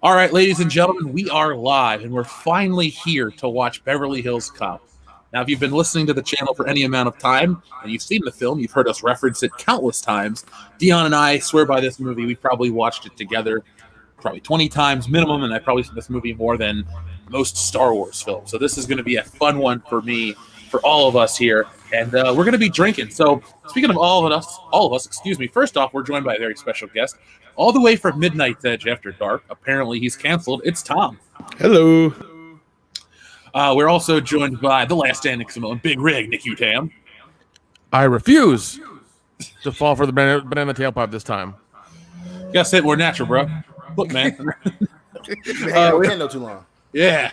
All right, ladies and gentlemen, we are live, and we're finally here to watch Beverly Hills Cop. Now, if you've been listening to the channel for any amount of time, and you've seen the film, you've heard us reference it countless times. Dion and I swear by this movie. We've probably watched it together probably 20 times minimum, and I've probably seen this movie more than most Star Wars films. So this is going to be a fun one for me, for all of us here, and we're going to be drinking. So speaking of all of us, excuse me, first off, we're joined by a very special guest, all the way from Midnight's Edge After Dark. Apparently he's canceled. It's Tom. Hello. We're also joined by the last standing Simone, Big Rig, Nick Utam. I refuse to fall for the banana tailpipe this time. Guess it, we're natural, bro. Look, man. Kendo too long. Yeah.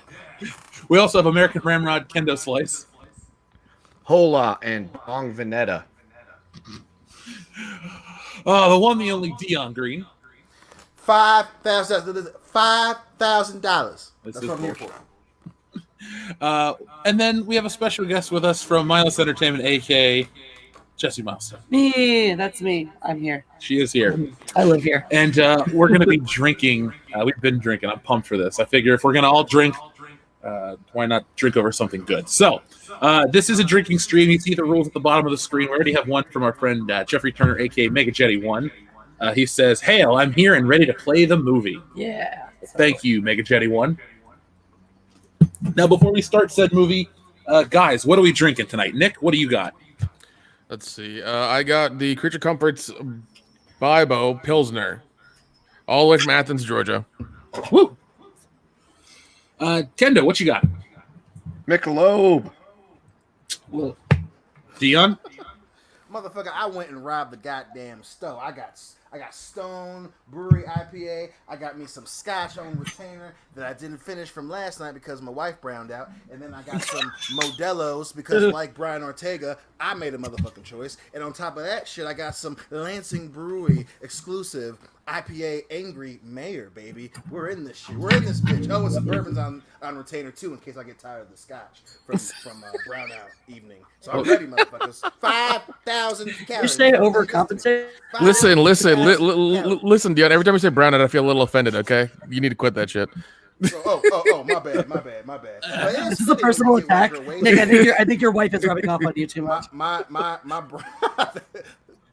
We also have American Ramrod Kendo Slice. Hola and Bong Veneta. The one, the only Dion Green. $5,000. That's is what I'm here for. And then we have a special guest with us from Mindless Entertainment, a.k.a. Jesse Milestone. Me, that's me. I'm here. She is here. I live here. And we're going to be drinking. We've been drinking. I'm pumped for this. I figure if we're going to all drink, why not drink over something good? So this is a drinking stream. You see the rules at the bottom of the screen. We already have one from our friend Jeffrey Turner, a.k.a. Mega Jetty 1. He says, "Hail, I'm here and ready to play the movie." Yeah. Thank you, Mega Jetty 1. Now, before we start said movie, guys, what are we drinking tonight? Nick, what do you got? Let's see. I got the Creature Comforts Bibo Pilsner, all the way from Athens, Georgia. Woo! Kendo, what you got? Michelob. Well, Dion? Motherfucker, I went and robbed the goddamn stove. I got Stone Brewery IPA. I got me some scotch on retainer that I didn't finish from last night because my wife browned out. And then I got some Modelo's because, like Brian Ortega, I made a motherfucking choice. And on top of that shit, I got some Lansing Brewery exclusive IPA Angry Mayor, baby. We're in this shit. We're in this bitch. Oh, and some bourbons on retainer too in case I get tired of the scotch from brown out evening. So I'm ready, motherfuckers. 5,000 You're calories. saying overcompensate? Listen, Dion. Every time you say brown out, I feel a little offended. Okay, you need to quit that shit. Oh, my bad. This is a personal attack. Nick, I think your wife is rubbing off on you too much. My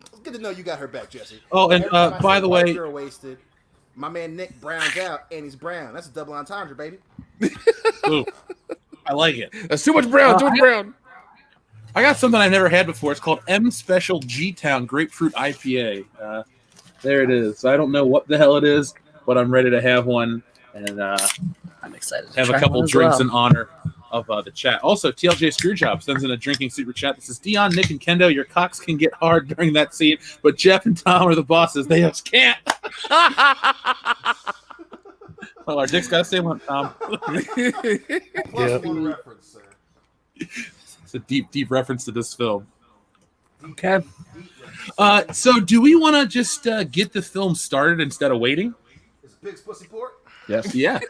It's good to know you got her back, Jesse. Oh, and by the way, you're wasted. My man Nick browns out, and he's brown. That's a double entendre, baby. Ooh, I like it. That's too much brown. Too much brown. I got something I've never had before. It's called M Special G-Town Grapefruit IPA. There it is. I don't know what the hell it is, but I'm ready to have one, and I'm excited. have a couple drinks in honor of the chat. Also, TLJ Screwjob sends in a drinking super chat that says, "Dion, Nick, and Kendo, your cocks can get hard during that scene, but Jeff and Tom are the bosses. They just can't." Well, our dick's got to say one, Tom. Plus one reference, sir. It's a deep reference to this film. Okay. So do we want to just get the film started instead of waiting? Is Big's pussy port? Yes. Yeah.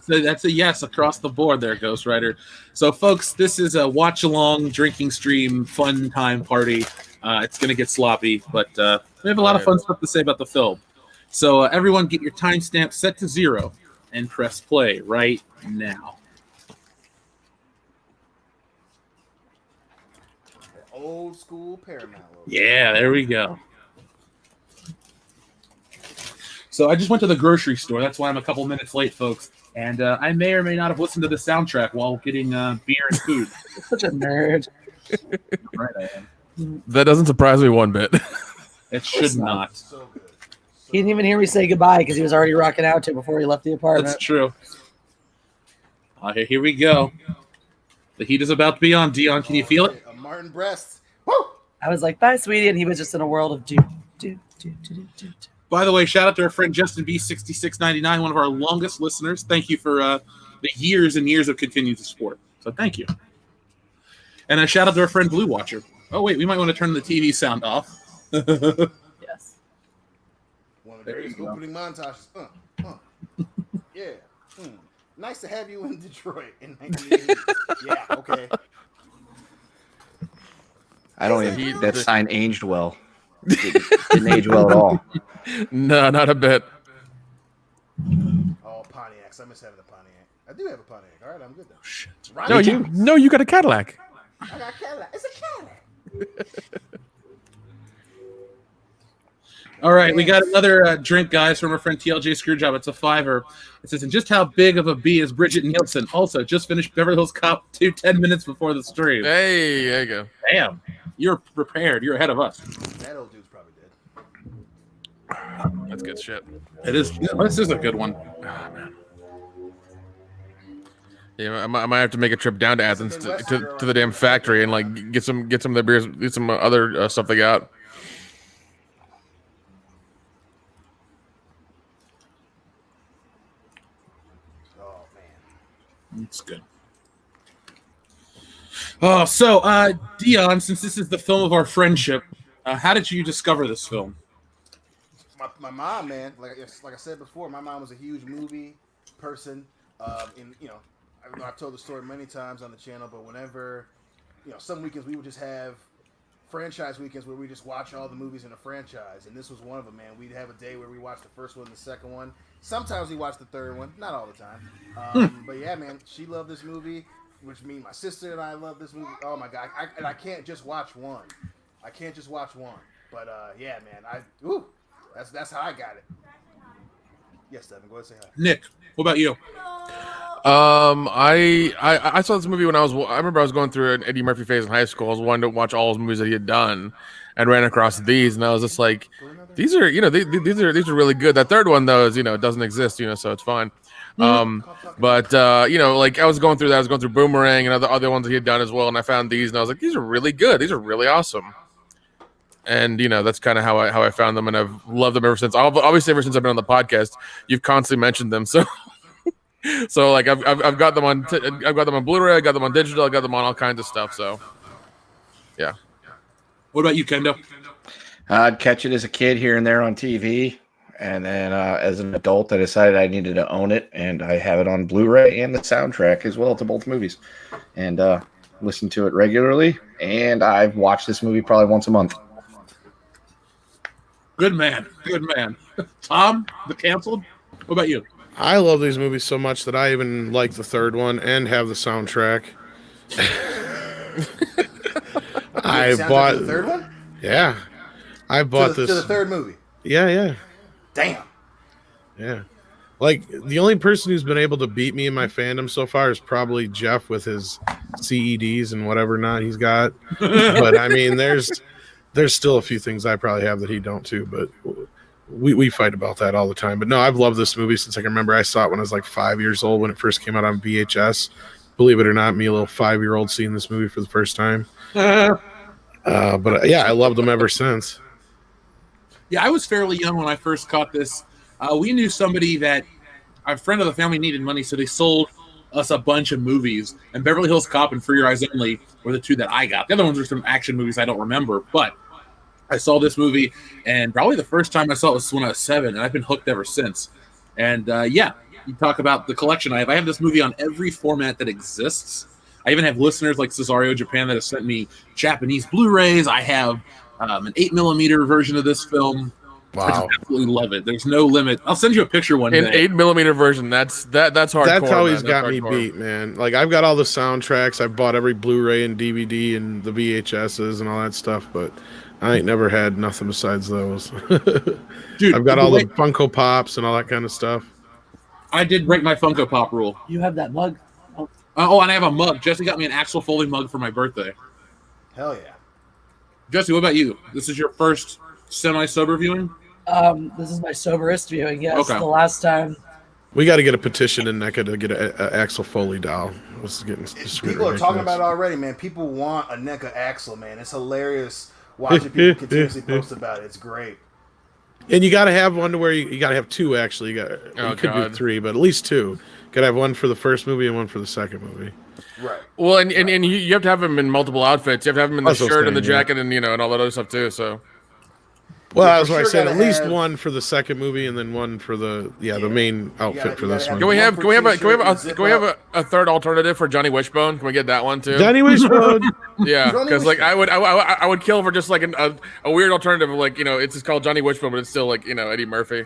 That's a yes across the board there, Ghost Rider. So, folks, this is a watch-along drinking stream fun time party. It's going to get sloppy, but we have a lot of fun stuff to say about the film. So, everyone get your timestamp set to 0 and press play right now. Old school Paramount logo. Yeah, there we go. So I just went to the grocery store. That's why I'm a couple minutes late, folks. And I may or may not have listened to the soundtrack while getting beer and food. Such a nerd. Right, I am. That doesn't surprise me one bit. It should not. So good. He didn't even hear me say goodbye because he was already rocking out to before he left the apartment. That's true. Here we go. The heat is about to be on. Dion, can you feel it? A Martin breast. Woo! I was like, bye, sweetie, and he was just in a world of do. By the way, shout out to our friend Justin B6699, one of our longest listeners. Thank you for the years and years of continued support. So thank you. And a shout out to our friend Blue Watcher. Oh wait, we might want to turn the TV sound off. Yes. One of the greatest opening montages. Yeah. Nice to have you in Detroit in 1980. Yeah, okay. I don't even think that sign aged well. Didn't age well at all. No, not a bit. Oh, because I miss having a Pontiac. I do have a Pontiac. All right, I'm good though. Shit. No, you got a Cadillac. I got a Cadillac. It's a Cadillac. All right, we got another drink, guys, from our friend TLJ Screwjob. It's a $5. It says, and just how big of a B is Bridget Nielsen? Also, just finished Beverly Hills Cop 10 minutes before the stream. Hey, there you go. Damn, you're prepared. You're ahead of us. That old dude's probably dead. That's good shit. It is. This is a good one. Oh, man. Yeah, I might have to make a trip down to Athens to the damn factory and like get some of their beers, get some other stuff they got. Oh man, It's good. Oh, so Dion, since this is the film of our friendship, how did you discover this film? my mom, man. Like I said before, my mom was a huge movie person. I've told the story many times on the channel, but whenever, some weekends we would just have franchise weekends where we just watch all the movies in a franchise, and this was one of them, man. We'd have a day where we watched the first one and the second one. Sometimes we watched the third one, not all the time. But yeah, man, she loved this movie, which means my sister and I love this movie. Oh my god, I can't just watch one. But yeah, man, that's how I got it. Yes, Devin, go ahead and say hi. Nick, what about you? I saw this movie when I remember I was going through an Eddie Murphy phase in high school. I was wanting to watch all his movies that he had done, and ran across these, and I was just like, these are really good. That third one though is it doesn't exist, so it's fine. But like I was going through that, I was going through Boomerang and other ones that he had done as well, and I found these, and I was like, these are really good. These are really awesome. And that's kind of how I found them, and I've loved them ever since. Obviously, ever since I've been on the podcast, you've constantly mentioned them. So, like I've got them on Blu-ray, I got them on digital, I got them on all kinds of stuff. So, yeah. What about you, Kendo? I'd catch it as a kid here and there on TV, and then as an adult, I decided I needed to own it, and I have it on Blu-ray and the soundtrack as well to both movies, and listen to it regularly. And I've watched this movie probably once a month. Good man. Tom, the canceled. What about you? I love these movies so much that I even like the third one and have the soundtrack. I bought the third one. Yeah, I bought this to the third movie. Yeah. Damn. Yeah. Like the only person who's been able to beat me in my fandom so far is probably Jeff with his CEDs and whatever not he's got. But I mean, there's still a few things I probably have that he don't too, but we fight about that all the time. But no, I've loved this movie since I can remember. I saw it when I was like 5 years old when it first came out on VHS. Believe it or not, me, a little 5-year-old, seeing this movie for the first time. But yeah, I loved them ever since. Yeah, I was fairly young when I first caught this. We knew somebody that a friend of the family needed money, so they sold us a bunch of movies. And Beverly Hills Cop and For Your Eyes Only were the two that I got. The other ones were some action movies I don't remember, but I saw this movie, and probably the first time I saw it was when I was 7, and I've been hooked ever since. And yeah, you talk about the collection I have. I have this movie on every format that exists. I even have listeners like Cesario Japan that have sent me Japanese Blu-rays. I have an 8mm version of this film. Wow. I just absolutely love it. There's no limit. I'll send you a picture one day. An 8mm version. That's hardcore. That's how he's man. got me beat, man. Like I've got all the soundtracks. I've bought every Blu-ray and DVD and the VHSs and all that stuff, but I ain't never had nothing besides those. Dude, I've got all the Funko Pops and all that kind of stuff. I did break my Funko Pop rule. You have that mug? Oh, and I have a mug. Jesse got me an Axel Foley mug for my birthday. Hell yeah. Jesse, what about you? This is your first semi-sober viewing? This is my soberest viewing. Yes, Okay. the last time. We got to get a petition in NECA to get an Axel Foley doll. This is getting People are talking about it already, man. People want a NECA Axel, man. It's hilarious watching people continuously post about it. It's great. And you got to have one to where you got to have two, actually. You could do 3, but at least 2. Got to have one for the first movie and one for the second movie. Right. Well, and you have to have him in multiple outfits. You have to have him in the That's what I'm shirt and the saying, yeah. jacket and and all that other stuff too. So Well, Yeah, that's for why I sure said gotta at least have- one for the second movie and then one for the main outfit for you this gotta one. can we have One for a third alternative for Johnny Wishbone? Can we get that one too? Johnny Wishbone. Yeah, Johnny because like Wishbone. I would kill for just like a weird alternative of like it's just called Johnny Wishbone, but it's still like Eddie Murphy.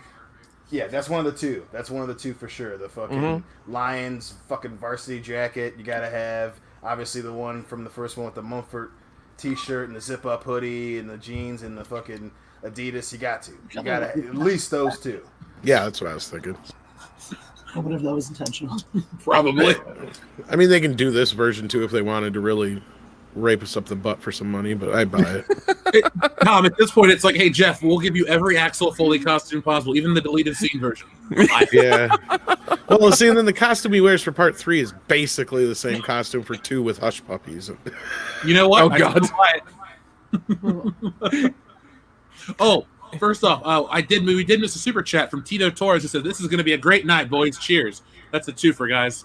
Yeah, that's one of the two. That's one of the two for sure. The fucking Lions fucking varsity jacket you gotta have. Obviously the one from the first one with the Mumford t-shirt and the zip-up hoodie and the jeans and the fucking Adidas. You gotta at least those two. Yeah, that's what I was thinking. I wonder if that was intentional. Probably. I mean, they can do this version too if they wanted to really rape us up the butt for some money, but I buy it. Tom, at this point, it's like, hey, Jeff, we'll give you every Axel Foley costume possible, even the deleted scene version. Yeah. Well, see, and then the costume he wears for part 3 is basically the same costume for 2 with hush puppies. You know what? Oh, God. Oh, first off, we did miss a super chat from Tito Torres who said, this is going to be a great night, boys. Cheers. That's a 2 for guys.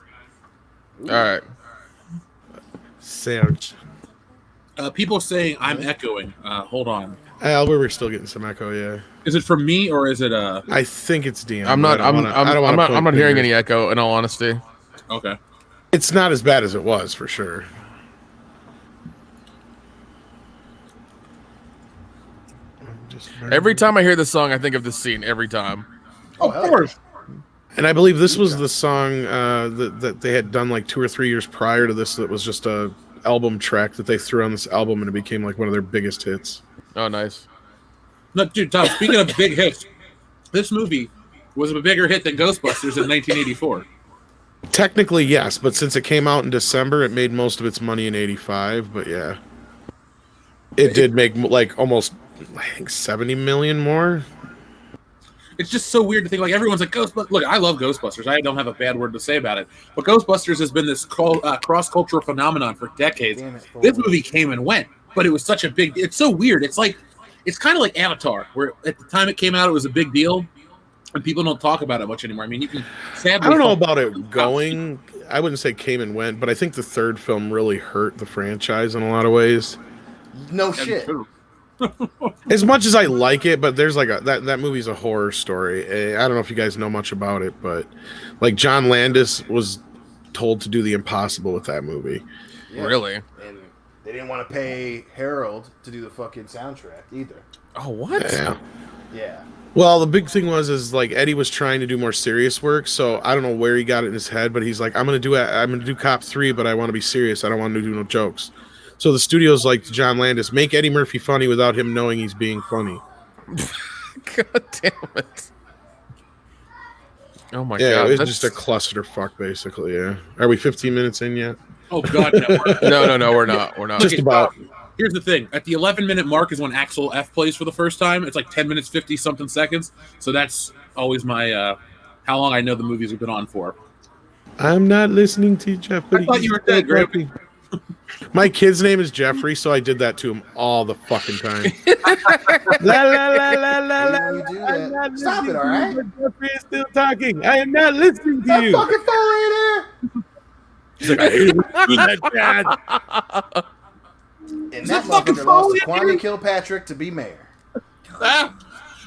All right. Sounds. People saying I'm echoing. Hold on. We were still getting some echo, yeah. Is it from me or is it I think it's Dion. I'm not hearing any echo, in all honesty. Okay. It's not as bad as it was, for sure. Every time I hear this song, I think of this scene. Every time. Oh, Of course. And I believe this was the song that they had done like 2 or 3 years prior to this. That was just a album track that they threw on this album, and it became like one of their biggest hits. Oh, nice. No, dude, Tom, speaking of big hits, this movie was a bigger hit than Ghostbusters in 1984. Technically, yes, but since it came out in December, it made most of its money in '85. But yeah, it did make like almost, I think, 70 million more. It's just so weird to think, like, everyone's like, Ghostbusters. Look, I love Ghostbusters. I don't have a bad word to say about it. But Ghostbusters has been this cross-cultural phenomenon for decades. This movie came and went, but it was such a big... It's so weird. It's kind of like Avatar, where at the time it came out, it was a big deal, and people don't talk about it much anymore. I mean, you can sadly... I don't know about it going. I wouldn't say came and went, but I think the third film really hurt the franchise in a lot of ways. No shit. As much as I like it, but there's like that movie's a horror story. I don't know if you guys know much about it, but like John Landis was told to do the impossible with that movie. Yeah. Really? And they didn't want to pay Harold to do the fucking soundtrack either. Oh, what? Yeah. Well, the big thing is like Eddie was trying to do more serious work, so I don't know where he got it in his head, but he's like, I'm gonna do Cop 3, but I want to be serious. I don't want to do no jokes. So the studio's like to John Landis, make Eddie Murphy funny without him knowing he's being funny. God damn it. Oh my god. Yeah, it was just a clusterfuck, basically, yeah. Are we 15 minutes in yet? Oh, God, no. No, we're not. We're not. Just about. Here's the thing. At the 11-minute mark is when Axel F plays for the first time. It's like 10 minutes, 50-something seconds. So that's always my how long I know the movies have been on for. I'm not listening to you, Jeff. I thought you were dead, Greg. My kid's name is Jeffrey, so I did that to him all the fucking time. La, la, la, la, la, la, You do that. Stop it, all right? Jeffrey is still talking. I am not listening to That you. fucking phone right there. He's like, I hate it when you do that, Dad. And that motherfucker lost to Kwame Kilpatrick to be mayor.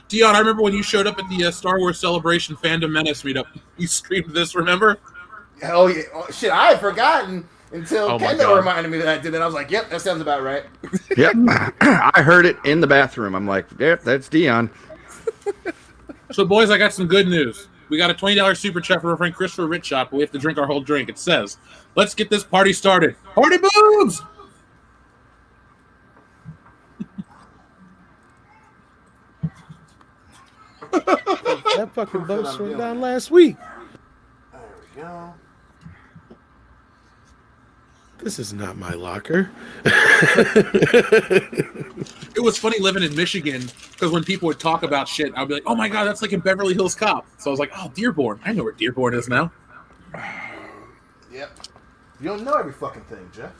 Dion, I remember when you showed up at the Star Wars Celebration Fandom Menace meetup. You screamed this, remember? Oh, yeah. Oh, shit, I had forgotten until Oh my Kendall God. reminded me that I did that. I was like, yep, that sounds about right. Yep. I heard it in the bathroom. I'm like, yep, that's Dion. So, boys, I got some good news. We got a $20 super chat from our friend Christopher Richop, but we have to drink our whole drink. It says, let's get this party started. Party boobs! That fucking boat went down last week. There we go. This is not my locker. It was funny living in Michigan because when people would talk about shit, I'd be like, oh my God, that's like in Beverly Hills Cop. So I was like, oh, Dearborn. I know where Dearborn is now. Yep. You don't know every fucking thing, Jeff.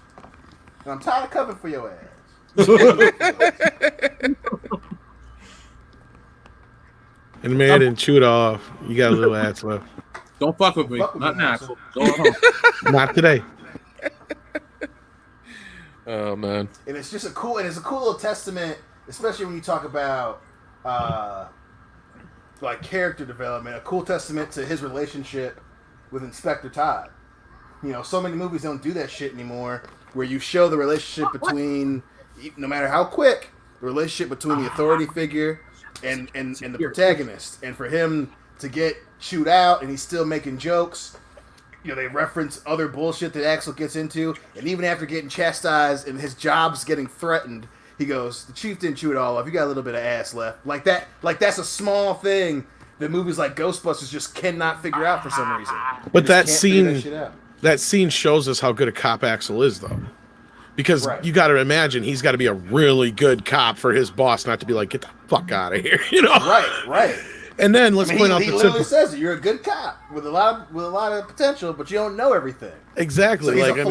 And I'm tired of covering for your ass. And man, I didn't chew it all off. You got a little ass left. Don't fuck with me. Fuck with Not me, now. asshole. Go on. Not today. Oh man. And it's just a cool little testament, especially when you talk about like character development, a cool testament to his relationship with Inspector Todd. You know, so many movies don't do that shit anymore, where you show the relationship between, no matter how quick, the relationship between the authority figure and the protagonist. And for him to get chewed out, and he's still making jokes. You know, they reference other bullshit that Axel gets into, and even after getting chastised and his job's getting threatened, he goes, "The chief didn't chew it all off. You got a little bit of ass left." Like that. Like that's a small thing that movies like Ghostbusters just cannot figure out for some reason. But that scene shows us how good a cop Axel is, though. Because you got to imagine he's got to be a really good cop for his boss not to be like, "Get the fuck out of here," you know? Right. And then let's point out he literally says it. You're a good cop with a lot of potential, but you don't know everything. Exactly. So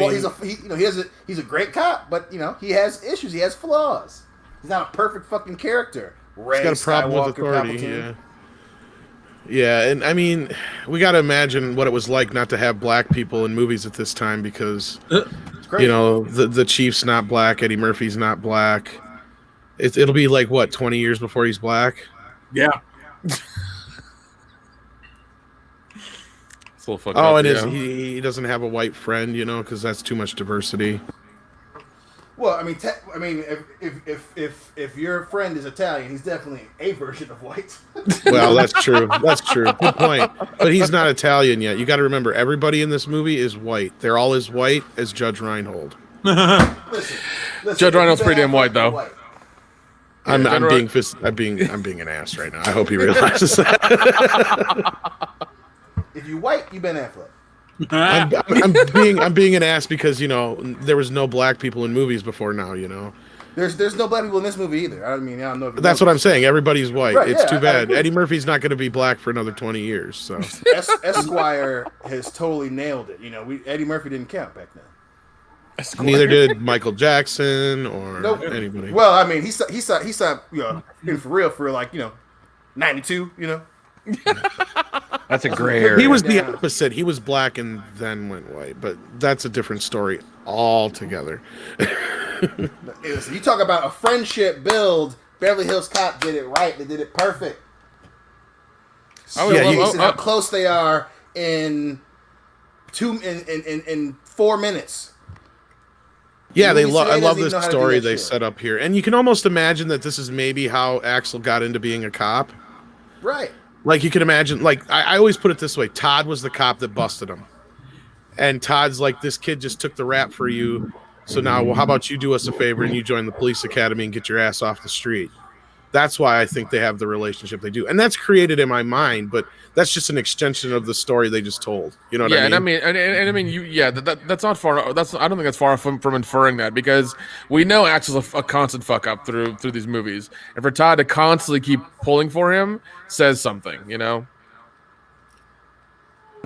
he's a great cop, but you know he has issues. He has flaws. He's not a perfect fucking character. He's got a problem with authority. Yeah, and I mean, we got to imagine what it was like not to have black people in movies at this time because, you know, the Chief's not black, Eddie Murphy's not black. It'll be like, what, 20 years before he's black? Yeah. He doesn't have a white friend, you know, because that's too much diversity. Well, I mean, if your friend is Italian, he's definitely a version of white. Well, that's true. That's true. Good point. But he's not Italian yet. You got to remember, everybody in this movie is white. They're all as white as Judge Reinhold. Listen, Judge Reinhold's pretty damn white, though. I'm being an ass right now. I hope he realizes that. If you white, you Ben Affleck. I'm being an ass because, you know, there was no black people in movies before now, you know. There's no black people in this movie either. I mean, I don't know. That's what I'm saying. Everybody's white. Right, it's too bad. Eddie Murphy's not going to be black for another 20 years. So Esquire has totally nailed it. You know, Eddie Murphy didn't count back then. Esquire. Neither did Michael Jackson or anybody. Well, I mean, he saw you know, for real, like, you know, 92. You know. That's a gray area. He was the opposite. He was black and then went white, but that's a different story altogether. You talk about a friendship build. Beverly Hills Cop did it right. They did it perfect. How close they are in 4 minutes. Yeah, I love this story they set up here, and you can almost imagine that this is maybe how Axel got into being a cop. Right. Like, you can imagine, like, I always put it this way. Todd was the cop that busted him. And Todd's like, this kid just took the rap for you. So now, well, how about you do us a favor and you join the police academy and get your ass off the street? That's why I think they have the relationship they do. And that's created in my mind, but that's just an extension of the story they just told. You know what I mean? I mean, that's not far. I don't think that's far from inferring that, because we know Axel's a constant fuck up through these movies, and for Todd to constantly keep pulling for him says something, you know.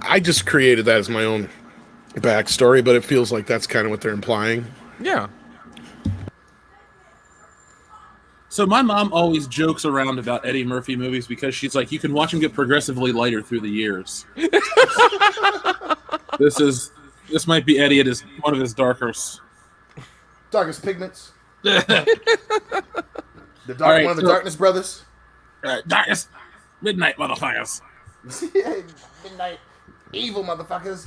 I just created that as my own backstory, but it feels like that's kind of what they're implying. Yeah. So my mom always jokes around about Eddie Murphy movies because she's like, you can watch him get progressively lighter through the years. This might be Eddie at one of his darkest pigments. One of the Darkness brothers. Darkness, midnight motherfuckers. Midnight evil motherfuckers.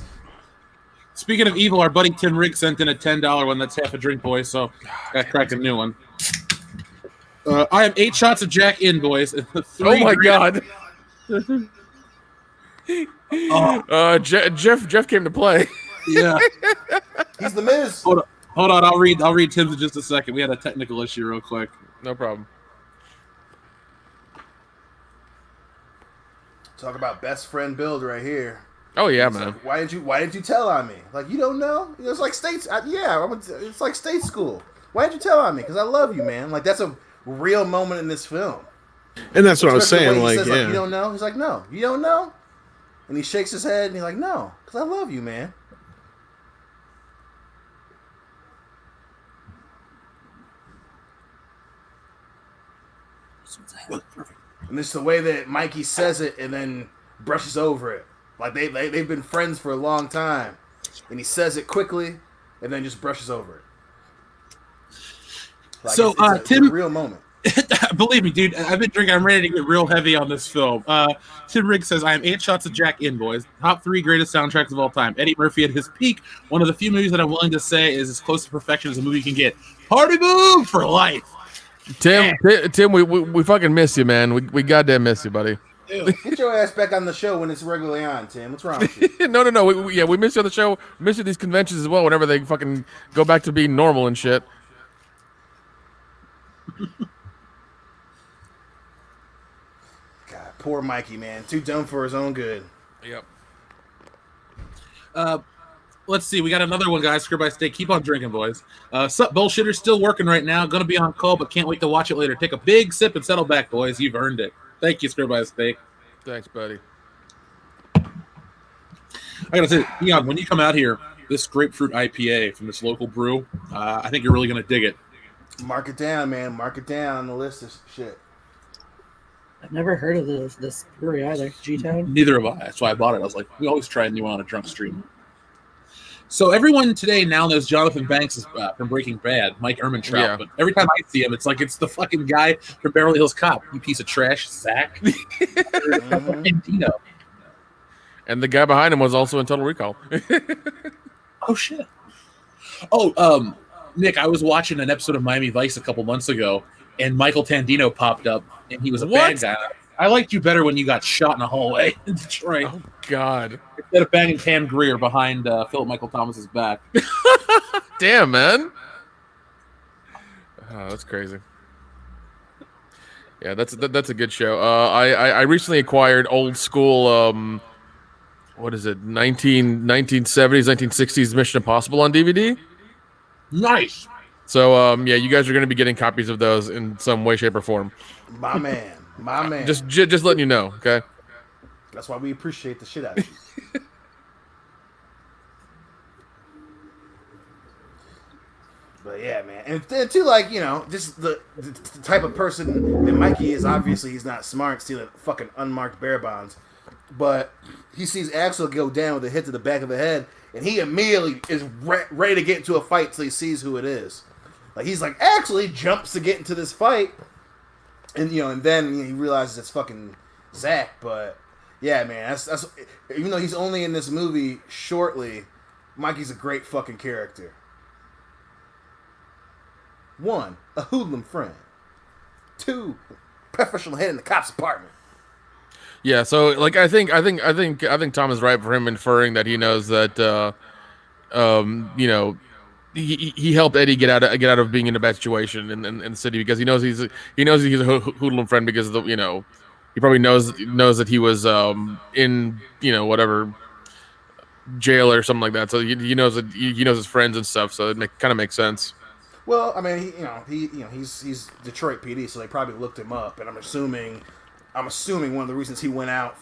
Speaking of evil, our buddy Tim Riggs sent in a $10 one. That's half a drink, boys. So I cracked a new one. I have 8 shots of Jack in, boys. Oh my god! Jeff came to play. Yeah, he's the Miz. Hold on. I'll read Tim's in just a second. We had a technical issue, real quick. No problem. Talk about best friend build right here. Oh yeah, man. Like, why didn't you tell on me? Like, you don't know? You know, it's like states. It's like state school. Why didn't you tell on me? Because I love you, man. Like, that's a real moment in this film. And that's what I was saying. Like, says, you don't know? He's like, no, you don't know? And he shakes his head and he's like, no, because I love you, man. And it's the way that Mikey says it and then brushes over it. Like, they've been friends for a long time. And he says it quickly and then just brushes over it. Like, so, it's Tim, a real moment. Believe me, dude, I've been drinking. I'm ready to get real heavy on this film. Tim Riggs says, I am 8 shots of Jack in, boys. Top 3 greatest soundtracks of all time. Eddie Murphy at his peak. One of the few movies that I'm willing to say is as close to perfection as a movie can get. Party Boom for life. Tim, we fucking miss you, man. We goddamn miss you, buddy. Ew. Get your ass back on the show when it's regularly on, Tim. What's wrong with you? No. We miss you on the show. We miss you at these conventions as well. Whenever they fucking go back to being normal and shit. God, poor Mikey, man. Too dumb for his own good. Yep. Let's see. We got another one, guys. Screw by Steak. Keep on drinking, boys. Sup, bullshitter. Still working right now. Gonna be on call, but can't wait to watch it later. Take a big sip and settle back, boys. You've earned it. Thank you, Screw by Steak. Thanks, buddy. I gotta say, Leon, when you come out here, this grapefruit IPA from this local brew, I think you're really gonna dig it. Mark it down, man. Mark it down on the list of shit. I've never heard of this brewery either. G-Town? Neither have I. That's why I bought it. I was like, we always try a new one on a drunk stream. So everyone today now knows Jonathan Banks is from Breaking Bad, Mike Ehrmantraut. Yeah. But every time I see him, it's like it's the fucking guy from Beverly Hills Cop. You piece of trash, Zach. And Dino. And the guy behind him was also in Total Recall. Oh shit. Oh, Nick, I was watching an episode of Miami Vice a couple months ago, and Michael Tandino popped up, and he was a bad guy. I liked you better when you got shot in a hallway in Detroit. Oh God! Instead of banging Pam Grier behind Philip Michael Thomas's back. Damn, man. Oh, that's crazy. Yeah, that's a good show. I recently acquired old school. What is it? 1970s, 1960s Mission Impossible on DVD. Nice. So yeah, you guys are going to be getting copies of those in some way, shape, or form. My man. My man. Just letting you know, okay? That's why we appreciate the shit out of you. But yeah, man. And too, like, you know, just the type of person that Mikey is. Obviously, he's not smart stealing fucking unmarked bear bonds. But he sees Axel go down with a hit to the back of the head, and he immediately is ready to get into a fight till he sees who it is. Like, he's like, Axel, he jumps to get into this fight. And, you know, and then he realizes it's fucking Zach. But, yeah, man, that's even though he's only in this movie shortly, Mikey's a great fucking character. 1, a hoodlum friend. 2, professional head in the cop's apartment. Yeah, so like I think Tom is right for him inferring that he knows that you know, he helped Eddie get out of being in a bad situation in the city because he knows he's a hoodlum friend because of the, you know, he probably knows that he was in, you know, whatever jail or something like that. So he knows that he knows his friends and stuff. So it kind of makes sense. Well, I mean, he's Detroit PD, so they probably looked him up, and I'm assuming one of the reasons he went out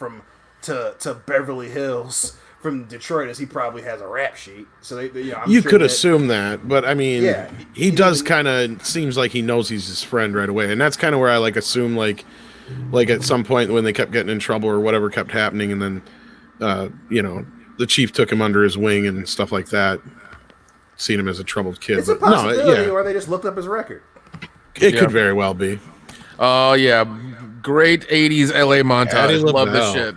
to Beverly Hills from Detroit is he probably has a rap sheet. So you could assume that, but I mean, yeah, he does kind of seems like he knows he's his friend right away, and that's kind of where I like assume like at some point when they kept getting in trouble or whatever kept happening, and then you know, the chief took him under his wing and stuff like that. Seen him as a troubled kid. It's a possibility, or they just looked up his record. It could very well be. Oh yeah, great '80s LA montage. Love this shit.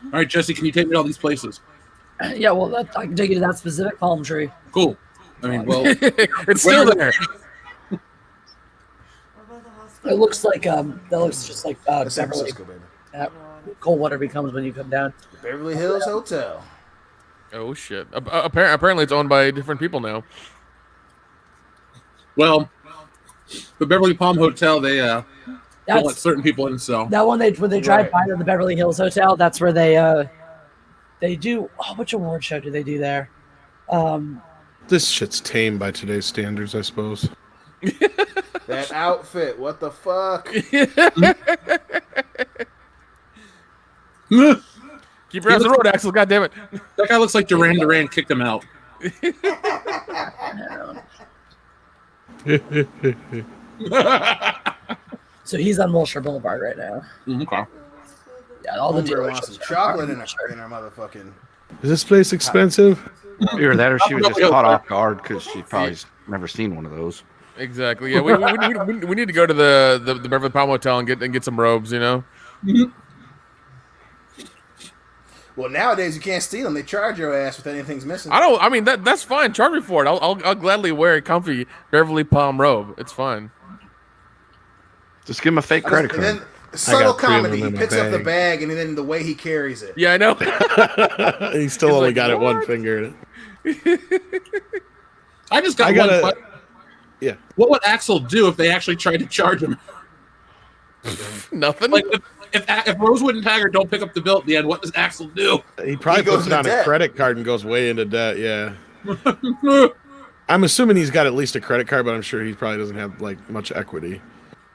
All right, Jesse, can you take me to all these places? Yeah, well, I can take you to that specific palm tree. Cool. I mean, well, it's still there. It looks like that looks just like San Beverly. Francisco, baby. Cold water becomes when you come down. Beverly Hills Hotel. Oh shit! Apparently, it's owned by different people now. Well, the Beverly Palm Hotel, they don't let certain people in. So that one, when they drive by the Beverly Hills Hotel, that's where they do. Oh, which award show do they do there? This shit's tame by today's standards, I suppose. That outfit, what the fuck? Keep your ass on the road, Axel. God damn it! That guy looks like Duran kicked him out. So he's on Wilshire Boulevard right now. Okay. Yeah, all the Homegirl wants dealerships some chocolate in her motherfucking. Is this place expensive? Either that or she was just caught off guard because she's probably never seen one of those. Exactly. Yeah, we need to go to the Beverly Palm Hotel and get some robes. You know. Mm-hmm. Well, nowadays you can't steal them. They charge your ass with anything's missing. I mean that's fine. Charge me for it. I'll gladly wear a comfy Beverly Palm robe. It's fine. Just give him a fake credit card. Subtle got 3 of comedy. them He in a picks up the bag. bag and then the way he carries it. Yeah, I know. He still He's only like, got it one "What?" finger. I just got I one gotta- question. Yeah. What would Axel do if they actually tried to charge him? Nothing. Like if Rosewood and Taggart don't pick up the bill at the end, what does Axel do? He probably He goes puts it into on a debt. credit card and goes way into debt. Yeah. I'm assuming he's got at least a credit card, but I'm sure he probably doesn't have like much equity.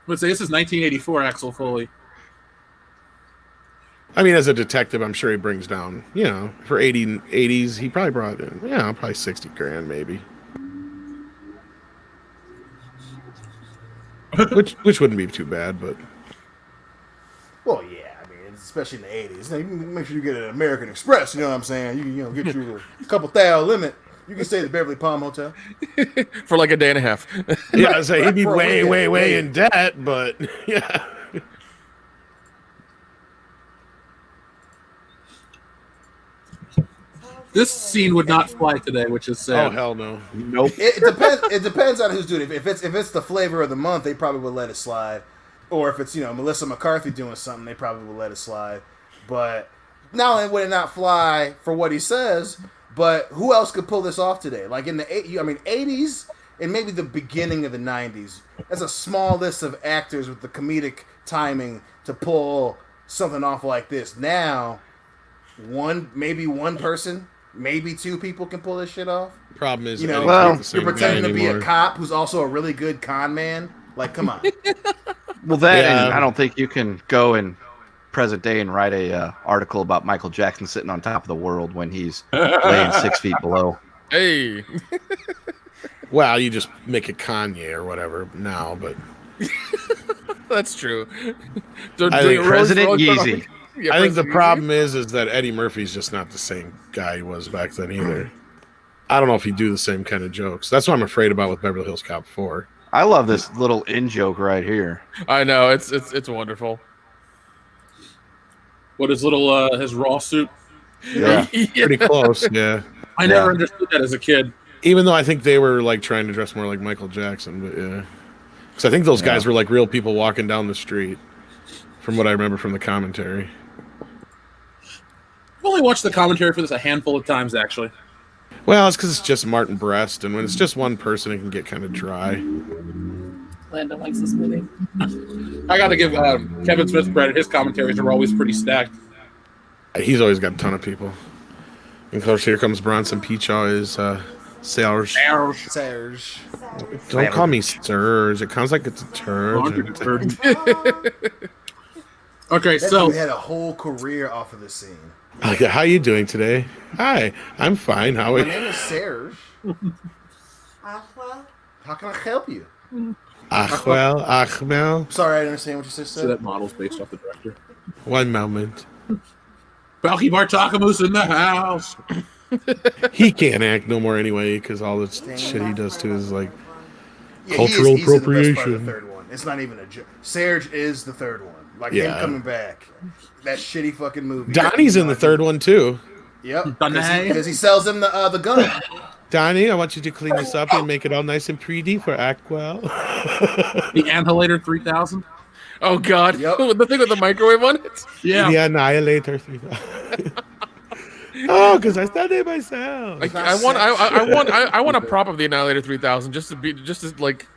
Let's say this is 1984 Axel Foley. I mean, as a detective, I'm sure he brings down, for 80s, he probably brought in, probably 60 grand maybe. which wouldn't be too bad, but Well, yeah, I mean, especially in the 80s. Now, you can make sure you get an American Express, you know what I'm saying? You can get you a couple $1,000 limit. You can stay at the Beverly Palm Hotel. For like a day and a half. yeah, I'd say he'd be For a way, weekend, way yeah. in debt, but yeah. This scene would not fly today, which is Oh sad. hell no. Nope. It depends. It depends on who's doing it. If it's the flavor of the month, they probably would let it slide. Or if it's Melissa McCarthy doing something, they probably would let it slide. But not only would it not fly for what he says, but who else could pull this off today? Like in the 80s and maybe the beginning of the 90s. That's a small list of actors with the comedic timing to pull something off like this. Now, maybe one person. Maybe 2 people can pull this shit off. Problem is, Eddie's well, not the same You're pretending guy to be a anymore. cop who's also a really good con man. Like, come on. Well, that Yeah. and I don't think you can go in present day and write a article about Michael Jackson sitting on top of the world when he's laying 6 feet below. Hey. Well, you just make it Kanye or whatever now, but That's true. I think President Yeezy. Yeah, I think the President problem is that Eddie Murphy's just not the same guy he was back then either. I don't know if he'd do the same kind of jokes. That's what I'm afraid about with Beverly Hills Cop 4. I love this little in joke right here. Yeezy. I know it's wonderful. What his little his raw suit? Yeah. Pretty close, yeah. I never understood that as a kid. Even though I think they were like trying to dress more like Michael Jackson, but yeah. Because I think those guys were like real people walking down the street, from what I remember from the commentary. I've only watched the commentary for this a handful of times, actually. Well, it's because it's just Martin Brest, and when it's just one person, it can get kind of dry. Landon likes this movie. I got to give Kevin Smith credit. His commentaries are always pretty stacked. He's always got a ton of people. And of course, here comes Bronson Pinchot is Serge. Serge. Don't call me Serge. It sounds like it's a turd. Okay, That so dude had a whole career off of this scene. Like, how you doing today? Hi, I'm fine. How are My you? name is Serge. How can I help you? Achwell, Achmel. Sorry, I didn't understand what you just so said. that model's based off the director. One moment. Balky Bartakamus in the house. He can't act no more anyway because all the shit he does too is like Yeah, cultural he's in the best part of appropriation. the third one. It's not even a joke. Serge is the third one. Like Yeah. him coming back. That shitty fucking movie. Donnie's in the third one too. Yep. Donnie. Because he sells him the gun. Donnie, I want you to clean this up and make it all nice and pretty for Ackwell. The Annihilator 3000. Oh God! Yep. The thing with the microwave on it. Yeah. The Annihilator 3000. Oh, because I studied myself. Like, not I want a prop of the Annihilator 3000 just to like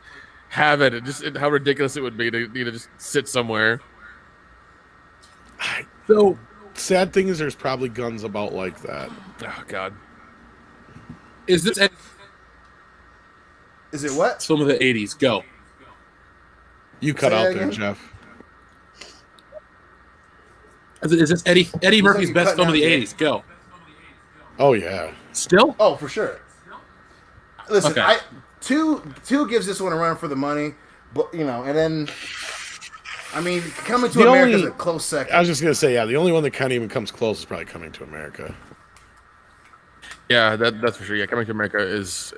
have it. How ridiculous it would be to just sit somewhere. So Sad thing is, there's probably guns about like that. Oh God! is this Is it what? some of the 80s? Go. You cut Say out that there, again? Jeff. Is this Eddie Murphy's you best cutting film of out the there. 80s? Go. Oh yeah. Still? Oh, for sure. Listen, Okay. two gives this one a run for the money, but and then I mean, Coming to The America is only- a close second. I was just gonna say, yeah, the only one that kind of even comes close is probably Coming to America. Yeah, that's for sure. Yeah, Coming to America is.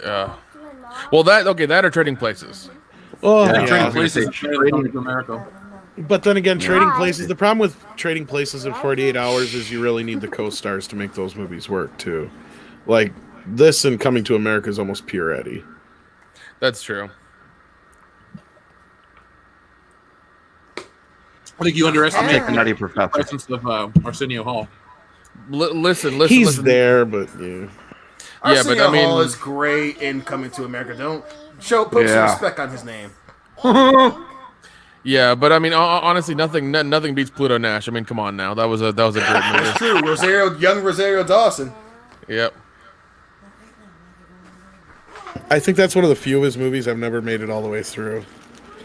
Well, that or Trading Places. Oh, Yeah, yeah. Trading Places. Coming to America. But then again, Trading Places. The problem with Trading Places in 48 Hours is you really need the co-stars to make those movies work too. Like this and Coming to America is almost pure Eddie. That's true. I think you underestimate the Nutty the Professor. presence of Arsenio Hall. Listen. He's there, but yeah. Yeah, Arsenio but I mean, Hall is great in Coming to America. Don't put some Yeah. respect on his name. yeah, but I mean, honestly, nothing beats Pluto Nash. I mean, come on now, that was a great movie. It's true. Young Rosario Dawson. Yep. I think that's one of the few of his movies I've never made it all the way through.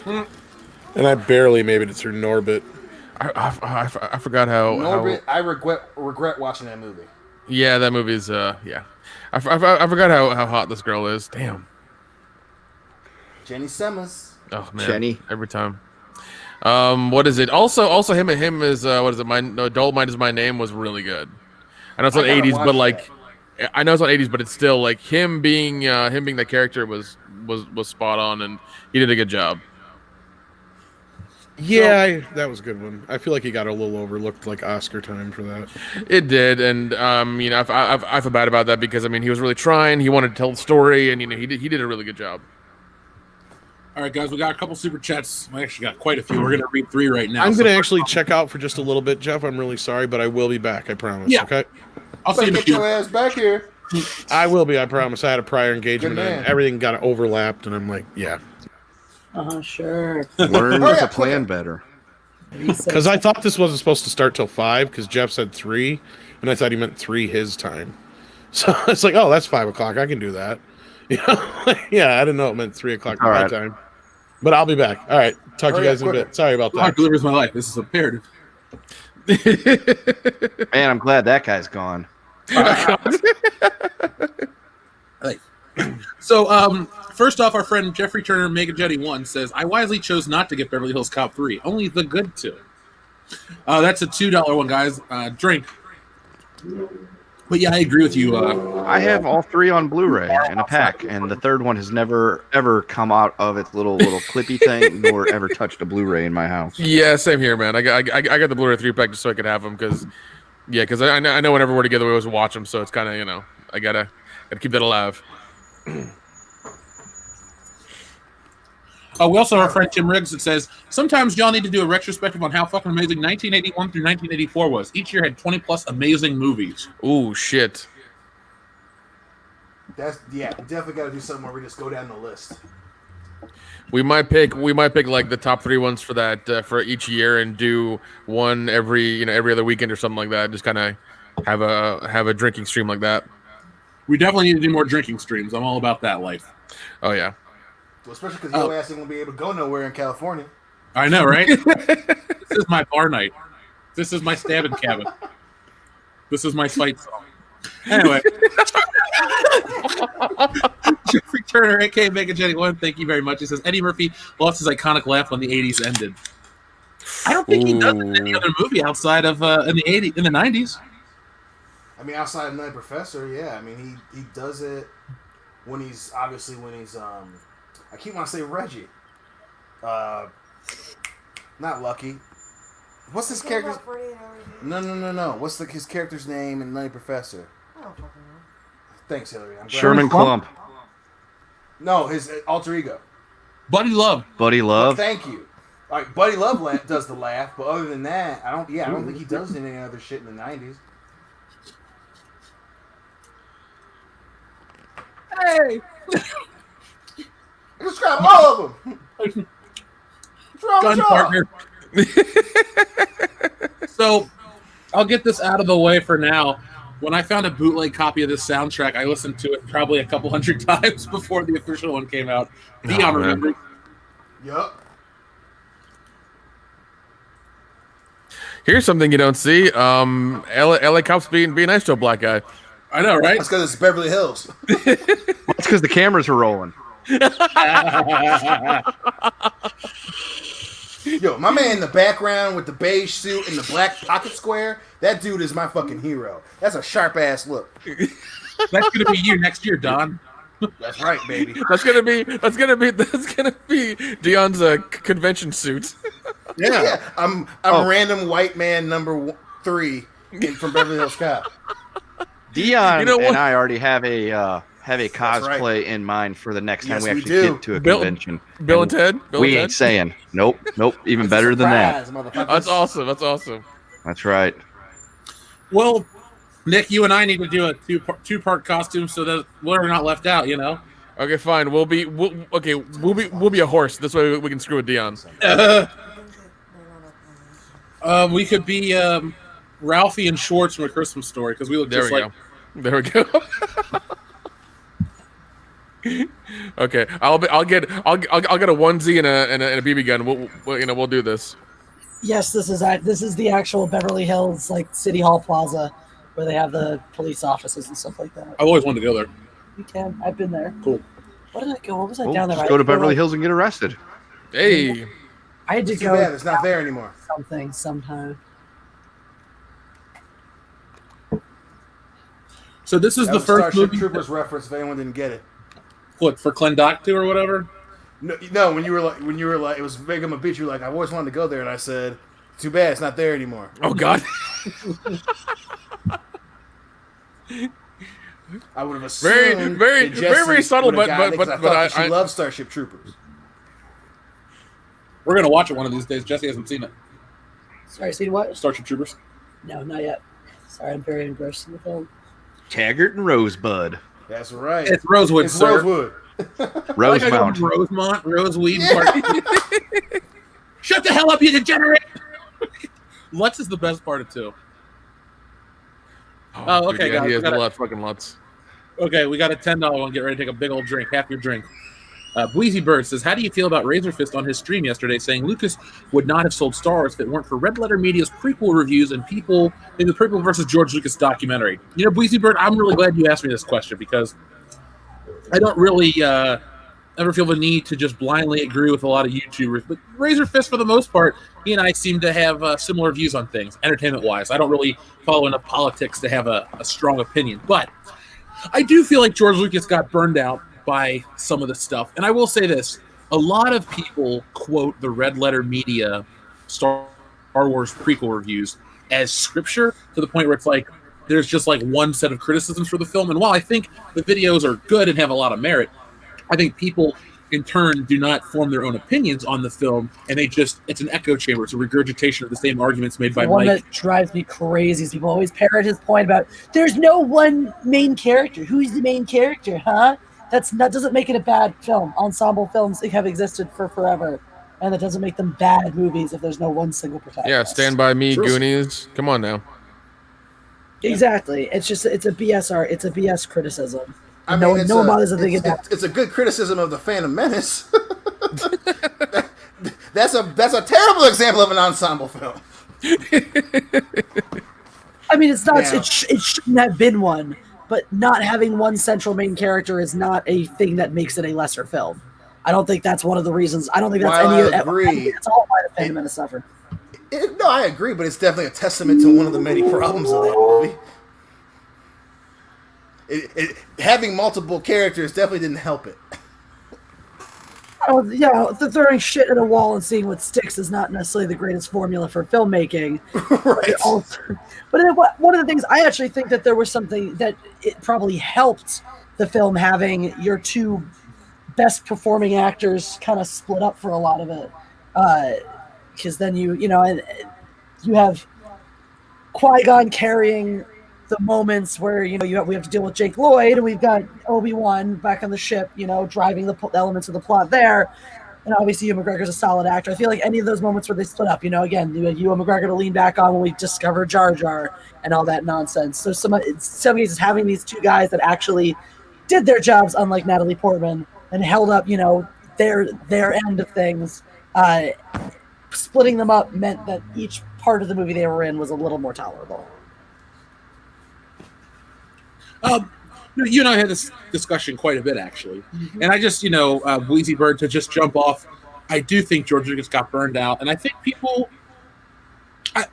And I barely made it through Norbit. I forgot how. Norbit, I regret watching that movie. Yeah, that movie's yeah. I forgot how hot this girl is. Damn. Jenny Simmons. Oh man. Jenny. Every time. What is it? Also him is what is it? Adult Mind Is My Name was really good. I know it's not I gotta 80s, watch but like that. I know it's not 80s, but it's still like him being that character was spot on, and he did a good job. Yeah, that was a good one. I feel like he got a little overlooked, like Oscar time for that. It did, and you know, I feel bad about that because I mean he was really trying. He wanted to tell the story, and you know he did a really good job. All right, guys, we got a couple super chats. We actually got quite a few. We're going to read 3 right now. I'm going to actually check out for just a little bit, Jeff. I'm really sorry, but I will be back. I promise. Yeah. Okay. I'll see you in a Get your few. ass back here. I will be. I promise. I had a prior engagement, Good man. and everything got overlapped, and I'm like, yeah. Sure. Learn Hurry to up, plan better. Because I thought this wasn't supposed to start till 5, because Jeff said 3, and I thought he meant 3 his time. So it's like, oh, that's 5 o'clock. I can do that. You know? Yeah, I didn't know it meant 3 o'clock All my right. time. But I'll be back. All right. Talk to you Hurry up, guys in a quicker. bit. Sorry about God that. delivers my life. This is imperative. Man, I'm glad that guy's gone. So, first off, our friend Jeffrey Turner, Mega Jetty 1 says, I wisely chose not to get Beverly Hills Cop 3, only the good 2. That's a $2 one, guys. Drink. But yeah, I agree with you. I have all 3 on Blu-ray in a pack, and the third one has never ever come out of its little clippy thing, nor ever touched a Blu-ray in my house. Yeah, same here, man. I got the Blu-ray 3-pack just so I could have them because I know whenever we're together we always watch them, so it's kind of, you know, I gotta keep that alive. We also have our friend Tim Riggs that says, sometimes y'all need to do a retrospective on how fucking amazing 1981 through 1984 was. Each year had 20 plus amazing movies. Ooh, shit. Definitely got to do something where we just go down the list. We might pick like the top 3 ones for that for each year and do one every other weekend or something like that. Just kind of have a drinking stream like that. We definitely need to do more drinking streams. I'm all about that life. Oh yeah. Well, especially because your ass ain't going to be able to go nowhere in California. I know, right? This is my bar night. This is my stabbing cabin. This is my fight song. Anyway. Jeffrey Turner, aka Mega Jenny 1, thank you very much. He says, Eddie Murphy lost his iconic laugh when the 80s ended. I don't think he does it in any other movie outside of in the 90s. I mean, outside of Night Professor, yeah. I mean, he does it when he's I keep wanting to say Reggie. Not Lucky. What's his character's? No. What's his character's name in Nutty Professor? I don't fucking know. Thanks, Hillary. I'm glad. Sherman Klump. No, his alter ego. Buddy Love. Buddy Love. Thank you. All right, Buddy Love does the laugh, but other than that, I don't think he does any other shit in the 90s. Hey! Describe all of them. What's wrong with Gun y'all? partner. So, I'll get this out of the way for now. When I found a bootleg copy of this soundtrack, I listened to it probably a couple hundred times before the official one came out. Dion remembers. Yup. Here's something you don't see. LA cops being nice to a black guy. I know, right? That's because it's Beverly Hills. That's because the cameras are rolling. Yo, my man in the background with the beige suit and the black pocket square, that dude is my fucking hero. That's a sharp ass look. That's gonna be you next year, Don. That's right, baby. That's gonna be Dion's convention suit. Yeah. I'm random white man number 3 from Beverly Hills Cop. Dion You know what? and I already have a have a That's right. cosplay in mind for the next time Yes, we we actually do. get to a Bill- convention. Bill and Ted. We ain't saying nope. Even better than that. That's awesome. That's awesome. That's right. Well, Nick, you and I need to do a two-part costume so that we're not left out. You know. Okay, fine. We'll be a horse. This way we can screw with Dion. We could be Ralphie and Schwartz from A Christmas Story because we look There just we like. go. There we go. Okay, I'll get a onesie and a BB gun. We'll do this. Yes, this is the actual Beverly Hills like City Hall Plaza, where they have the police offices and stuff like that. I've always wanted to go there. You can. I've been there. Cool. What did I go? What was I Well, down there? just go to Beverly Hills and get arrested. Hey, I had to Too go. bad it's not there anymore. Something sometime. So this is That the was a first Starship movie. Troopers reference. If anyone didn't get it. What for Clendoctu or whatever? No, when you were like, it was Vegama Beach. You were like, I always wanted to go there, and I said, too bad it's not there anymore. oh God. I would have assumed very that Jesse very subtle, would've but gotten it 'cause I thought that I she loves Starship Troopers. We're gonna watch it one of these days. Jesse hasn't seen it. Sorry, seen what? Starship Troopers. No, not yet. Sorry, I'm very engrossed in the film. Taggart and Rosebud. That's right. It's Rosewood, It's sir. Rosewood. Rosemount. Rosemont, Roseweed. Shut the hell up, you degenerate! Lutz is the best part of two. Oh, okay, dude, yeah, guys. he We has gotta- a lot fucking lots. Okay, we got a $10 one. Get ready to take a big old drink. Half your drink. Bleezy Bird says, how do you feel about Razorfist on his stream yesterday saying Lucas would not have sold Star Wars if it weren't for Red Letter Media's prequel reviews and people in the prequel versus George Lucas documentary? You know, Bleezy Bird, I'm really glad you asked me this question because I don't really ever feel the need to just blindly agree with a lot of YouTubers. But Razorfist, for the most part, he and I seem to have similar views on things, entertainment-wise. I don't really follow enough politics to have a strong opinion. But I do feel like George Lucas got burned out by some of the stuff. And I will say this. A lot of people quote the Red Letter Media Star Wars prequel reviews as scripture to the point where it's like there's just like one set of criticisms for the film. And while I think the videos are good and have a lot of merit, I think people in turn do not form their own opinions on the film, and it's an echo chamber. It's a regurgitation of the same arguments made by The one Mike. that drives me crazy is people always parrot his point about there's no one main character. Who's the main character, huh? That doesn't make it a bad film. Ensemble films have existed for forever, and that doesn't make them bad movies if there's no one single protagonist. Yeah, Stand By Me, True. Goonies. Come on now. Exactly. It's a BS It's a BS criticism. I no mean, one bothers to think it's, about it. it's a good criticism of the Phantom Menace. That's a terrible example of an ensemble film. I mean, it's not. Yeah. It shouldn't have been one, but not having one central main character is not a thing that makes it a lesser film. I don't think that's one of the reasons. I don't think that's While any. I I agree, think that's all why the Phantom Menace suffered. No, I agree, but it's definitely a testament to one of the many problems of that movie. Having multiple characters definitely didn't help it. Oh, yeah, throwing shit at a wall and seeing what sticks is not necessarily the greatest formula for filmmaking. Right. But one of the things, I actually think that there was something that it probably helped the film having your two best performing actors kind of split up for a lot of it. Because then you have Qui-Gon carrying the moments where we have to deal with Jake Lloyd, and we've got Obi-Wan back on the ship, driving the elements of the plot there. And obviously, Ewan McGregor's a solid actor. I feel like any of those moments where they split up, again, you had Ewan McGregor to lean back on when we discover Jar Jar and all that nonsense. So some cases, having these two guys that actually did their jobs, unlike Natalie Portman, and held up, their end of things. Splitting them up meant that each part of the movie they were in was a little more tolerable. You and I had this discussion quite a bit, actually. And I just, Wheezy Bird, to just jump off, I do think George Lucas got burned out. And I think people have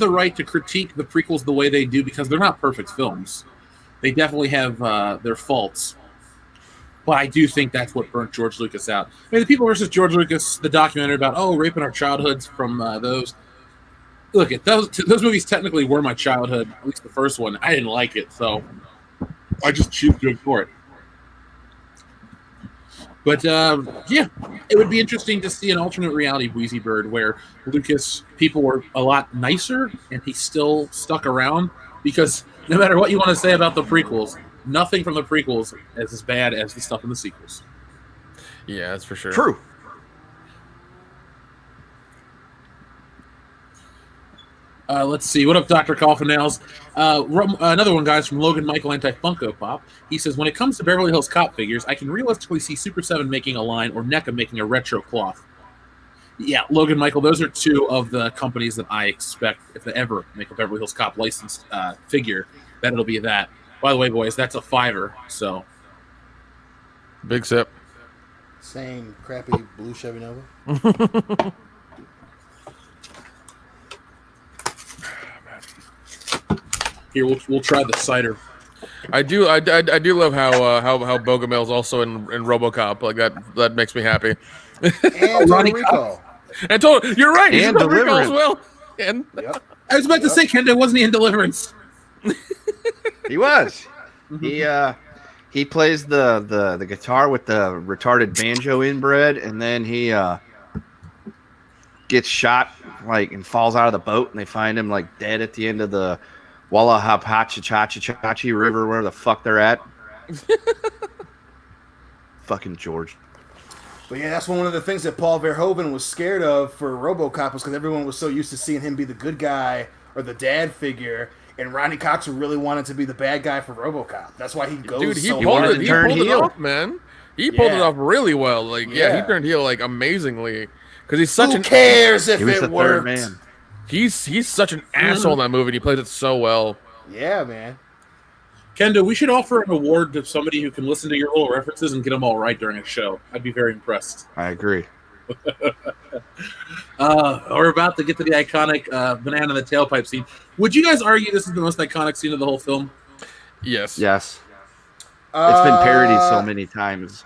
the right to critique the prequels the way they do because they're not perfect films. They definitely have their faults. But I do think that's what burnt George Lucas out. I mean, the People versus George Lucas, the documentary about, raping our childhoods from those. Look, those movies technically were my childhood, at least the first one. I didn't like it, so I just choose to ignore it. But yeah, it would be interesting to see an alternate reality Wheezy Bird where Lucas people were a lot nicer and he still stuck around, because no matter what you want to say about the prequels, nothing from the prequels is as bad as the stuff in the sequels. Yeah, that's for sure. True. Let's see. What up, Dr. Coffin-Nails? Another one, guys, from Logan Michael Anti-Funko Pop. He says, when it comes to Beverly Hills Cop figures, I can realistically see Super 7 making a line or NECA making a retro cloth. Yeah, Logan Michael, those are two of the companies that I expect, if they ever make a Beverly Hills Cop licensed figure, that it'll be that. By the way, boys, that's a $5, so. Big sip. Same crappy blue Chevy Nova. Here, we'll try the cider. I do love how Bogomel's also in RoboCop. Like that makes me happy. And Total Recall. And you're right. He's in And Total Recall as Deliverance. well. And Yep. I was about to say, Kendo, wasn't he in Deliverance? He was. He plays the guitar with the retarded banjo inbred, and then he gets shot and falls out of the boat, and they find him dead at the end of the Wallahapachachachi River, where the fuck they're at. Fucking George. But yeah, that's one of the things that Paul Verhoeven was scared of for RoboCop, was because everyone was so used to seeing him be the good guy or the dad figure, and Ronnie Cox really wanted to be the bad guy for RoboCop. That's why he goes dude, he so pulled hard. it heel. off, man. He pulled it off really well. He turned heel amazingly, because he's such Who cares if He was it the third worked? man. He's such an asshole in that movie, and he plays it so well. Yeah, man. Kendo, we should offer an award to somebody who can listen to your little references and get them all right during a show. I'd be very impressed. I agree. We're about to get to the iconic banana in the tailpipe scene. Would you guys argue this is the most iconic scene of the whole film? Yes. Yes. It's been parodied so many times.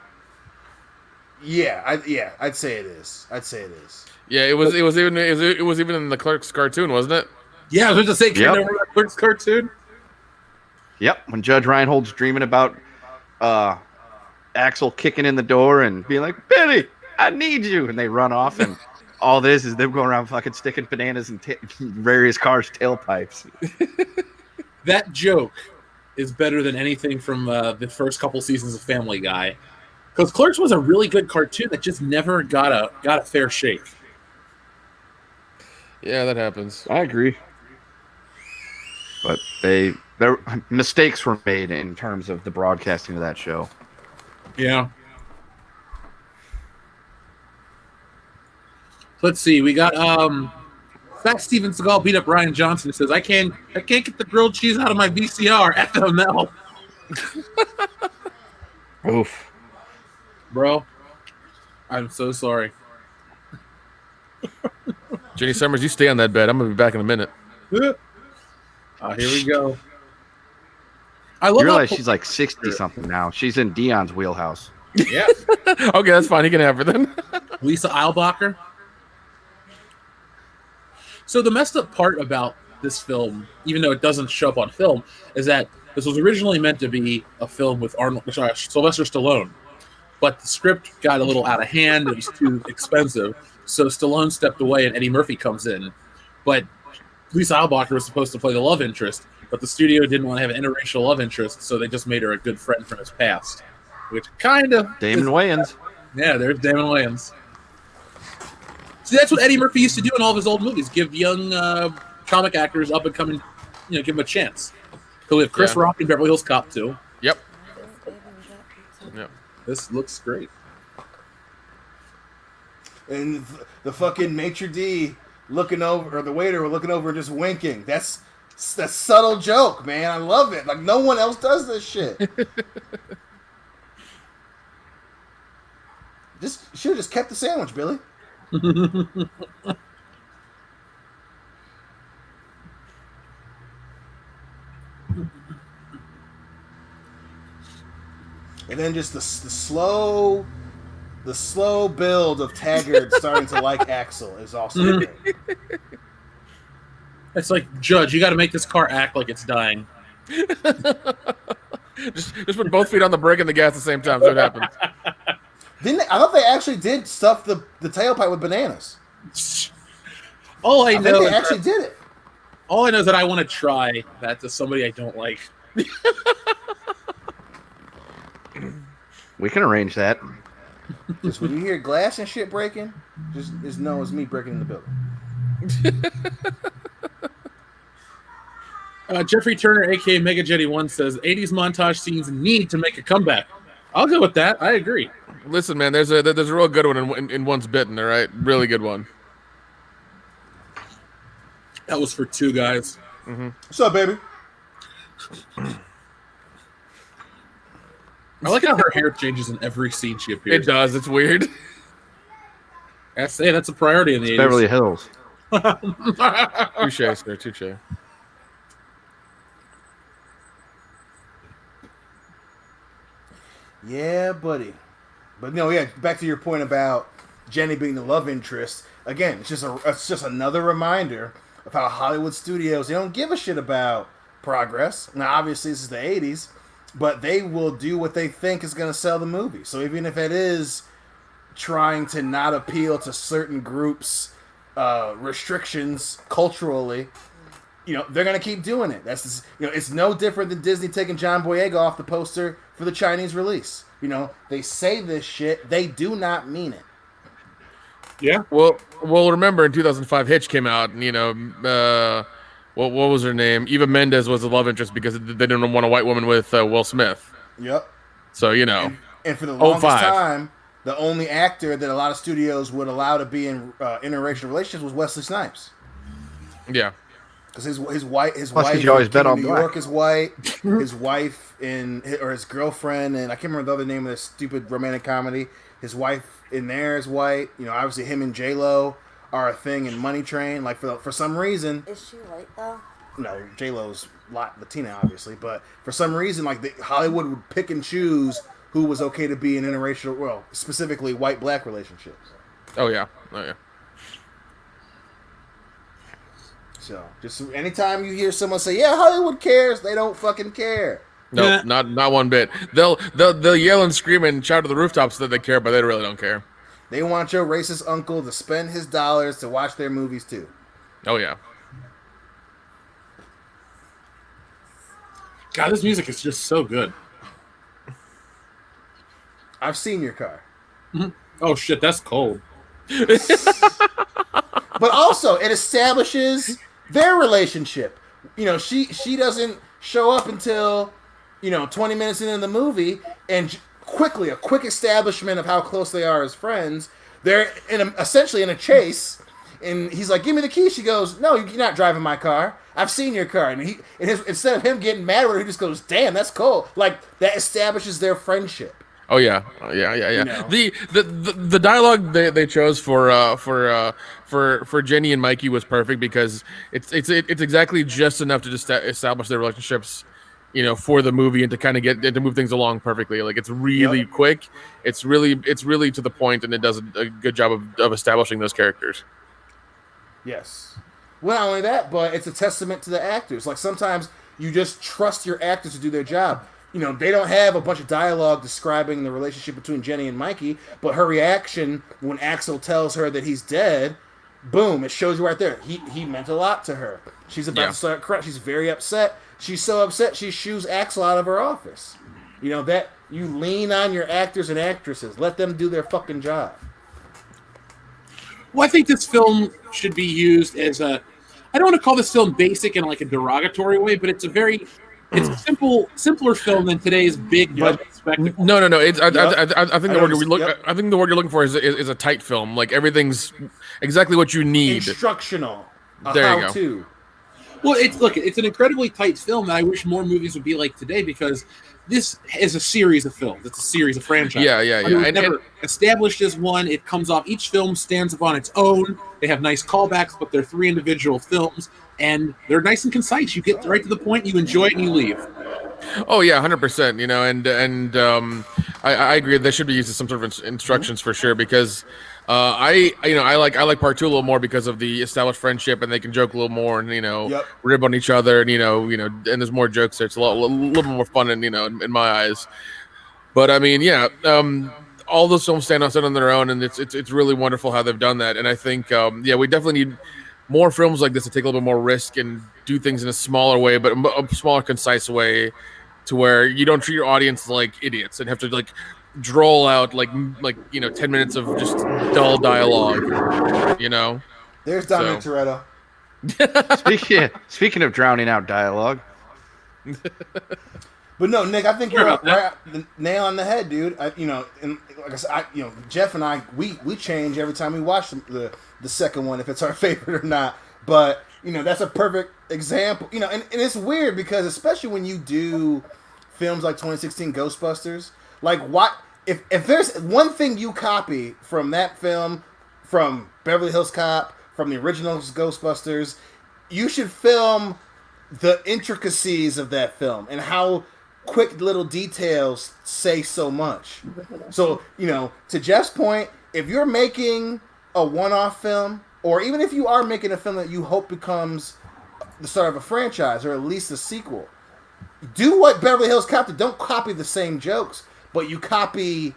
Yeah, I'd say it is. Yeah, it was even in the Clerks cartoon, wasn't it? Yeah, I was going to say, Kendo, Yep. remember that Clerks cartoon? Yep. When Judge Reinhold's dreaming about Axel kicking in the door and being like, Billy, I need you. And they run off, and all this is them going around fucking sticking bananas in various cars' tailpipes. That joke is better than anything from the first couple seasons of Family Guy. Because Clerks was a really good cartoon that just never got a fair shake. Yeah, that happens. I agree. But their mistakes were made in terms of the broadcasting of that show. Yeah. Let's see. We got Fat Steven Seagal beat up Ryan Johnson. Who says, I can't get the grilled cheese out of my VCR. FML. Oof. Bro, I'm so sorry. Jenny Summers, you stay on that bed. I'm gonna be back in a minute. Here we go. I love You realize how- she's like 60 something now. She's in Dion's wheelhouse. Yeah. Okay, that's fine. He can have her then. Lisa Eilbacher. So the messed up part about this film, even though it doesn't show up on film, is that this was originally meant to be a film with Sylvester Stallone. But the script got a little out of hand. It was too expensive. So Stallone stepped away and Eddie Murphy comes in. But Lisa Eilbacher was supposed to play the love interest, but the studio didn't want to have an interracial love interest, so they just made her a good friend from his past. Which kind of... Damon Wayans. Yeah, there's Damon Wayans. See, that's what Eddie Murphy used to do in all of his old movies. Give young comic actors up and coming, give them a chance. So we have Chris Rock in Beverly Hills Cop 2. Yep. This looks great. And the fucking maitre d' looking over, or the waiter looking over and just winking. That's a subtle joke, man. I love it. Like, no one else does this shit. Should have just kept the sandwich, Billy. And then just the slow build of Taggart starting to like Axel is also great. It's like, Judge, you got to make this car act like it's dying. Just put both feet on the brake and the gas at the same time. So it happens. I thought they actually did stuff the tailpipe with bananas. All I I think know they is actually that, did it. all I know is that I want to try that to somebody I don't like. We can arrange that. Just when you hear glass and shit breaking, just know it's me breaking in the building. Jeffrey Turner, aka Mega Jetty One, says 80s montage scenes need to make a comeback. I'll go with that. I agree. Listen, man, there's a real good one in Once Bitten. All right, really good one. That was for two guys. What's up, baby? I like how her hair changes in every scene she appears. It does. It's weird. That's a priority in the 80s. Beverly Hills. Touche, sir. Touche. Yeah, buddy. But no, yeah. Back to your point about Jenny being the love interest. Again, it's just another reminder of how Hollywood studios, they don't give a shit about progress. Now, obviously, this is the '80s, but they will do what they think is going to sell the movie. So even if it is trying to not appeal to certain groups' restrictions culturally, they're going to keep doing it. It's no different than Disney taking John Boyega off the poster for the Chinese release. They say this shit, they do not mean it. Yeah. Well, remember in 2005, Hitch came out, and what was her name? Eva Mendes was the love interest because they didn't want a white woman with Will Smith. Yep. So and for the longest 05. time, the only actor that a lot of studios would allow to be in interracial relationships was Wesley Snipes. Yeah. Because his wife you always bet on in New black. York is white. His wife or his girlfriend, and I can't remember the other name of this stupid romantic comedy. His wife in there is white. Obviously him and J-Lo are a thing in Money Train. Like for some reason, Is she white though? no, J-Lo's Latina, obviously, but for some reason, like Hollywood would pick and choose who was okay to be in interracial, well, specifically white-black relationships. Oh yeah. So, just anytime you hear someone say, "Yeah, Hollywood cares," they don't fucking care. No, Yeah. not one bit. They'll yell and scream and shout to the rooftops that they care, but they really don't care. They want your racist uncle to spend his dollars to watch their movies too. Oh yeah. God, this music is just so good. I've seen your car. Oh shit, that's cold. But also, it establishes their relationship. She doesn't show up until 20 minutes into the movie, and a quick establishment of how close they are as friends. They're essentially in a chase, and he's like, "Give me the key." She goes, "No, you're not driving my car. I've seen your car." And instead of him getting mad with her, he just goes, "Damn, that's cool." Like that establishes their friendship. Oh yeah. The dialogue they chose for Jenny and Mikey was perfect because it's exactly just enough to just establish their relationships, for the movie and to kind of to move things along perfectly. Like it's really quick, it's really to the point, and it does a good job of establishing those characters. Yes. Well, not only that, but it's a testament to the actors. Like sometimes you just trust your actors to do their job. They don't have a bunch of dialogue describing the relationship between Jenny and Mikey, but her reaction when Axel tells her that he's dead, boom, it shows you right there. He meant a lot to her. She's about to start crying. She's very upset. She's so upset she shoos Axel out of her office. That you lean on your actors and actresses. Let them do their fucking job. Well, I think this film should be used as I don't want to call this film basic in like a derogatory way, but it's a simpler film than today's big budget spectacle. No. I think the word you're looking for is a tight film. Like everything's exactly what you need. Instructional. There you go. How-to. Well, it's an incredibly tight film that I wish more movies would be like today because this is a series of films. It's a series of franchises. Yeah. It was never established as one. It comes off. Each film stands up on its own. They have nice callbacks, but they're three individual films, and they're nice and concise. You get right to the point, you enjoy it, and you leave. Oh yeah, 100%. I agree. They should be used as some sort of instructions for sure because I like part two a little more because of the established friendship, and they can joke a little more, and Yep. rib on each other, and and there's more jokes there. It's a little more fun, and in my eyes. But I mean, yeah, all those films stand on their own, and it's really wonderful how they've done that. And I think, we definitely need more films like this to take a little bit more risk and do things in a smaller way, but a smaller, concise way, to where you don't treat your audience like idiots and have to like droll out like 10 minutes of just dull dialogue. There's Dominic Toretto. Speaking of drowning out dialogue. But no, Nick, I think you're right, nail on the head, dude. And like I said, Jeff and I, we change every time we watch the second one if it's our favorite or not. But that's a perfect example. And it's weird because especially when you do films like 2016 Ghostbusters, like what if there's one thing you copy from that film, from Beverly Hills Cop, from the original Ghostbusters, you should film the intricacies of that film and how quick little details say so much. So, to Jeff's point, if you're making a one-off film, or even if you are making a film that you hope becomes the start of a franchise, or at least a sequel, do what Beverly Hills Cop did. Don't copy the same jokes, but you copy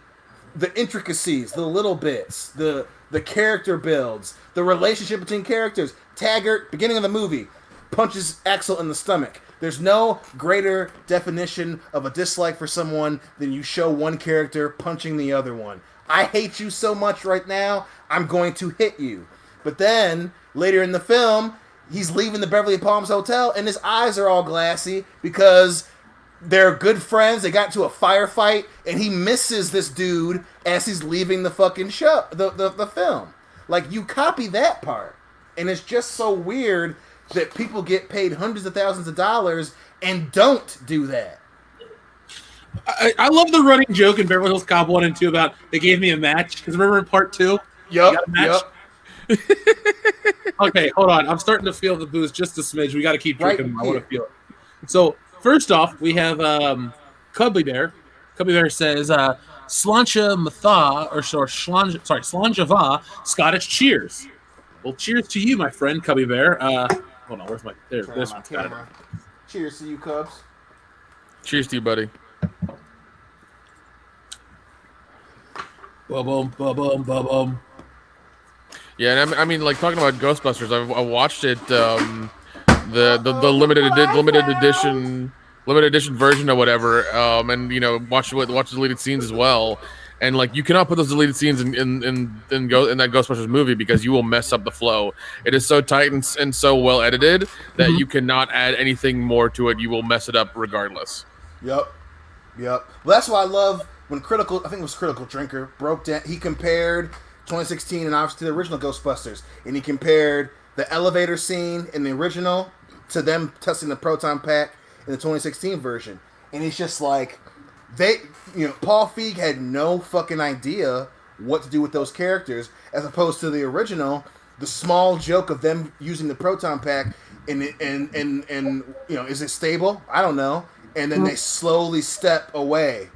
the intricacies, the little bits, the character builds, the relationship between characters. Taggart, beginning of the movie, punches Axel in the stomach. There's no greater definition of a dislike for someone than you show one character punching the other one. I hate you so much right now, I'm going to hit you. But then, later in the film, he's leaving the Beverly Palms Hotel, and his eyes are all glassy because they're good friends. They got into a firefight, and he misses this dude as he's leaving the fucking show, the film. Like, you copy that part. And it's just so weird that people get paid hundreds of thousands of dollars and don't do that. I love the running joke in Beverly Hills Cop 1 and 2 about they gave me a match. Because remember in part 2? Yep. Okay, hold on. I'm starting to feel the booze just a smidge. We got to keep drinking. Right I want to feel it. So, first off, we have Cubby Bear. Cubby Bear says, Slancha Matha, Slancha Va, Scottish cheers. Well, cheers to you, my friend, Cubby Bear. Hold on, where's my... There's my camera. Cheers to you, Cubs. Cheers to you, buddy. Ba-boom, ba-boom, ba-boom. Yeah, and I mean, like, talking about Ghostbusters, I watched it, the limited edition version or whatever, and watch the deleted scenes as well. And like, you cannot put those deleted scenes in that Ghostbusters movie because you will mess up the flow. It is so tight and so well edited that you cannot add anything more to it. You will mess it up regardless. Yep. Well, that's why I love when Critical Drinker broke down. He compared 2016 and obviously the original Ghostbusters, and he compared the elevator scene in the original to them testing the proton pack in the 2016 version, and he's just like, Paul Feig had no fucking idea what to do with those characters, as opposed to the original, the small joke of them using the proton pack, and is it stable? I don't know. And then they slowly step away.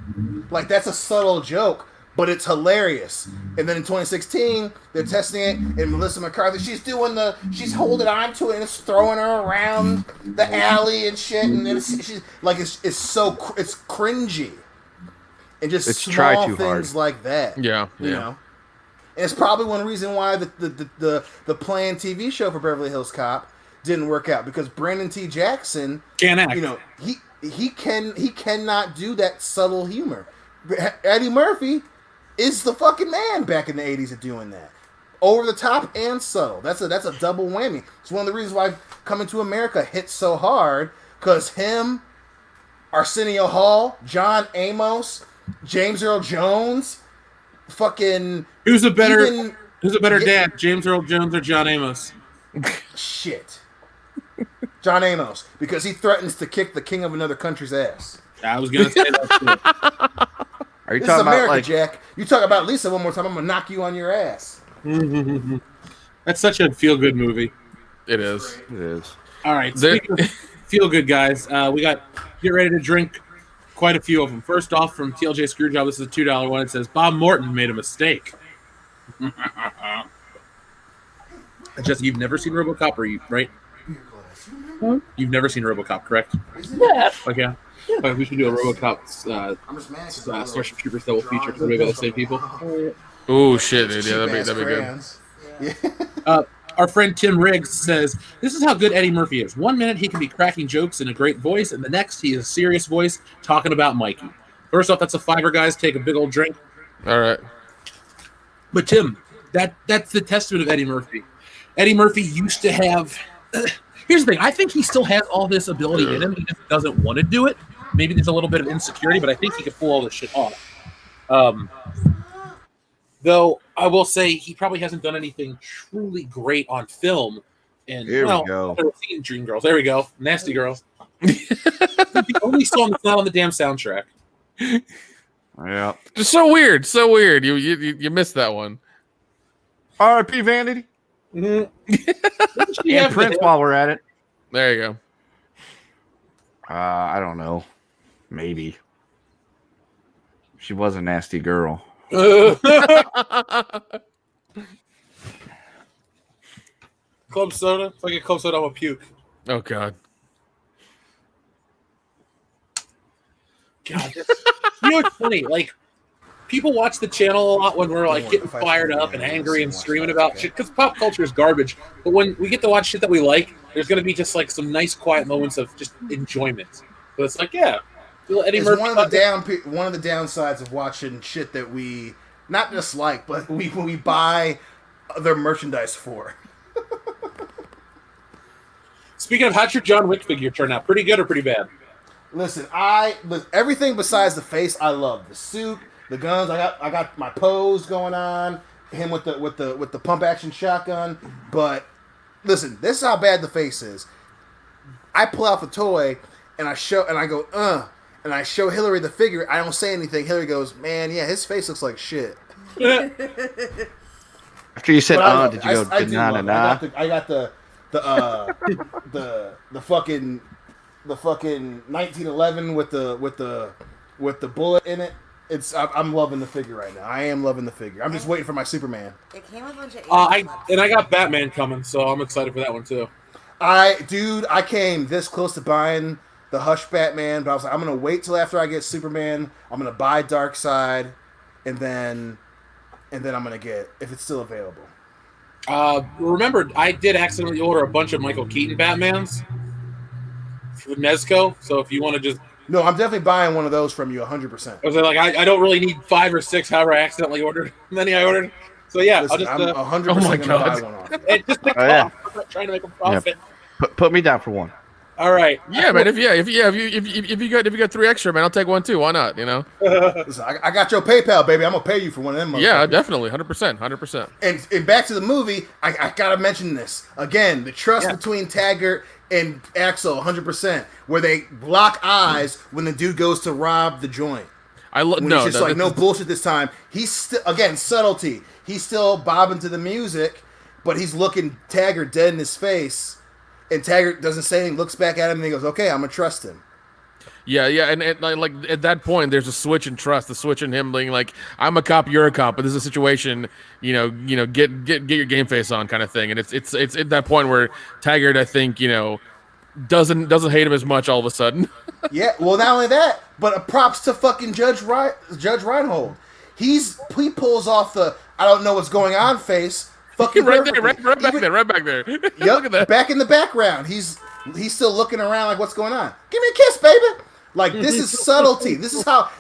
Like, that's a subtle joke, but it's hilarious. And then in 2016, they're testing it, and Melissa McCarthy, she's holding on to it, and it's throwing her around the alley and shit, and it's cringy. And just It's small try too things hard. like that. Yeah. And it's probably one reason why the planned TV show for Beverly Hills Cop didn't work out, because Brandon T. Jackson Can't act. He cannot do that subtle humor. Eddie Murphy is the fucking man back in the 80s at doing that. Over the top and subtle. That's a double whammy. It's one of the reasons why Coming to America hit so hard, because him, Arsenio Hall, John Amos, James Earl Jones, fucking... Who's a better dad, James Earl Jones or John Amos? Shit. John Amos, because he threatens to kick the king of another country's ass. I was going to say that too. Are you This is talking America, about like Jack. You talk about Lisa one more time, I'm going to knock you on your ass. That's such a feel-good movie. It is. it is? All right, speaking of feel-good, guys, we got get ready to drink quite a few of them. First off, from TLJ Screwjob, this is a $2 one. It says, Bob Morton made a mistake. Just you've never seen RoboCop, or right? Hmm? You've never seen RoboCop, correct? Yeah. Okay. Okay, we should do a RoboCop I'm just mad 'cause Starship Troopers double feature because we got the same people. Oh shit, dude. Yeah, cheap-ass that'd be good. crayons. Yeah. Our friend Tim Riggs says, "This is how good Eddie Murphy is. 1 minute he can be cracking jokes in a great voice, and the next he is a serious voice talking about Mikey." First off, that's a fiver, guys. Take a big old drink. All right. But Tim, that's the testament of Eddie Murphy. Eddie Murphy used to have. Here's the thing. I think he still has all this ability in him. He just doesn't want to do it. Maybe there's a little bit of insecurity, but I think he can pull all this shit off. Though I will say he probably hasn't done anything truly great on film. And Here we go. I've never seen Dreamgirls. There we go. Nasty Girls. The only song that's not on the damn soundtrack. Yeah. Just so weird. So weird. You missed that one. R.I.P. Vanity. Mm-hmm. And Prince while we're at it. There you go. I don't know. Maybe. She was a nasty girl. Club soda. If I get club soda, I'm gonna puke. Oh god. God, you know what's funny? Like, people watch the channel a lot when we're like getting fired up and angry and screaming about shit because pop culture is garbage. But when we get to watch shit that we like, there's gonna be just like some nice, quiet moments of just enjoyment. So it's like, yeah, Eddie It's Murphy. one of the downsides of watching shit that we not just like, but we buy their merchandise for. Speaking of, how'd your John Wick figure turn out? Pretty good or pretty bad? Listen, everything besides the face, I love the suit, the guns. I got my pose going on. Him with the pump action shotgun. But listen, this is how bad the face is. I pull out the toy and I go, and I show Hillary the figure. I don't say anything. Hillary goes, "Man, yeah, his face looks like shit." After you said, did you go, I do nah, love nah, it. I got the fucking 1911 with the bullet in it. I'm loving the figure right now. I am loving the figure. I'm just waiting for my Superman. It came with a bunch of. I got Batman coming, so I'm excited for that one too. I came this close to buying the Hush Batman, but I was like, I'm gonna wait till after I get Superman. I'm gonna buy Darkseid, and then I'm gonna get, if it's still available. Remember, I did accidentally order a bunch of Michael Keaton Batmans for Mezco, so if you want to just... No, I'm definitely buying one of those from you 100%. I was like, I don't really need 5 or 6, however I accidentally ordered. Many I ordered. So yeah, Listen, I'll just... I'm 100% gonna buy one off. It just makes yeah. I'm not trying to make a profit. Put me down for one. All right. Yeah, man. If you got 3 extra, man, I'll take one too. Why not? You know. Listen, I got your PayPal, baby. I'm gonna pay you for one of them. Yeah, definitely, 100%. And back to the movie, I gotta mention this again: the trust between Taggart and Axel, 100%, where they lock eyes when the dude goes to rob the joint. He's just like, no bullshit this time. He's still, again, subtlety. He's still bobbing to the music, but he's looking Taggart dead in his face. And Taggart doesn't say anything, looks back at him, and he goes, "Okay, I'm gonna trust him." Yeah, and like at that point, there's a switch in trust, the switch in him being like, "I'm a cop, you're a cop," but this is a situation, get your game face on, kind of thing. And it's at that point where Taggart, I think, doesn't hate him as much all of a sudden. Yeah, well, not only that, but props to fucking Judge Reinhold. He pulls off the "I don't know what's going on" face. Fucking right there, right back there. Yep, Look at that. back in the background. He's still looking around like, what's going on? Give me a kiss, baby. Like, this is subtlety. This is a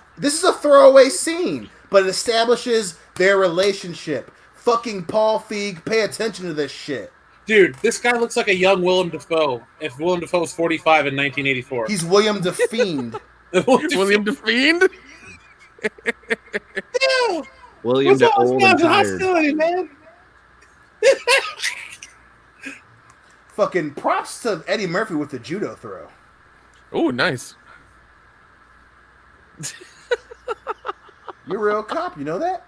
throwaway scene, but it establishes their relationship. Fucking Paul Feig, pay attention to this shit. Dude, this guy looks like a young Willem Dafoe. If Willem Dafoe was 45 in 1984. He's William the Fiend. William the Fiend? Yeah. William the old and tired. Hostility, man. Fucking props to Eddie Murphy with the judo throw. Oh, nice. You're a real cop, you know that?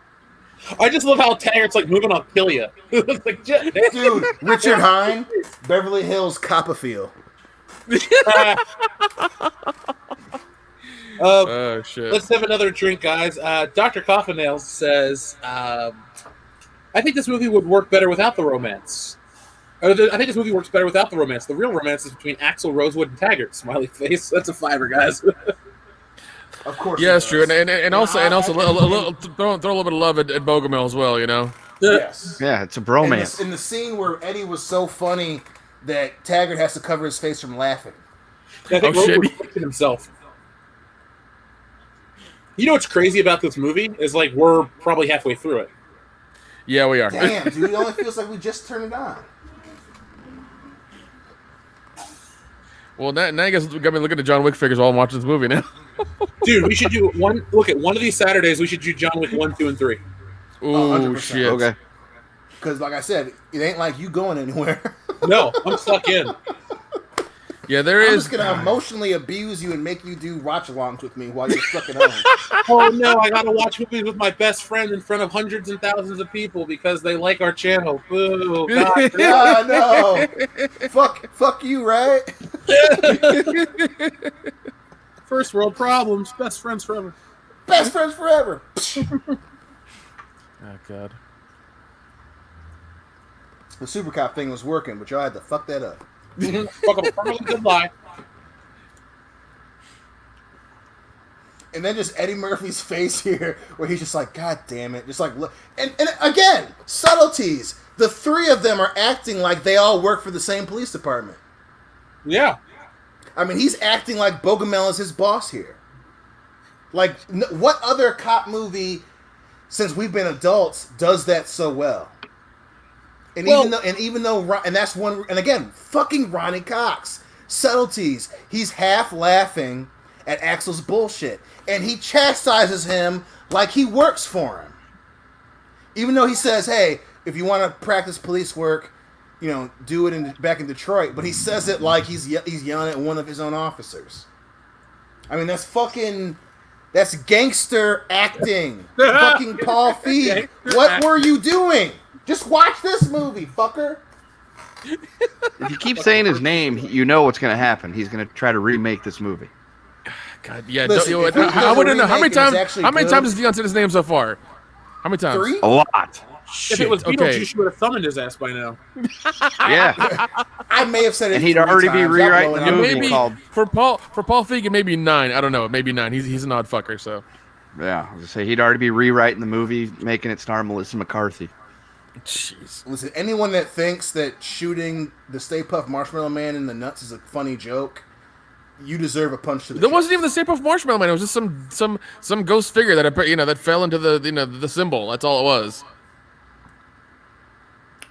I just love how Taggart's like moving on kill you. Like, dude, Richard Hine, Beverly Hills Copperfield. Oh shit. Let's have another drink, guys. Dr. Coffinails says, I think this movie would work better without the romance. I think this movie works better without the romance. The real romance is between Axel Rosewood and Taggart. Smiley face. That's a $5, guys. Of course. Yeah, it's true, and also throw a little bit of love at Bogomil as well. You know. Yes. Yeah, it's a bromance. In the scene where Eddie was so funny that Taggart has to cover his face from laughing. I think Rosewood fucked himself. You know what's crazy about this movie is like we're probably halfway through it. Yeah, we are. Damn, dude, it only feels like we just turned it on. Well, now you guys got me looking at John Wick figures while I'm watching this movie now. Dude, we should do one. Look at one of these Saturdays. We should do John Wick 1, 2, and 3. Ooh, 100%. shit. Okay. Because, like I said, it ain't like you going anywhere. No, I'm stuck in. Yeah, there I'm is. just gonna emotionally abuse you and make you do watch-alongs with me while you're stuck at home. Oh no, I gotta watch movies with my best friend in front of hundreds and thousands of people because they like our channel. Boo! God. No. Fuck you, right? First world problems. Best friends forever. Best friends forever. Oh God. The Super Cop thing was working, but y'all had to fuck that up. Fuck up a permanently good lie. And then just Eddie Murphy's face here, where he's just like, God damn it. Just like, look. And again, subtleties. The three of them are acting like they all work for the same police department. Yeah. I mean, he's acting like Bogomil is his boss here. Like, what other cop movie, since we've been adults, does that so well? And even though, and that's one, and again, fucking Ronnie Cox. Subtleties. He's half laughing at Axel's bullshit. And he chastises him like he works for him. Even though he says, hey, if you want to practice police work, you know, do it back in Detroit. But he says it like he's yelling at one of his own officers. I mean, that's gangster acting. Fucking Paul Feig. What were you doing? Just watch this movie, fucker. If you keep saying his name, you know what's going to happen. He's going to try to remake this movie. God, yeah. Listen, if I want to know how many times. actually How many good- times has Dion said his name so far? How many times? 3? A lot. If it was Beetlejuice, okay. you would have summoned his ass by now. Yeah. I may have said it. And he'd 3 already be times. rewriting I'm the blowing movie up. Maybe called- for Paul Feig, maybe 9. I don't know. Maybe 9. He's an odd fucker. So. Yeah. I was going to say, he'd already be rewriting the movie, making it star Melissa McCarthy. Jeez. Listen, anyone that thinks that shooting the Stay Puft Marshmallow Man in the nuts is a funny joke, you deserve a punch to the There chest. wasn't even the Stay Puft Marshmallow Man. It was just some ghost figure that that fell into the symbol. That's all it was.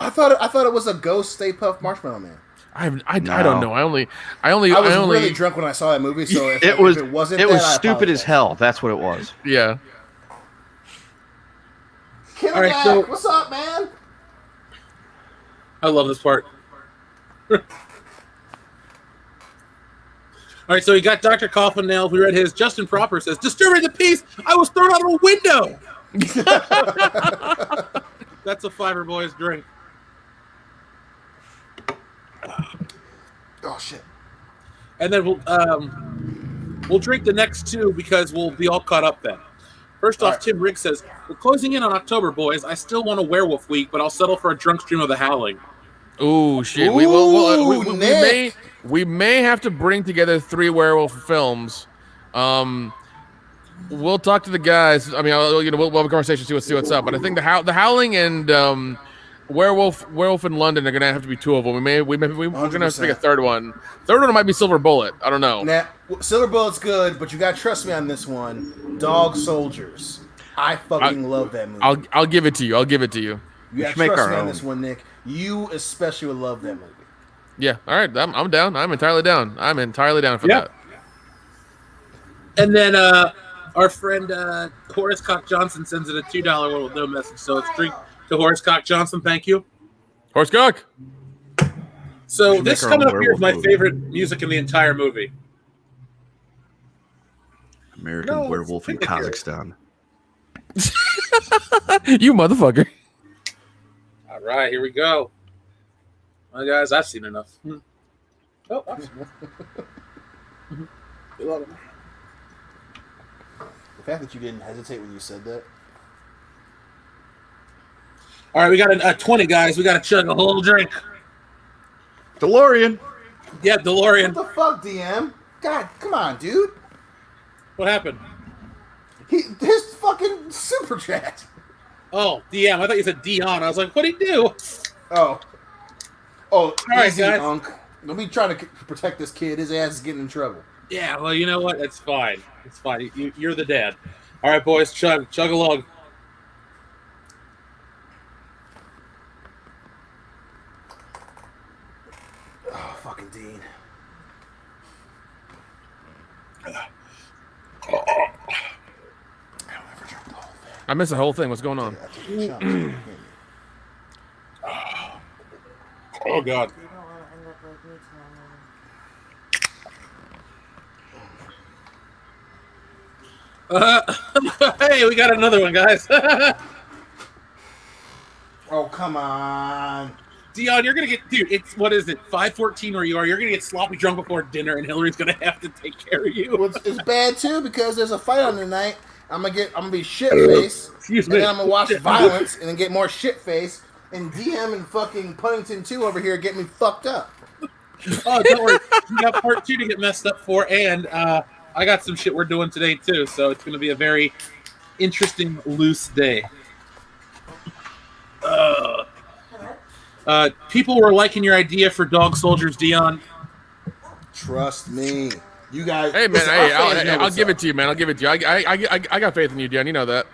I thought it was a ghost Stay Puft Marshmallow Man. I don't No. know. I only. I was really drunk when I saw that movie, so if It was wasn't it that, was I stupid as apologize. hell. That's what it was. Yeah. Killer All right, Mac, so- what's up, man? I love this part. All right, so he got Dr. Coffin nailed. We read his. Justin Proper says, disturbing the peace. I was thrown out of a window. That's a $5 boys drink. Oh shit. And then we'll drink the next 2 because we'll be all caught up then. First off, right. Tim Riggs says, we're closing in on October, boys. I still want a werewolf week, but I'll settle for a drunk stream of The Howling. Ooh, shit. Ooh, Nick. We may have to bring together 3 werewolf films. We'll talk to the guys. I mean, we'll have a conversation, see what's up. But I think the Howling and Werewolf in London are gonna have to be 2 of them. We're gonna have to pick a 3rd one. 3rd one might be Silver Bullet. I don't know. Now, Silver Bullet's good, but you gotta trust me on this one. Dog Soldiers. I fucking love that movie. I'll give it to you. You gotta should make trust our me on own. this one, Nick. You especially would love that movie. Yeah. All right. I'm down. I'm entirely down. I'm entirely down for Yeah. that. And then our friend Horace Cock Johnson sends it a $2 with no message. So let's drink to Horace Cock Johnson. Thank you. Horsecock. So should this make our coming own up here is my werewolf movie. favorite music in the entire movie. American No, Werewolf in it's right here. Kazakhstan. You motherfucker. All right, here we go. Well, guys, I've seen enough. Oh, I've seen enough. You love it. The fact that you didn't hesitate when you said that. All right, we got a 20, guys. We got to chug a whole drink. DeLorean. Yeah, DeLorean. What the fuck, DM? God, come on, dude. What happened? His fucking super chat. Oh, DM. I thought you said Dion. I was like, what'd he do? Oh, All right, easy, guys. Unc. Don't be trying to protect this kid. His ass is getting in trouble. Yeah, well, you know what? It's fine. It's fine. You're the dad. All right, boys. Chug along. Oh, fucking Dean. I missed the whole thing. What's going on? Oh, God. Hey, we got another one, guys. Oh, come on. Dion, you're gonna get, dude. It's what is it? 5:14 where you are. You're gonna get sloppy drunk before dinner, and Hillary's gonna have to take care of you. Well, it's bad too because there's a fight on tonight. I'm gonna be shit faced, Excuse and me. then I'm gonna watch violence and then get more shit faced. And DM and fucking Punnington 2 over here get me fucked up. Oh, don't worry. We got part 2 to get messed up for, and I got some shit we're doing today too. So it's gonna be a very interesting, loose day. People were liking your idea for dog soldiers, Dion. Trust me, you guys. Hey man, listen, our fans know I'll what's give up. it to you, man. I'll give it to you. I got faith in you, Dion. You know that.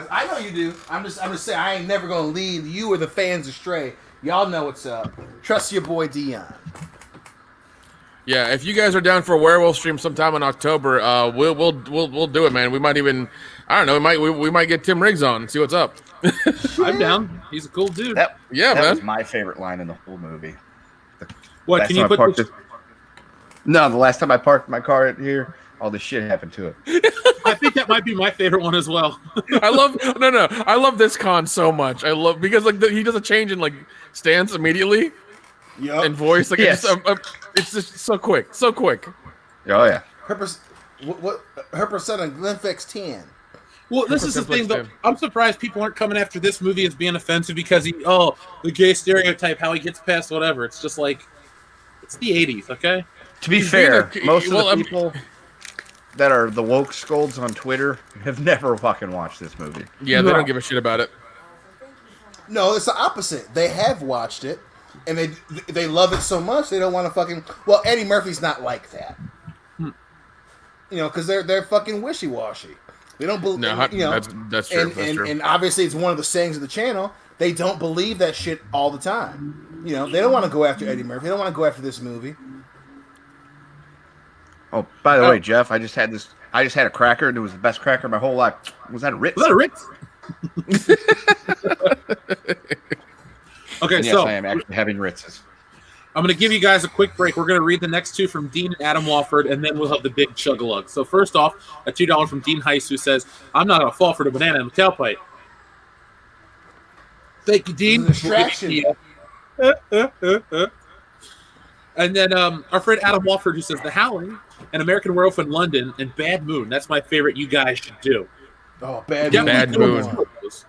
I know you do. I'm just saying I ain't never gonna lead you or the fans astray. Y'all know what's up. Trust your boy Dion. Yeah, if you guys are down for a werewolf stream sometime in October, we'll do it, man. We might even, I don't know, we might get Tim Riggs on and see what's up. I'm down. He's a cool dude. That Yeah, that man. was my favorite line in the whole movie. What Last can you time I put? parked this- No, the last time I parked my car here, all this shit happened to it. I think that might be my favorite one as well. I love this con so much. I love because like he does a change in like stance immediately Yup. and voice. Like Yes. it's just so quick. Oh yeah. Her percent on Glenfix 10. Well, this is the thing, though. Tim. I'm surprised people aren't coming after this movie as being offensive because the gay stereotype, how he gets past whatever. It's just like, it's the 80s, okay? To be He's fair, being a- most of well, the people that are the woke scolds on Twitter have never fucking watched this movie. Yeah, they No. don't give a shit about it. No, it's the opposite. They have watched it, and they love it so much they don't want to fucking. Well, Eddie Murphy's not like that. You know, because they're fucking wishy washy. They don't believe. No, you know, that's true. and, That's and, true. and obviously it's one of the sayings of the channel. They don't believe that shit all the time. You know, they don't want to go after Eddie Murphy. They don't want to go after this movie. Oh, by the way, Jeff, I just had a cracker, and it was the best cracker of my whole life. Was that a Ritz? Was that a Ritz? Okay, And yes, so I am actually having Ritzes. I'm going to give you guys a quick break. We're going to read the next two from Dean and Adam Wofford, and then we'll have the big chug-a-lug. So first off, a $2 from Dean Heiss, who says, I'm not going to fall for the banana in the tailpipe. Thank you, Dean. It's a distraction. And then our friend Adam Wofford, who says, The Howling, An American Werewolf in London, and Bad Moon. That's my favorite you guys should do. Oh, bad Definitely Bad do Moon. one of those.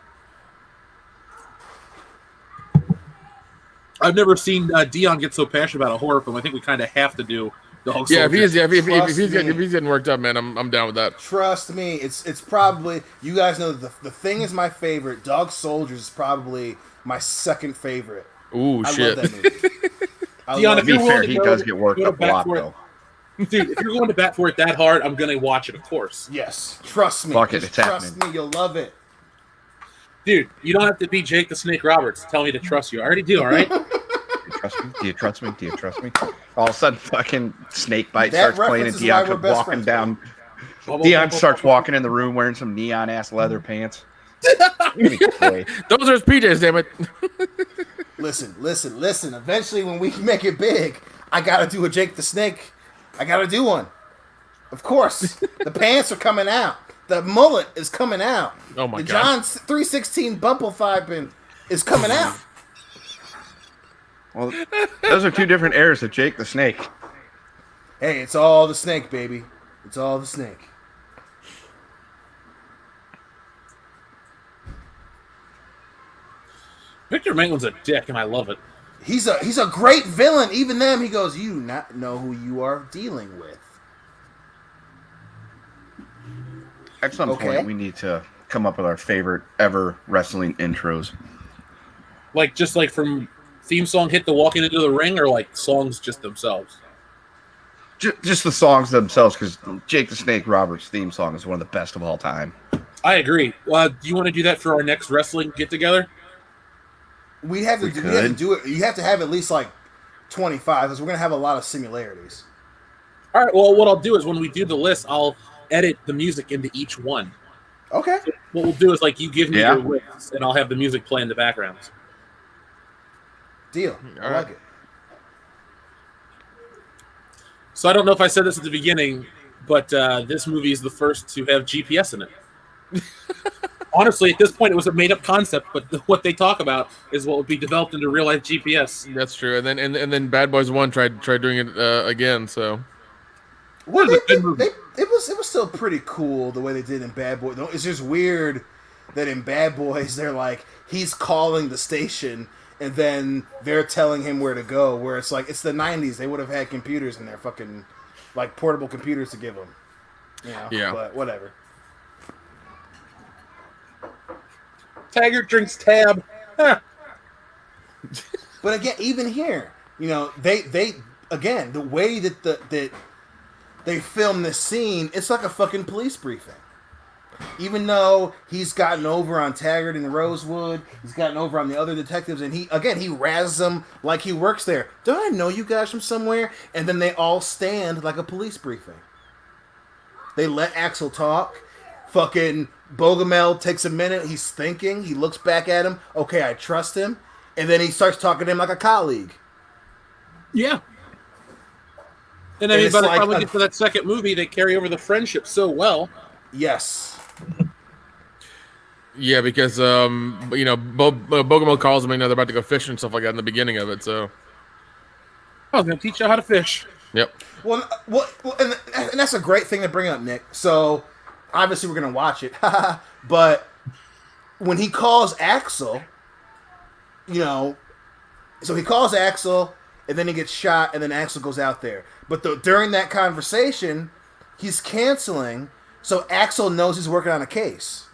I've never seen Dion get so passionate about a horror film. I think we kind of have to do Dog Yeah, if Soldiers. he's getting worked up, man, I'm down with that. Trust me, it's probably you guys know the Thing is my favorite. Dog Soldiers is probably my second favorite. Ooh, I shit. love that movie. I Dion, love if To be you're willing fair, to he go- does get worked go to up a bat lot, for it. though. Dude, if you're going to bat for it that hard, I'm going to watch it, of course. Yes, trust me. Fuck it, Just it's trust happening. me, you'll love it. Dude, you don't have to be Jake the Snake Roberts to tell me to trust you. I already do, all right? Trust me? Do you trust me? Do you trust me? All of a sudden, fucking snake bite That starts playing, and reference is why Dion we're comes best walking friends, down. Dion starts walking in the room wearing some neon ass leather pants. Boy. Those are his PJs, damn it. Listen. Eventually, when we make it big, I gotta do a Jake the Snake. I gotta do one. Of course, the pants are coming out. The mullet is coming out. Oh my the God. John 316 Bumplefipin is coming out. Well, those are two different eras of Jake the Snake. Hey, it's all the snake, baby. It's all the snake. Victor Maitland's a dick, and I love it. He's a great villain. Even them, he goes, "You not know who you are dealing with." At some Okay. point, we need to come up with our favorite ever wrestling intros. Like just like from theme song hit the walking into the ring, or like songs just themselves. Just the songs themselves, because Jake the Snake Roberts' theme song is one of the best of all time. I agree. Do you want to do that for our next wrestling get together? We have to do it. You have to have at least like 25, because we're gonna have a lot of similarities. All right. Well, what I'll do is when we do the list, I'll edit the music into each one. Okay. So what we'll do is like you give me Yeah. your lists, and I'll have the music play in the backgrounds. Deal. I All like right. it. So I don't know if I said this at the beginning, but this movie is the first to have GPS in it. Honestly, at this point, it was a made-up concept, but what they talk about is what would be developed into real-life GPS. That's true. And then Bad Boys 1 tried doing it again. So Well, It was a good movie. it was still pretty cool the way they did in Bad Boys. It's just weird that in Bad Boys they're like he's calling the station and then they're telling him where to go. Where it's like it's the '90s, they would have had computers in their fucking like portable computers to give them. You know, Yeah. But whatever. Taggart drinks tab. Huh. But again, even here, you know, they again the way that that they film this scene, it's like a fucking police briefing. Even though he's gotten over on Taggart and Rosewood, he's gotten over on the other detectives, and he razzes them like he works there. Don't I know you guys from somewhere? And then they all stand like a police briefing. They let Axel talk. Fucking Bogomel takes a minute. He's thinking. He looks back at him. Okay, I trust him. And then he starts talking to him like a colleague. Yeah. And I mean, it's by the like time we a- get to that second movie, they carry over the friendship so well. Yes. yeah, because Bogomil calls them. They're about to go fishing and stuff like that in the beginning of it. So I was going to teach you how to fish. yep. Well, and that's a great thing to bring up, Nick. So, obviously, we're going to watch it. But when he calls Axel, you know, so he calls Axel, and then he gets shot, and then Axel goes out there. But during that conversation, he's canceling, so Axel knows he's working on a case.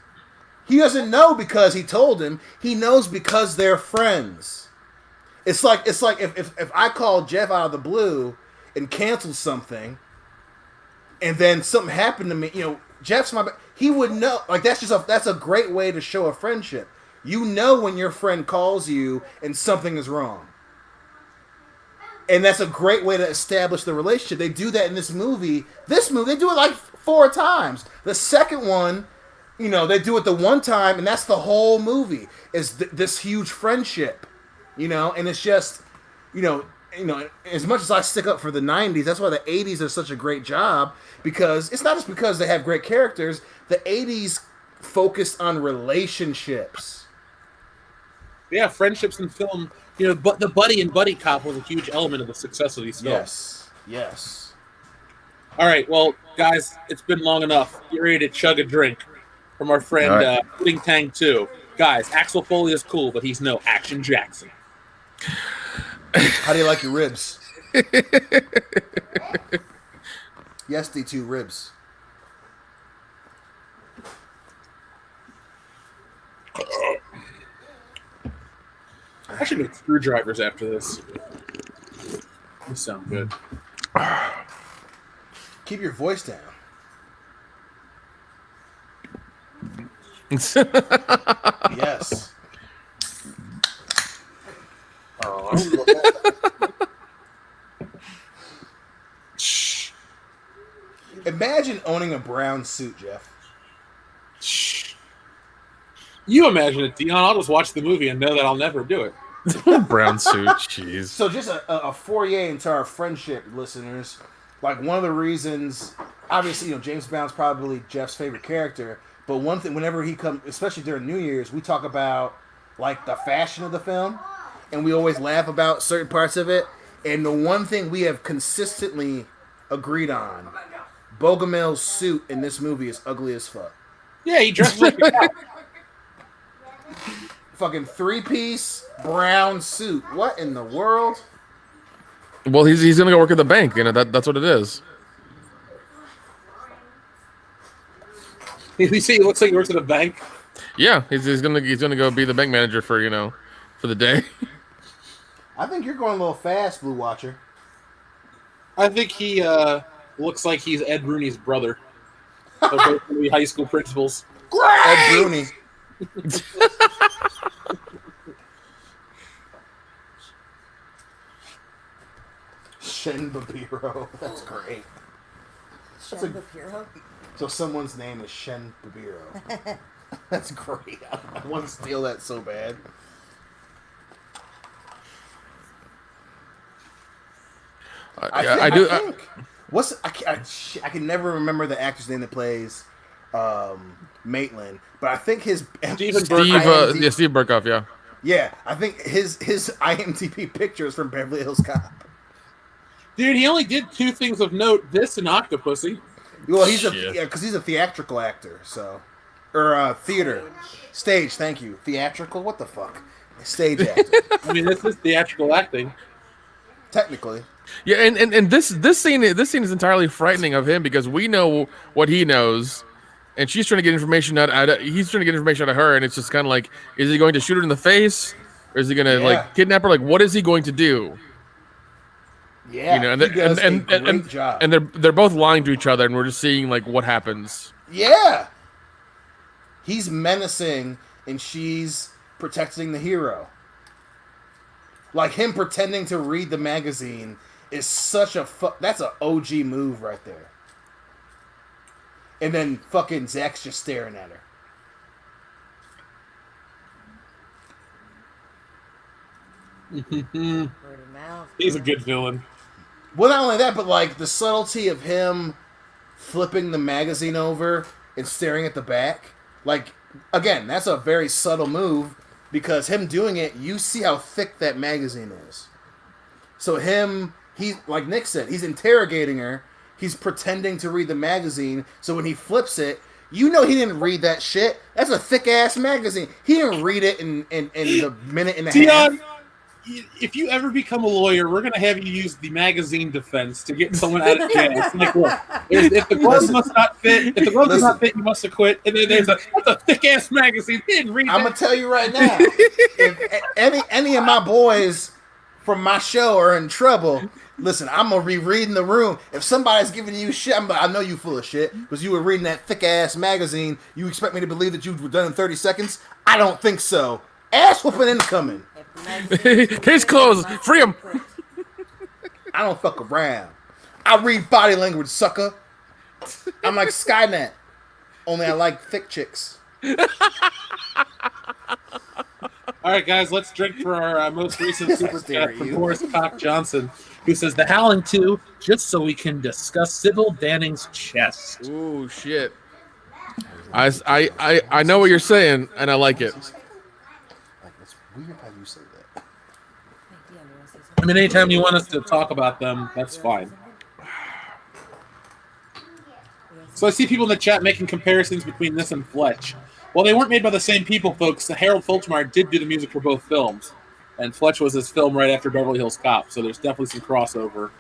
He doesn't know because he told him. He knows because they're friends. It's like if I called Jeff out of the blue and canceled something, and then something happened to me, you know, Jeff's he would know. Like that's a great way to show a friendship. You know when your friend calls you and something is wrong. And that's a great way to establish the relationship. They do that in this movie. They do it like 4 times. The second one, you know, they do it the one time, and that's the whole movie. Is this huge friendship, you know? And it's just, you know, as much as I stick up for the '90s, that's why the '80s are such a great job, because it's not just because they have great characters. The '80s focused on relationships. Yeah, friendships in film. You know, but the buddy and buddy cop was a huge element of the success of these films. Yes. All right, well, guys, it's been long enough. Get ready to chug a drink from our friend All right. Pudding Tang 2. Guys, Axel Foley is cool, but he's no Action Jackson. How do you like your ribs? Yes, D2 ribs. I should make screwdrivers after this. These sound good. Keep your voice down. Yes. Imagine owning a brown suit, Jeff. You imagine it, Dion. I'll just watch the movie and know that I'll never do it. Brown suit. Jeez. So just a foray into our friendship, listeners. Like one of the reasons, obviously, you know, James Brown's probably Jeff's favorite character. But one thing, whenever he comes, especially during New Year's, we talk about like the fashion of the film, and we always laugh about certain parts of it. And the one thing we have consistently agreed on, Bogomel's suit in this movie is ugly as fuck. Yeah, he dresses like a cop. fucking 3-piece brown suit. What in the world? Well, he's gonna go work at the bank. That's what it is. You see, he looks like he works at a bank. Yeah, he's gonna go be the bank manager for for the day. I think you're going a little fast, Blue Watcher. I think he looks like he's Ed Rooney's brother. They're both going to be high school principals. Ed Rooney. Shen Babiro. That's great. Shen Babiro? So someone's name is Shen Babiro. That's great. I want to steal that so bad. I do. think, I can never remember the actor's name that plays Maitland, but I think his Steve Burkhoff, yeah. Yeah, I think his IMDb picture is from Beverly Hills Cop. Dude, he only did 2 things of note: this and Octopussy. Well, he's because he's a theatrical actor, or theater, stage. Thank you, theatrical. What the fuck, stage actor. I mean, this is theatrical acting. Technically. Yeah, and this scene is entirely frightening of him because we know what he knows, and she's trying to get information he's trying to get information out of her, and it's just kind of like, is he going to shoot her in the face, or is he going to like kidnap her? Like, what is he going to do? Yeah, and he does a great job. And they're both lying to each other, and we're just seeing like what happens. Yeah, he's menacing, and she's protecting the hero. Like him pretending to read the magazine is such a that's an OG move right there. And then fucking Zach's just staring at her. He's a good villain. Well, not only that, but like the subtlety of him flipping the magazine over and staring at the back. Like, again, that's a very subtle move because him doing it, you see how thick that magazine is. So he, like Nick said, he's interrogating her. He's pretending to read the magazine. So when he flips it, you know he didn't read that shit. That's a thick-ass magazine. He didn't read it in the minute and a half. If you ever become a lawyer, we're going to have you use the magazine defense to get someone out of jail. It's like, look, if the gloves must not fit, if the gloves does not fit, you must acquit. And then that's a thick-ass magazine. He didn't read that. I'm going to tell you right now, if any of my boys from my show are in trouble, listen, I'm going to be reading the room. If somebody's giving you shit, I know you full of shit because you were reading that thick-ass magazine. You expect me to believe that you were done in 30 seconds? I don't think so. Ass whooping incoming. Case closed. Free him. I don't fuck around. I read body language, sucker. I'm like Skynet. Only I like thick chicks. All right, guys, let's drink for our most recent super chat from Boris Cock Johnson, who says, "The Howling 2, just so we can discuss Sybil Danning's chest." Ooh, shit. I know what you're saying, and I like it. It's weird how you say that. I mean, anytime you want us to talk about them, that's fine. So I see people in the chat making comparisons between this and Fletch. Well, they weren't made by the same people, folks. Harold Faltermeyer did do the music for both films, and Fletch was his film right after Beverly Hills Cop, so there's definitely some crossover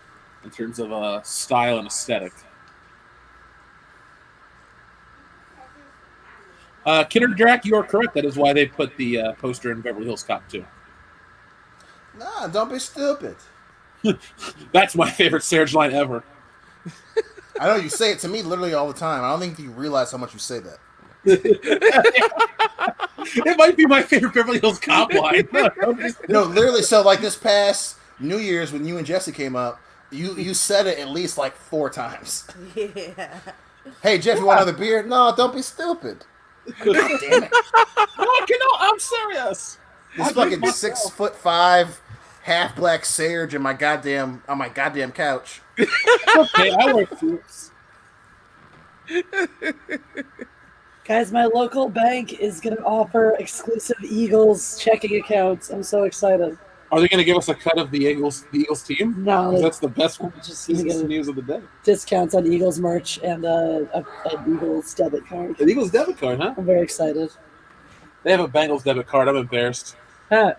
in terms of style and aesthetic. Kidder Drac, you are correct. That is why they put the poster in Beverly Hills Cop 2. Nah, don't be stupid. That's my favorite Serge line ever. I know you say it to me literally all the time. I don't think you realize how much you say that. It might be my favorite Beverly Hills Cop line. No, literally. So, like this past New Year's when you and Jesse came up, you said it at least like 4 times. Yeah. Hey, Jeff, you want another beer? No, don't be stupid. God damn it. No, I'm serious. This fucking 6'5" half black Serge on my goddamn couch. Okay, I wear suits. Guys, my local bank is going to offer exclusive Eagles checking accounts. I'm so excited. Are they going to give us a cut of the Eagles team? No, That's the best one. just This gonna is the get news of the day. discounts on Eagles merch and an Eagles debit card. The Eagles debit card, huh? I'm very excited. They have a Bengals debit card. I'm embarrassed. Huh.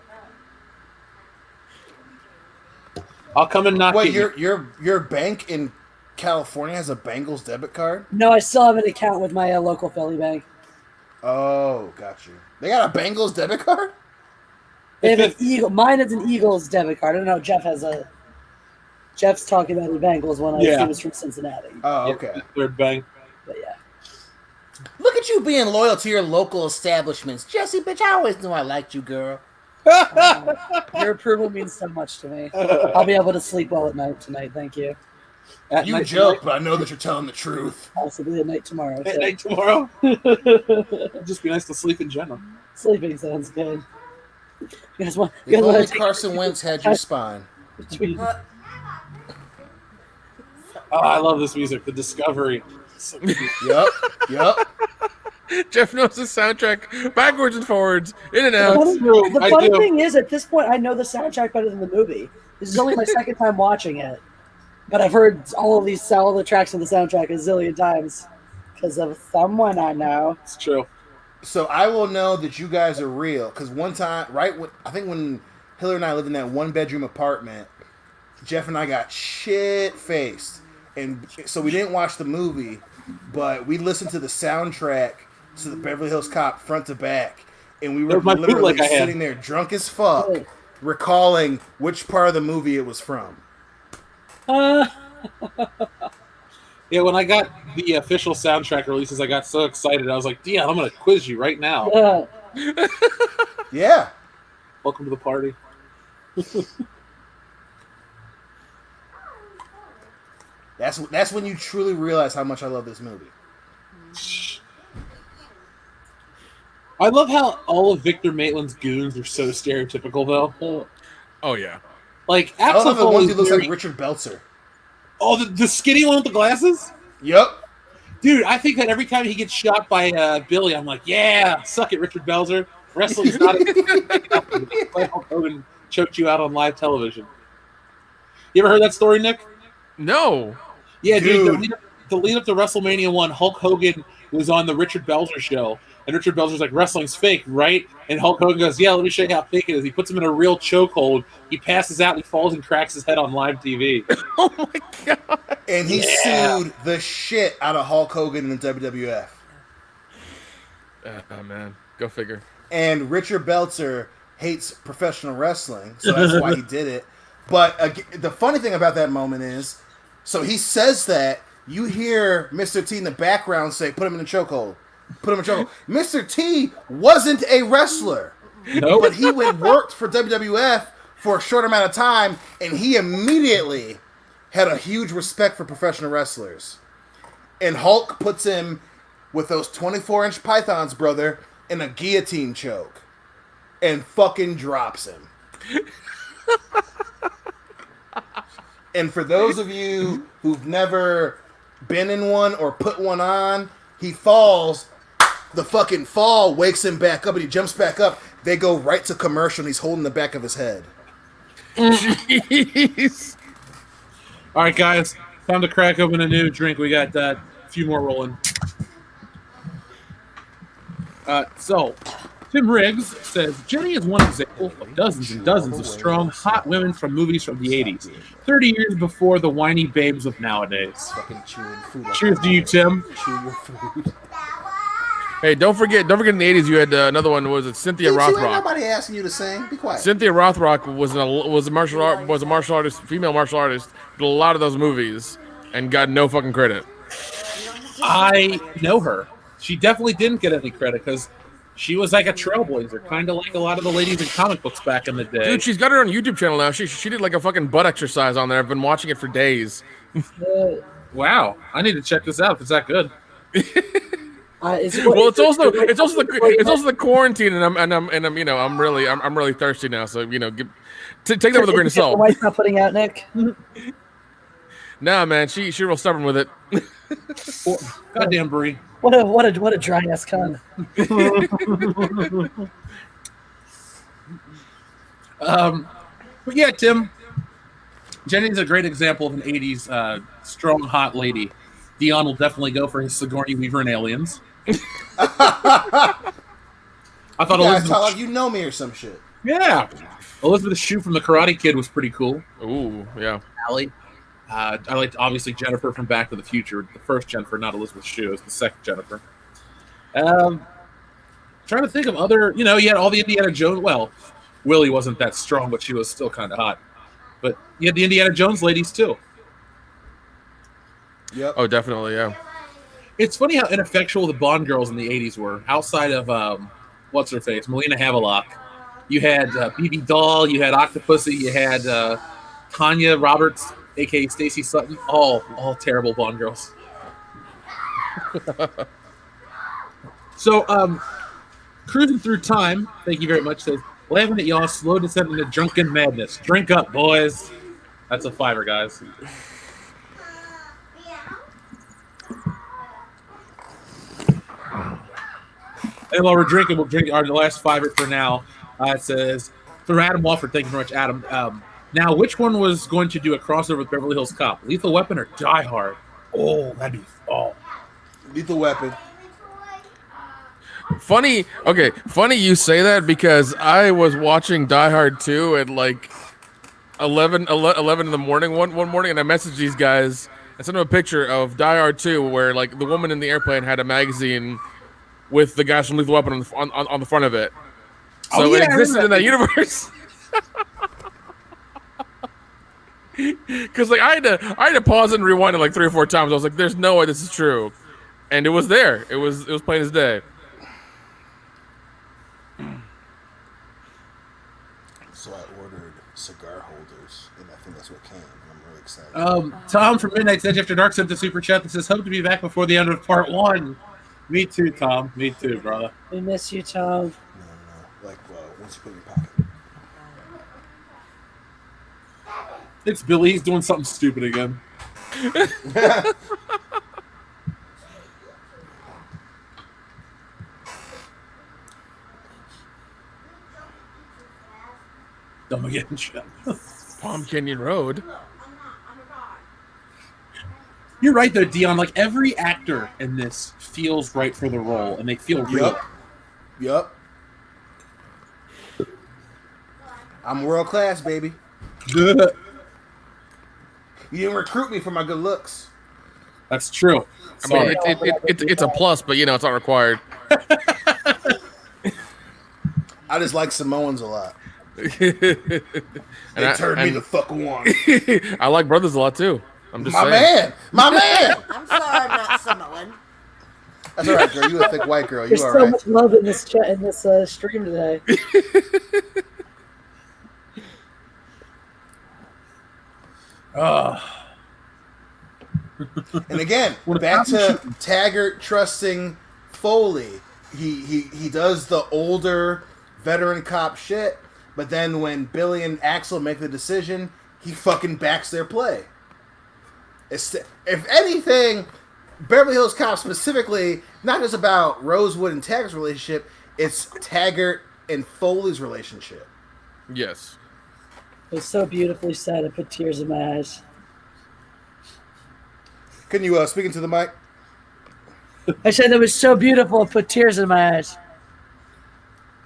I'll come and knock Wait, you. your bank in California has a Bengals debit card? No, I still have an account with my local Philly bank. Oh, got you. They got a Bengals debit card? They have an Eagle. Mine is an Eagles debit card. I don't know. Jeff has a. Jeff's talking about the Bengals one. Yeah. He was from Cincinnati. Oh, okay. Third bank. But yeah. Look at you being loyal to your local establishments. Jesse, bitch, I always knew I liked you, girl. Your approval means so much to me. I'll be able to sleep well at night tonight. Thank you. At You night joke, tonight? but I know that you're telling the truth. Possibly at night tomorrow. At So. night tomorrow? It'd just be nice to sleep in general. Sleeping sounds good. You guys want? If You guys only want to Carson Wentz had your spine. between? Oh, I love this music. The Discovery. So cute. Yup. Jeff knows the soundtrack backwards and forwards, in and The out. funny, true. the I funny do. thing is, at this point, I know the soundtrack better than the movie. This is only my second time watching it, but I've heard all the tracks of the soundtrack a zillion times because of someone I know. It's true. So I will know that you guys are real because one time, I think when Hillary and I lived in that one-bedroom apartment, Jeff and I got shit-faced. And so we didn't watch the movie, but we listened to the soundtrack to the Beverly Hills Cop front to back. And we were That was my literally bootleg I had. sitting there drunk as fuck, Oh. recalling which part of the movie it was from. Yeah, when I got the official soundtrack releases, I got so excited. I was like, Dion, I'm going to quiz you right now. Yeah. Welcome to the party. That's when you truly realize how much I love this movie. I love how all of Victor Maitland's goons are so stereotypical, though. Oh yeah. Like, I love Axel the ones Foley's who looks very... like Richard Belzer. Oh, the skinny one with the glasses? Yup. Dude, I think that every time he gets shot by Billy, I'm like, yeah, suck it, Richard Belzer. Wrestling's not a... Hulk Hogan choked you out on live television. You ever heard that story, Nick? No. Yeah, dude. Dude. The lead up to WrestleMania 1, Hulk Hogan was on the Richard Belzer show. And Richard Belzer's like, wrestling's fake, right? And Hulk Hogan goes, yeah, let me show you how fake it is. He puts him in a real chokehold. He passes out, and he falls and cracks his head on live TV. Oh my god. And he Yeah. sued the shit out of Hulk Hogan in the WWF. Oh man, go figure. And Richard Belzer hates professional wrestling, so that's why he did it. But the funny thing about that moment is, so he says that, you hear Mr. T in the background say, put him in a chokehold. Put him in a chokehold. Mr. T wasn't a wrestler, Nope. but he worked for WWF for a short amount of time, and he immediately had a huge respect for professional wrestlers. And Hulk puts him with those 24-inch pythons, brother, in a guillotine choke and fucking drops him. And for those of you who've never been in one or put one on, he falls. The fucking fall wakes him back up and he jumps back up. They go right to commercial and he's holding the back of his head. Jeez. All right, guys. Time to crack open a new drink. We got a few more rolling. So, Tim Riggs says, Jenny is one example of dozens and dozens of strong, hot women from movies from the 80s, 30 years before the whiny babes of nowadays. Fucking chewing food. Cheers to you, Tim. Chew your food. Hey, don't forget in the 80s you had another one. Was it Cynthia Ain't Rothrock? nobody asking you to sing. Be quiet. Cynthia Rothrock was a martial artist, female martial artist, did a lot of those movies, and got no fucking credit. I know her. She definitely didn't get any credit because she was like a trailblazer, kind of like a lot of the ladies in comic books back in the day. Dude, she's got her own YouTube channel now. She did like a fucking butt exercise on there. I've been watching it for days. Wow, I need to check this out if it's that good. Well, it's also the quarantine, and I'm you know I'm really thirsty now. So you know, take that with a grain of Your salt. wife's not putting out, Nick. Nah, man, she's real stubborn with it. Goddamn, Brie. What a dry ass cunt. But yeah, Tim. Jenny's a great example of an 80s strong, hot lady. Dion will definitely go for his Sigourney Weaver and Aliens. I I thought You guys Elizabeth. talk like you know me or some shit. Yeah, Elizabeth Shue from The Karate Kid was pretty cool. Ooh, yeah. Allie. I liked obviously Jennifer from Back to the Future, the first Jennifer, not Elizabeth Shue, it's the second Jennifer. Trying to think of other, you had all the Indiana Jones. Well, Willie wasn't that strong, but she was still kind of hot. But you had the Indiana Jones ladies too. Yep. Oh, definitely, yeah. It's funny how ineffectual the Bond girls in the '80s were. Outside of what's her face, Melina Havelock. You had BB Doll, you had Octopussy, you had Tanya Roberts, aka Stacey Sutton. All terrible Bond girls. So, cruising through time. Thank you very much. Says, laughing at y'all, slow descent into drunken madness. Drink up, boys. That's a $5, guys. And while we're drinking, we'll drink our last $5 for now. It says, for Adam Walford, thank you very much, Adam. Now, which one was going to do a crossover with Beverly Hills Cop? Lethal Weapon or Die Hard? Oh, that'd be Lethal Weapon. Funny you say that because I was watching Die Hard 2 at like 11 in the morning one morning, and I messaged these guys and sent them a picture of Die Hard 2 where like the woman in the airplane had a magazine with the guys from Lethal Weapon on the front of it. So it existed in that universe. Because like I had to pause and rewind it like 3 or 4 times. I was like, "There's no way this is true," and it was there. It was plain as day. So I ordered cigar holders, and I think that's what came. And I'm really excited. Tom from Midnight's Edge After Dark sent the super chat that says, hope to be back before the end of part 1. Me too, Tom. Me too, brother. We miss you, Tom. No. Like, once you put it in your pocket. It's Billy. He's doing something stupid again. Don't get in shit. Palm Canyon Road. You're right, though, Dion. Like, every actor in this feels right for the role, and they feel real. Yup. I'm world class, baby. You didn't recruit me for my good looks. That's true. I mean, it's a plus, but it's not required. I just like Samoans a lot. They turned me the fuck on. I like brothers a lot too. I'm just my saying. man. I'm sorry, I'm not Samoan. That's all right, girl. You a thick white girl. You There's all so right? much love in this chat, in this stream today. And again, back to Taggart trusting Foley. He does the older veteran cop shit, but then when Billy and Axel make the decision, he fucking backs their play. If anything, Beverly Hills Cop specifically, not just about Rosewood and Taggart's relationship, it's Taggart and Foley's relationship. Yes. It was so beautifully said. It put tears in my eyes. Can you speak into the mic? I said that was so beautiful. It put tears in my eyes.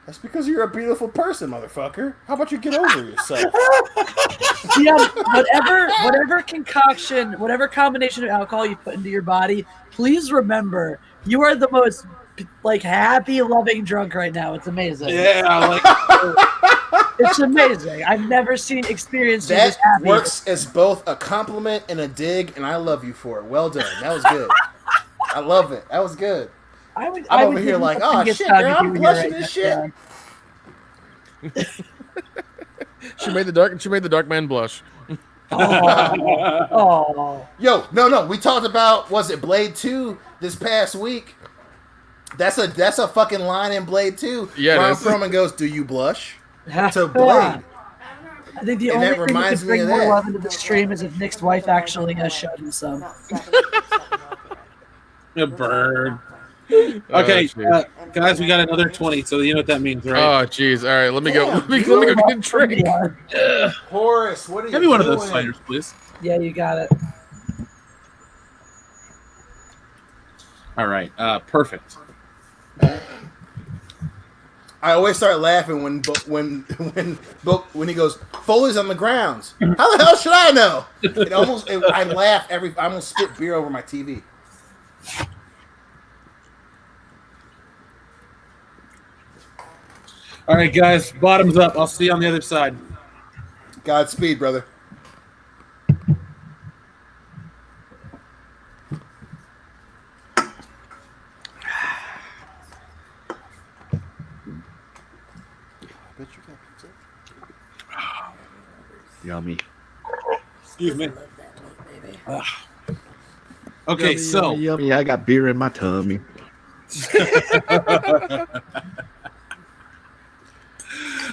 That's because you're a beautiful person, motherfucker. How about you get over yourself? Yeah, whatever concoction, whatever combination of alcohol you put into your body, please remember you are the most happy, loving drunk right now. It's amazing. Yeah, it's amazing. I've never experienced that this happy. works as both a compliment and a dig, and I love you for it. Well done. That was good. I love it. That was good. I'm over here like, oh shit, girl, I'm blushing this shit. She made the dark man blush. Oh. Yo, no. We talked about, was it Blade 2 this past week? That's a fucking line in Blade 2. Yeah, Ron Perlman goes, "Do you blush?" To Blade. I think the And only that thing that reminds could me bring of more that. love into the stream is if Nick's wife actually showed him some. A bird. Okay, guys, we got another 20, so you know what that means, right? Oh, jeez. All right, let me go. Let me go get a drink. Horace, what are you Give me one of doing? those sliders, please. Yeah, you got it. All right, perfect. I always start laughing when he goes, Foley's on the grounds. How the hell should I know? I laugh I almost spit beer over my TV. All right, guys, bottoms up. I'll see you on the other side. Godspeed, brother. Yummy. Excuse me. Okay, Yummy, so yummy, yummy. I got beer in my tummy.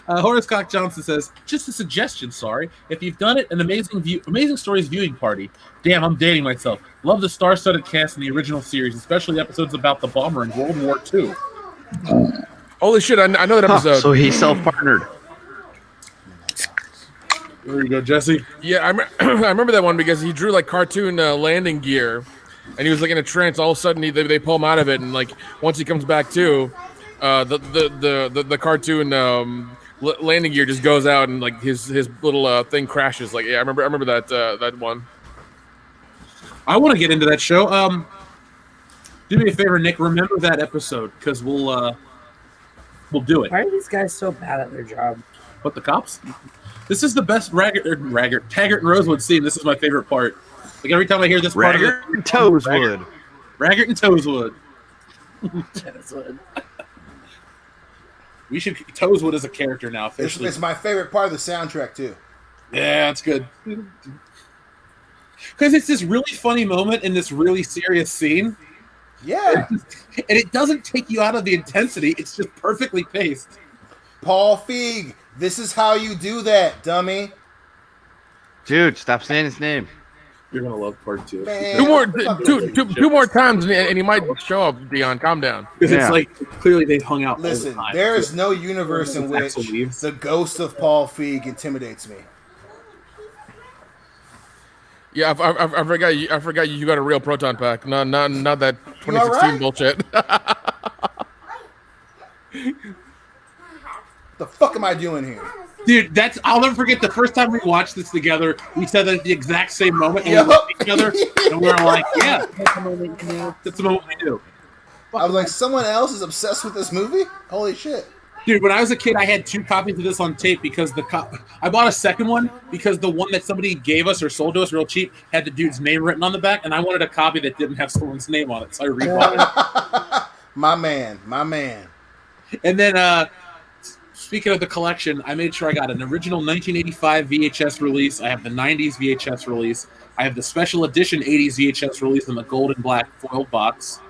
Horace Cock Johnson says, just a suggestion, sorry. If you've done it, an Amazing Stories viewing party. Damn, I'm dating myself. Love the star-studded cast in the original series, especially episodes about the bomber in World War II. Holy shit! I know that episode. So he self-partnered. There you go, Jesse. Yeah, I remember that one because he drew like cartoon landing gear, and he was like in a trance. All of a sudden, they pull him out of it, and like once he comes back to, the cartoon landing gear just goes out, and like his little thing crashes. Like, yeah, I remember that one. I want to get into that show. Do me a favor, Nick. Remember that episode because we'll do it. Why are these guys so bad at their job? What, the cops? This is the best Taggart and Rosewood scene. This is my favorite part. Like every time I hear this part Raggart and Toeswood. Raggart and Toeswood. Toeswood. Toeswood is a character now officially. It's my favorite part of the soundtrack too. Yeah, that's good. Because it's this really funny moment in this really serious scene. Yeah. And it doesn't take you out of the intensity. It's just perfectly paced. Paul Feig, this is how you do that, dummy. Dude, stop saying his name. You're gonna love part 2. Man, Two more times, and he might show up. Dion, calm down. Because Yeah. it's like clearly they've hung out. Listen, all the time. there is no universe in which Axel leaves. the ghost of Paul Feig intimidates me. Yeah, I forgot. I forgot you got a real proton pack. Not that 2016 right? bullshit. The fuck am I doing here? Dude, I'll never forget the first time we watched this together. We said that at the exact same moment, and Yup. we looked at each other, and we were like, "Yeah, that's the moment we do." I was like, someone else is obsessed with this movie? Holy shit. Dude, when I was a kid, I had 2 copies of this on tape because I bought a second one because the one that somebody gave us or sold to us real cheap had the dude's name written on the back, and I wanted a copy that didn't have someone's name on it, so I rebought it. My man. And then, speaking of the collection, I made sure I got an original 1985 VHS release. I have the 90s VHS release. I have the special edition 80s VHS release in the gold and black foil box.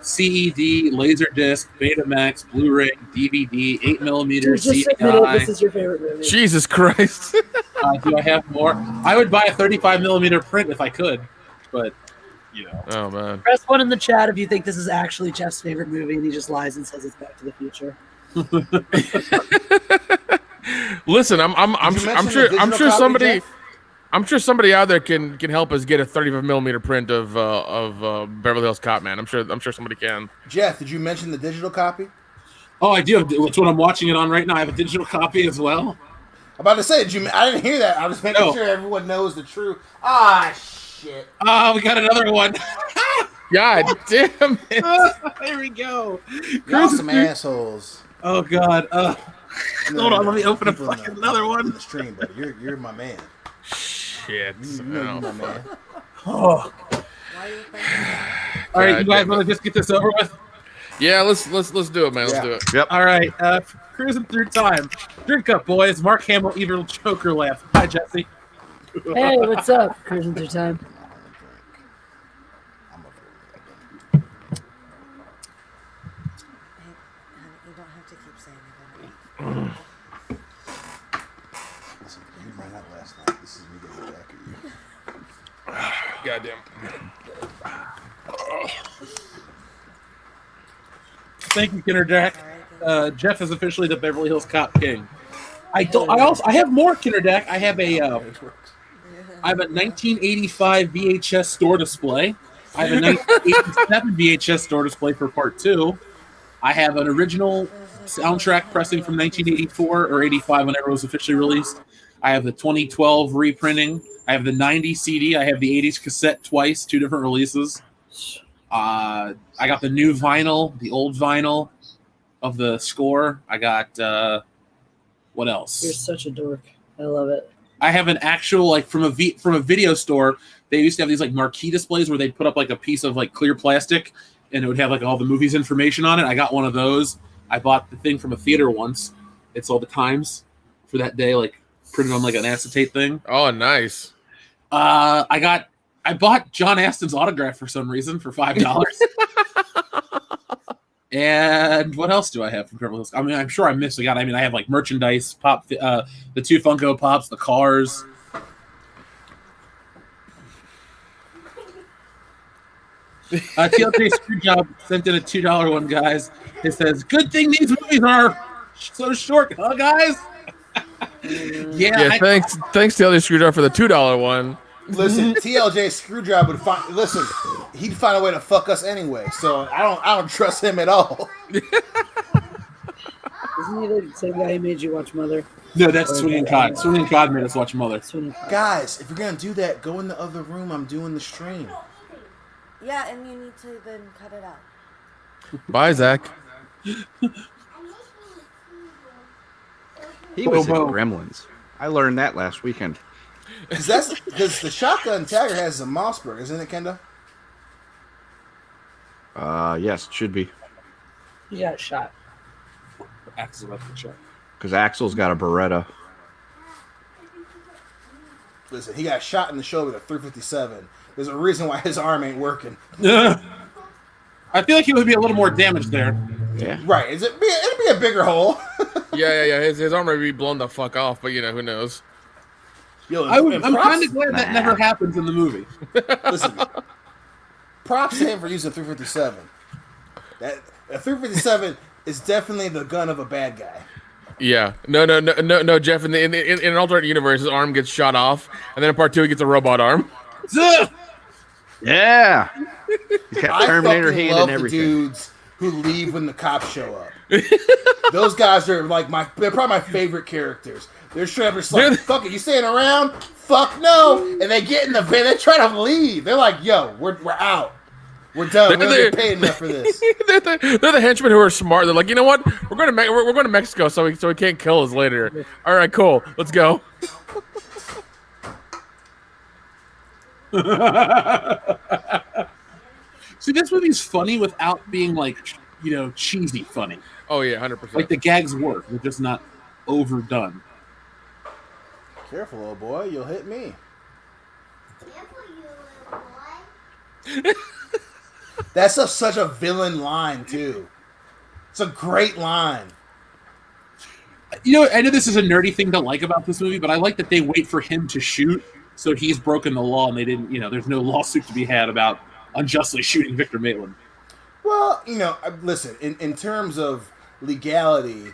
CED, Laserdisc, Betamax, Blu-ray, DVD, 8mm, Just admit it, this CDI. is your favorite movie. Jesus Christ. Do I have more? I would buy a 35mm print if I could, but you know. Oh man. Press 1 in the chat if you think this is actually Jeff's favorite movie and he just lies and says it's Back to the Future. Listen, I'm sure somebody. Jeff? I'm sure somebody out there can help us get a 35mm print of Beverly Hills Cop, man. I'm sure somebody can. Jeff, did you mention the digital copy? Oh, I do. That's what I'm watching it on right now. I have a digital copy as well. I'm about to say, I didn't hear that. I was making sure everyone knows the truth. Ah, shit. Oh, we got another one. God damn it. There we go. Y'all some assholes. Oh, God. Hold on, let me open People in fucking another one. in the stream, buddy. You're my man. Shit. You know you're my man. Oh. Why are you thinking? All right, you God guys damn want to just get this over with? Yeah, let's do it, man. Let's do it. Yep. All right, cruising through time. Drink up, boys. Mark Hamill, evil Joker laugh. Hi, Jesse. Hey, what's up? Cruising through time. You don't have to keep saying it. Listen, you ran out last night. This is me getting back at you. Goddamn. Thank you, Kinner Jack. Jeff is officially the Beverly Hills Cop King. I have more Kinner Jack. I have a 1985 VHS store display. I have a 1987 VHS store display for part 2. I have an original soundtrack pressing from 1984 or 85 whenever it was officially released. I have the 2012 reprinting. I have the 90 CD. I have the 80s cassette twice, 2 different releases. I got the new vinyl, the old vinyl of the score. I got what else? You're such a dork. I love it. I have an actual like from a video store. They used to have these like marquee displays where they'd put up like a piece of like clear plastic, and it would have like all the movies information on it. I got one of those. I bought the thing from a theater once. It's all the times for that day, like printed on like an acetate thing. Oh, nice. I bought John Aston's autograph for some reason for $5. And what else do I have from Beverly Hills? I mean, I'm sure I missed a lot. I mean, I have like merchandise, the 2 Funko Pops, the cars. TLJ Screwjob sent in a $2 one, guys. It says, "Good thing these movies are so short, huh, guys?" Yeah, thanks, TLJ Screwdriver for the $2 one. Listen, TLJ Screwjob would find. Listen, he'd find a way to fuck us anyway. So I don't trust him at all. Isn't he the same guy who made you watch Mother? No, that's Swinging Cod. Swinging Cod made us watch Mother. Guys, if you're gonna do that, go in the other room. I'm doing the stream. Yeah, and you need to then cut it out. Bye, Zach. He was in Gremlins. I learned that last weekend. Because the shotgun tagger has a Mossberg, isn't it, Kenda? Yes, it should be. He got shot. Axel left the shot. Because Axel's got a Beretta. Listen, he got shot in the shoulder with a 357. There's a reason why his arm ain't working. I feel like he would be a little more damaged there. Yeah. Right. It'd be a bigger hole. Yeah. His arm may be blown the fuck off, but who knows? Yo, I'm kind of glad that never happens in the movie. Listen, props to him for using 357. That a 357 is definitely the gun of a bad guy. Yeah. No, Jeff. In an alternate universe, his arm gets shot off, and then in part 2, he gets a robot arm. Yeah. He's got Terminator hand love and everything. The dudes who leave when the cops show up. Those guys are like they're probably my favorite characters. They're straight up just like, fuck it, you staying around? Fuck no. And they get in the van, they try to leave. They're like, yo, we're out. We're done. We don't get paid enough for this. They're the henchmen who are smart. They're like, you know what? We're going to Mexico, so we can't kill us later. All right, cool. Let's go. See, this movie's funny without being like, cheesy funny. Oh yeah, 100%. Like the gags work, they're just not overdone. Careful, little boy, you'll hit me. That's such a villain line too. It's a great line. I know this is a nerdy thing to like about this movie, but I like that they wait for him to shoot, so he's broken the law, and they didn't. There's no lawsuit to be had about unjustly shooting Victor Maitland. Well, listen, in terms of legality,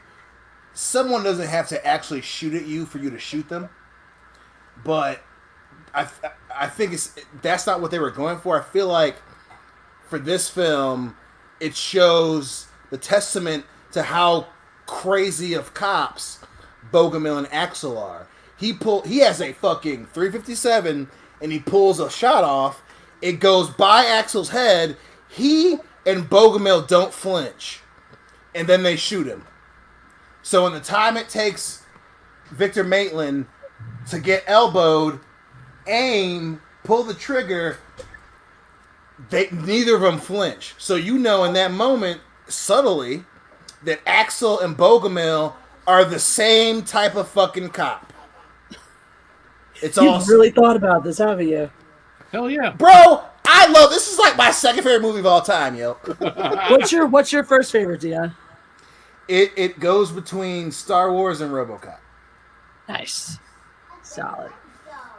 someone doesn't have to actually shoot at you for you to shoot them. But I think that's not what they were going for. I feel like for this film, it shows the testament to how crazy of cops Bogomil and Axel are. He has a fucking 357 and he pulls a shot off. It goes by Axel's head. He and Bogomil don't flinch. And then they shoot him. So in the time it takes Victor Maitland to get elbowed, aim, pull the trigger, neither of them flinch. So in that moment, subtly, that Axel and Bogomil are the same type of fucking cop. It's You've really thought about this, haven't you? Hell yeah. Bro, I love this. Is like my second favorite movie of all time, yo. What's your first favorite, Dion? It goes between Star Wars and RoboCop. Nice. Solid.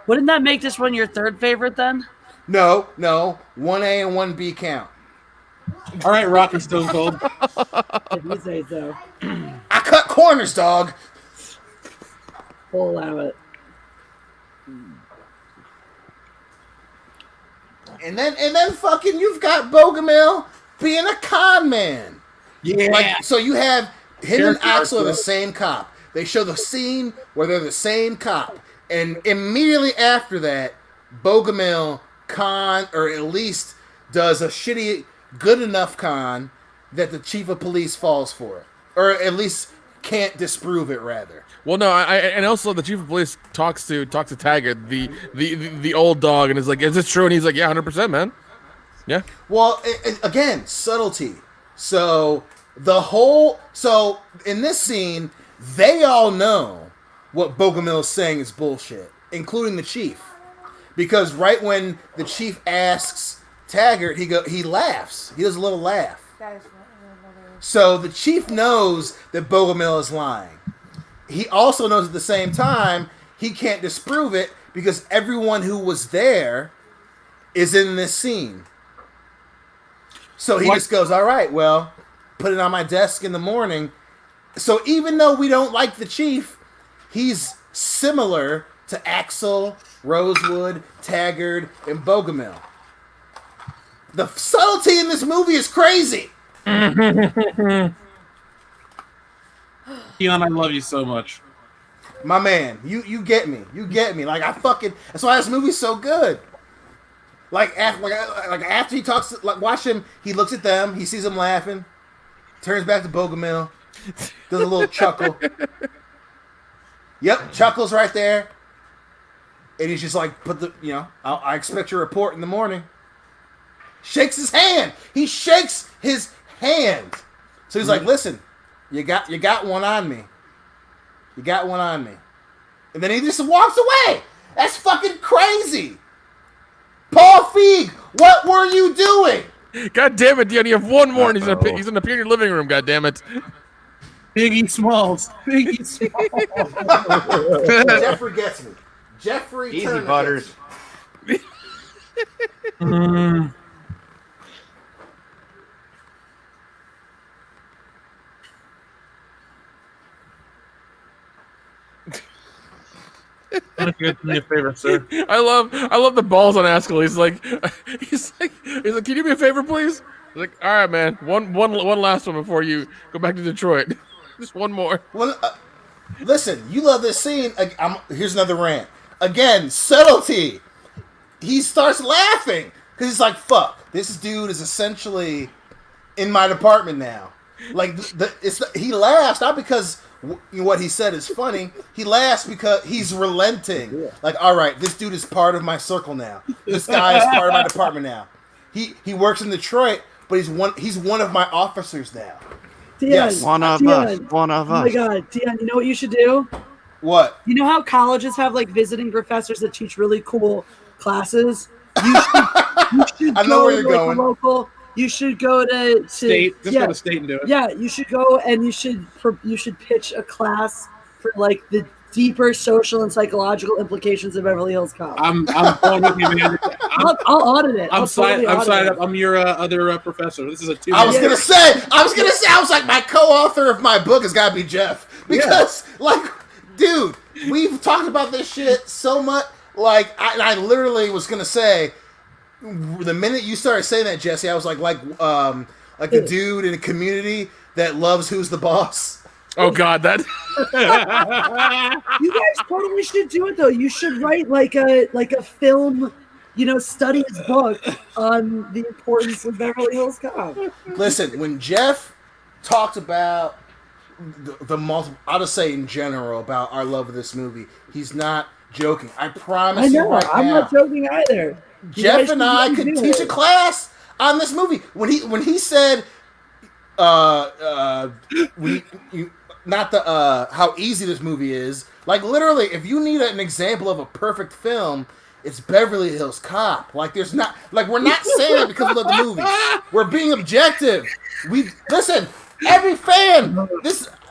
Wouldn't that make this one your third favorite then? No. 1A and 1B count. All right, Rock and Stone Cold. If you say so. I cut corners, dog. We'll allow it. And then fucking you've got Bogomil being a con man. Yeah. So you have him and Axel are the same cop. They show the scene where they're the same cop, and immediately after that, Bogomil or at least does a shitty, good enough con that the chief of police falls for it, or at least can't disprove it. Rather, Well, no, and also the chief of police talks to Taggart, the old dog, and is like, "Is this true?" And he's like, "Yeah, 100%, man." Yeah. well, again, subtlety. So in this scene, they all know what Bogomil is saying is bullshit, including the chief, because right when the chief asks Taggart, he laughs. He does a little laugh. So the chief knows that Bogomil is lying. He also knows at the same time he can't disprove it because everyone who was there is in this scene. So he just goes, all right, well, put it on my desk in the morning. So even though we don't like the chief, he's similar to Axel, Rosewood, Taggart, and Bogomil. The subtlety in this movie is crazy. Dion, I love you so much. My man, you get me. You get me. Like, that's why this movie's so good. Like after he talks, watch him, he looks at them, he sees them laughing, turns back to Bogomil, does a little chuckle. Yep, chuckles right there. And he's just like, I expect your report in the morning. Shakes his hand. He shakes his hand. So he's like, listen, you got one on me. You got one on me. And then he just walks away. That's fucking crazy. Paul Feig, what were you doing? God damn it, Dion, you have one more, and he's gonna appear in your living room. God damn it. Biggie Smalls. Biggie Smalls. Jeffrey gets me. Jeffrey Easy Turner Butters. gets me. Do me a favor, sir. I love the balls on Haskell. He's like, can you do me a favor, please? He's like, all right, man. One last one before you go back to Detroit. Just one more. Well, listen, you love this scene. Here's another rant. Again, subtlety. He starts laughing because he's like, "Fuck, this dude is essentially in my department now." Like, he laughs not because what he said is funny. He laughs because he's relenting. Like, all right, this dude is part of my circle now. This guy is part of my department now. He works in Detroit, but he's one of my officers now. Dion, Yes. One of us. Oh my God, Dion, you know what you should do? What? You know how colleges have like visiting professors that teach really cool classes? You should I know go where you're to, like, going. local. You should go to State. Just go to state and do it. Yeah, you should go and you should pitch a class for like the deeper social and psychological implications of Beverly Hills Cop. I'm going with you, man. I'll audit it. I'm signed audit up. I'm your other professor. This is a 2 I was gonna say, I was like, my co-author of my book has got to be Jeff because, like, dude, we've talked about this shit so much. Like, I literally was gonna say, the minute you started saying that, Jesse, I was like the dude in a Community that loves Who's the Boss. Oh God, that. You guys totally should do it though. You should write like a film, studies book on the importance of Beverly Hills Cop. Listen, when Jeff talked about the multiple, I'll just say in general about our love of this movie, he's not joking. I promise I you know. right I'm now. not joking either. You Jeff guys and should I really could do teach it. a class on this movie. When he said, not the how easy this movie is. Like, literally, if you need an example of a perfect film, it's Beverly Hills Cop. Like, we're not saying it because we love the movie. We're being objective. Listen, every fan.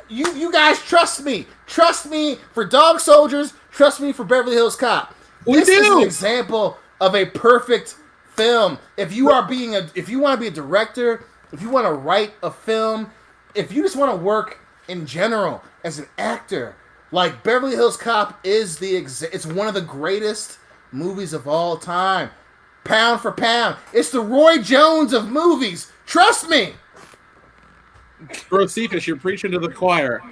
You guys trust me. Trust me for Dog Soldiers. Trust me for Beverly Hills Cop. This is an example of a perfect film. If you want to be a director, if you want to write a film, if you just want to work in general as an actor, like, Beverly Hills Cop is it's one of the greatest movies of all time. Pound for pound. It's the Roy Jones of movies. Trust me. Bro, Cephas, you're preaching to the choir.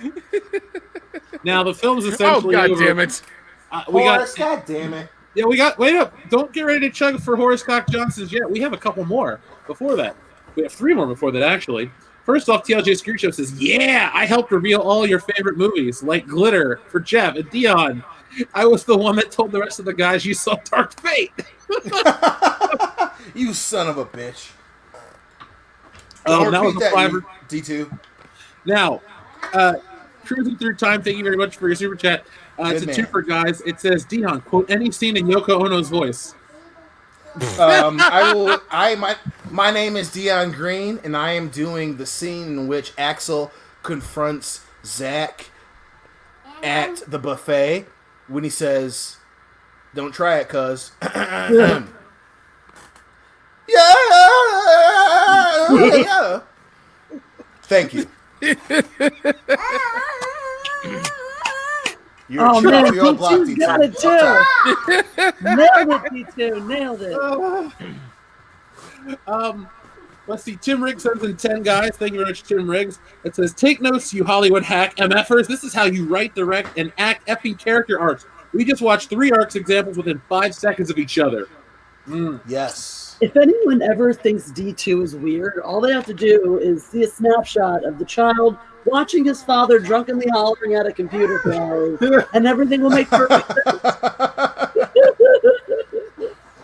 Now the film's essentially God over. damn it! We Horace, got. God damn it. Yeah, we got. Wait up! Don't get ready to chug for Horace Cock Johnson's yet. We have a couple more before that. We have 3 more before that, actually. First off, TLJ Screwshow says, "Yeah, I helped reveal all your favorite movies, like Glitter for Jeff and Dion. I was the one that told the rest of the guys you saw Dark Fate." You son of a bitch. Oh, that was a fiver. D2. Now, cruising through time. Thank you very much for your super chat. It's a man. twofer, guys. It says, Dion, quote any scene in Yoko Ono's voice. My name is Dion Green, and I am doing the scene in which Axel confronts Zach at the buffet when he says, "Don't try it, cuz." Yeah. Thank you. You're Oh man, you're blocked, D2's got it too. Nailed it, D2. Nailed it. Let's see. Tim Riggs sends in 10 guys. Thank you very much, Tim Riggs. It says, take notes, you Hollywood hack MFers. This is how you write, direct, and act effing character arcs. We just watched 3 arcs examples within 5 seconds of each other. Yes. If anyone ever thinks D2 is weird, all they have to do is see a snapshot of the child watching his father drunkenly hollering at a computer for hours, and everything will make perfect sense.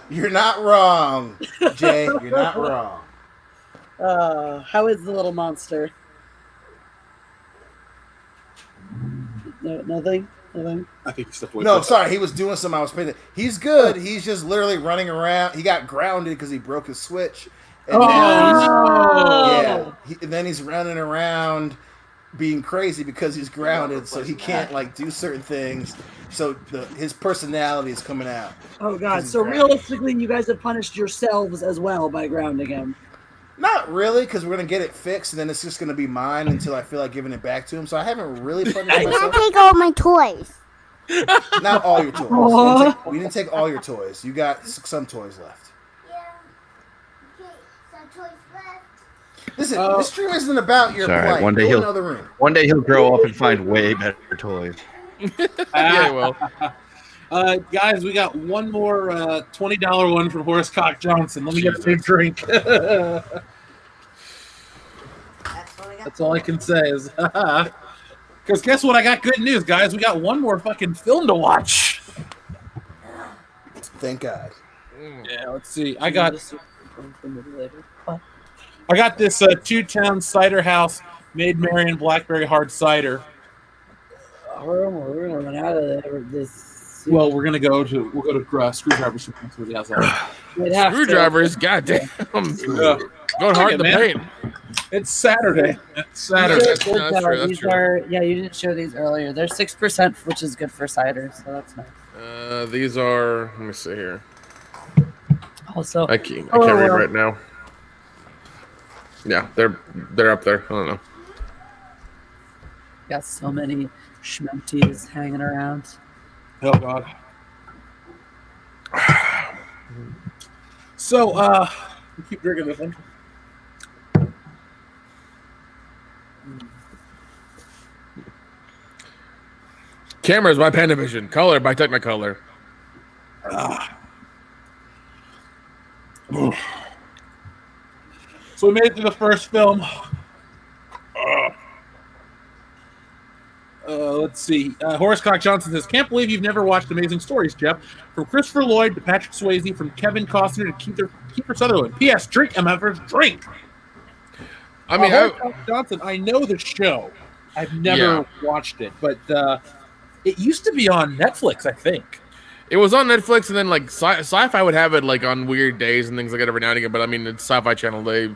You're not wrong, Jay. You're not wrong. How is the little monster? No, nothing? Nothing? I think he stepped away. No, sorry. He was doing something. I was paying. He's good. He's just literally running around. He got grounded because he broke his switch. And and then he's running around being crazy because he's grounded, so he can't like do certain things. So his personality is coming out. Oh god! So realistically, you guys have punished yourselves as well by grounding him. Not really, because we're gonna get it fixed, and then it's just gonna be mine until I feel like giving it back to him. So I haven't really punished myself. Take all my toys. Not all your toys. We didn't take all your toys. You got some toys left. Yeah. Okay, some toys left. Listen, this stream isn't about your Sorry, plight. one day Go he'll- in another room. One day he'll grow up and find way better toys. Yeah, well, Guys, we got one more $20 one from Horace Cock Johnson. Let me get a big drink. That's all I can say is, because guess what? I got good news, guys. We got one more fucking film to watch. Thank God. Yeah, let's see. I got this Two-Town Cider House Made Marion Blackberry Hard Cider. We're gonna run out of this. Well, we'll go to Screwdriver's for the outside. screwdrivers, goddamn, Yeah. going hard in the man. paint. It's Saturday. It's Saturday. That's true, that's These true. are you didn't show these earlier. They're 6%, which is good for cider, so that's nice. These are. Let me see here. Also, I can't read right now. Yeah, they're up there. I don't know. got so many schmumpties hanging around. Oh God. So, we keep drinking this one. Camera is by Panavision. Color by Technicolor. So we made it through the first film. Let's see. Horace Cock Johnson says, "Can't believe you've never watched Amazing Stories, Jeff. From Christopher Lloyd to Patrick Swayze, from Kevin Costner to Kiefer Sutherland. P.S. Drink, MFers, drink." I mean, Horace Cock Johnson, I know the show. I've never watched it, but it used to be on Netflix, I think. it was on Netflix, and then like Sci-Fi would have it like on weird days and things like that every now and again. But I mean, it's Sci-Fi Channel. They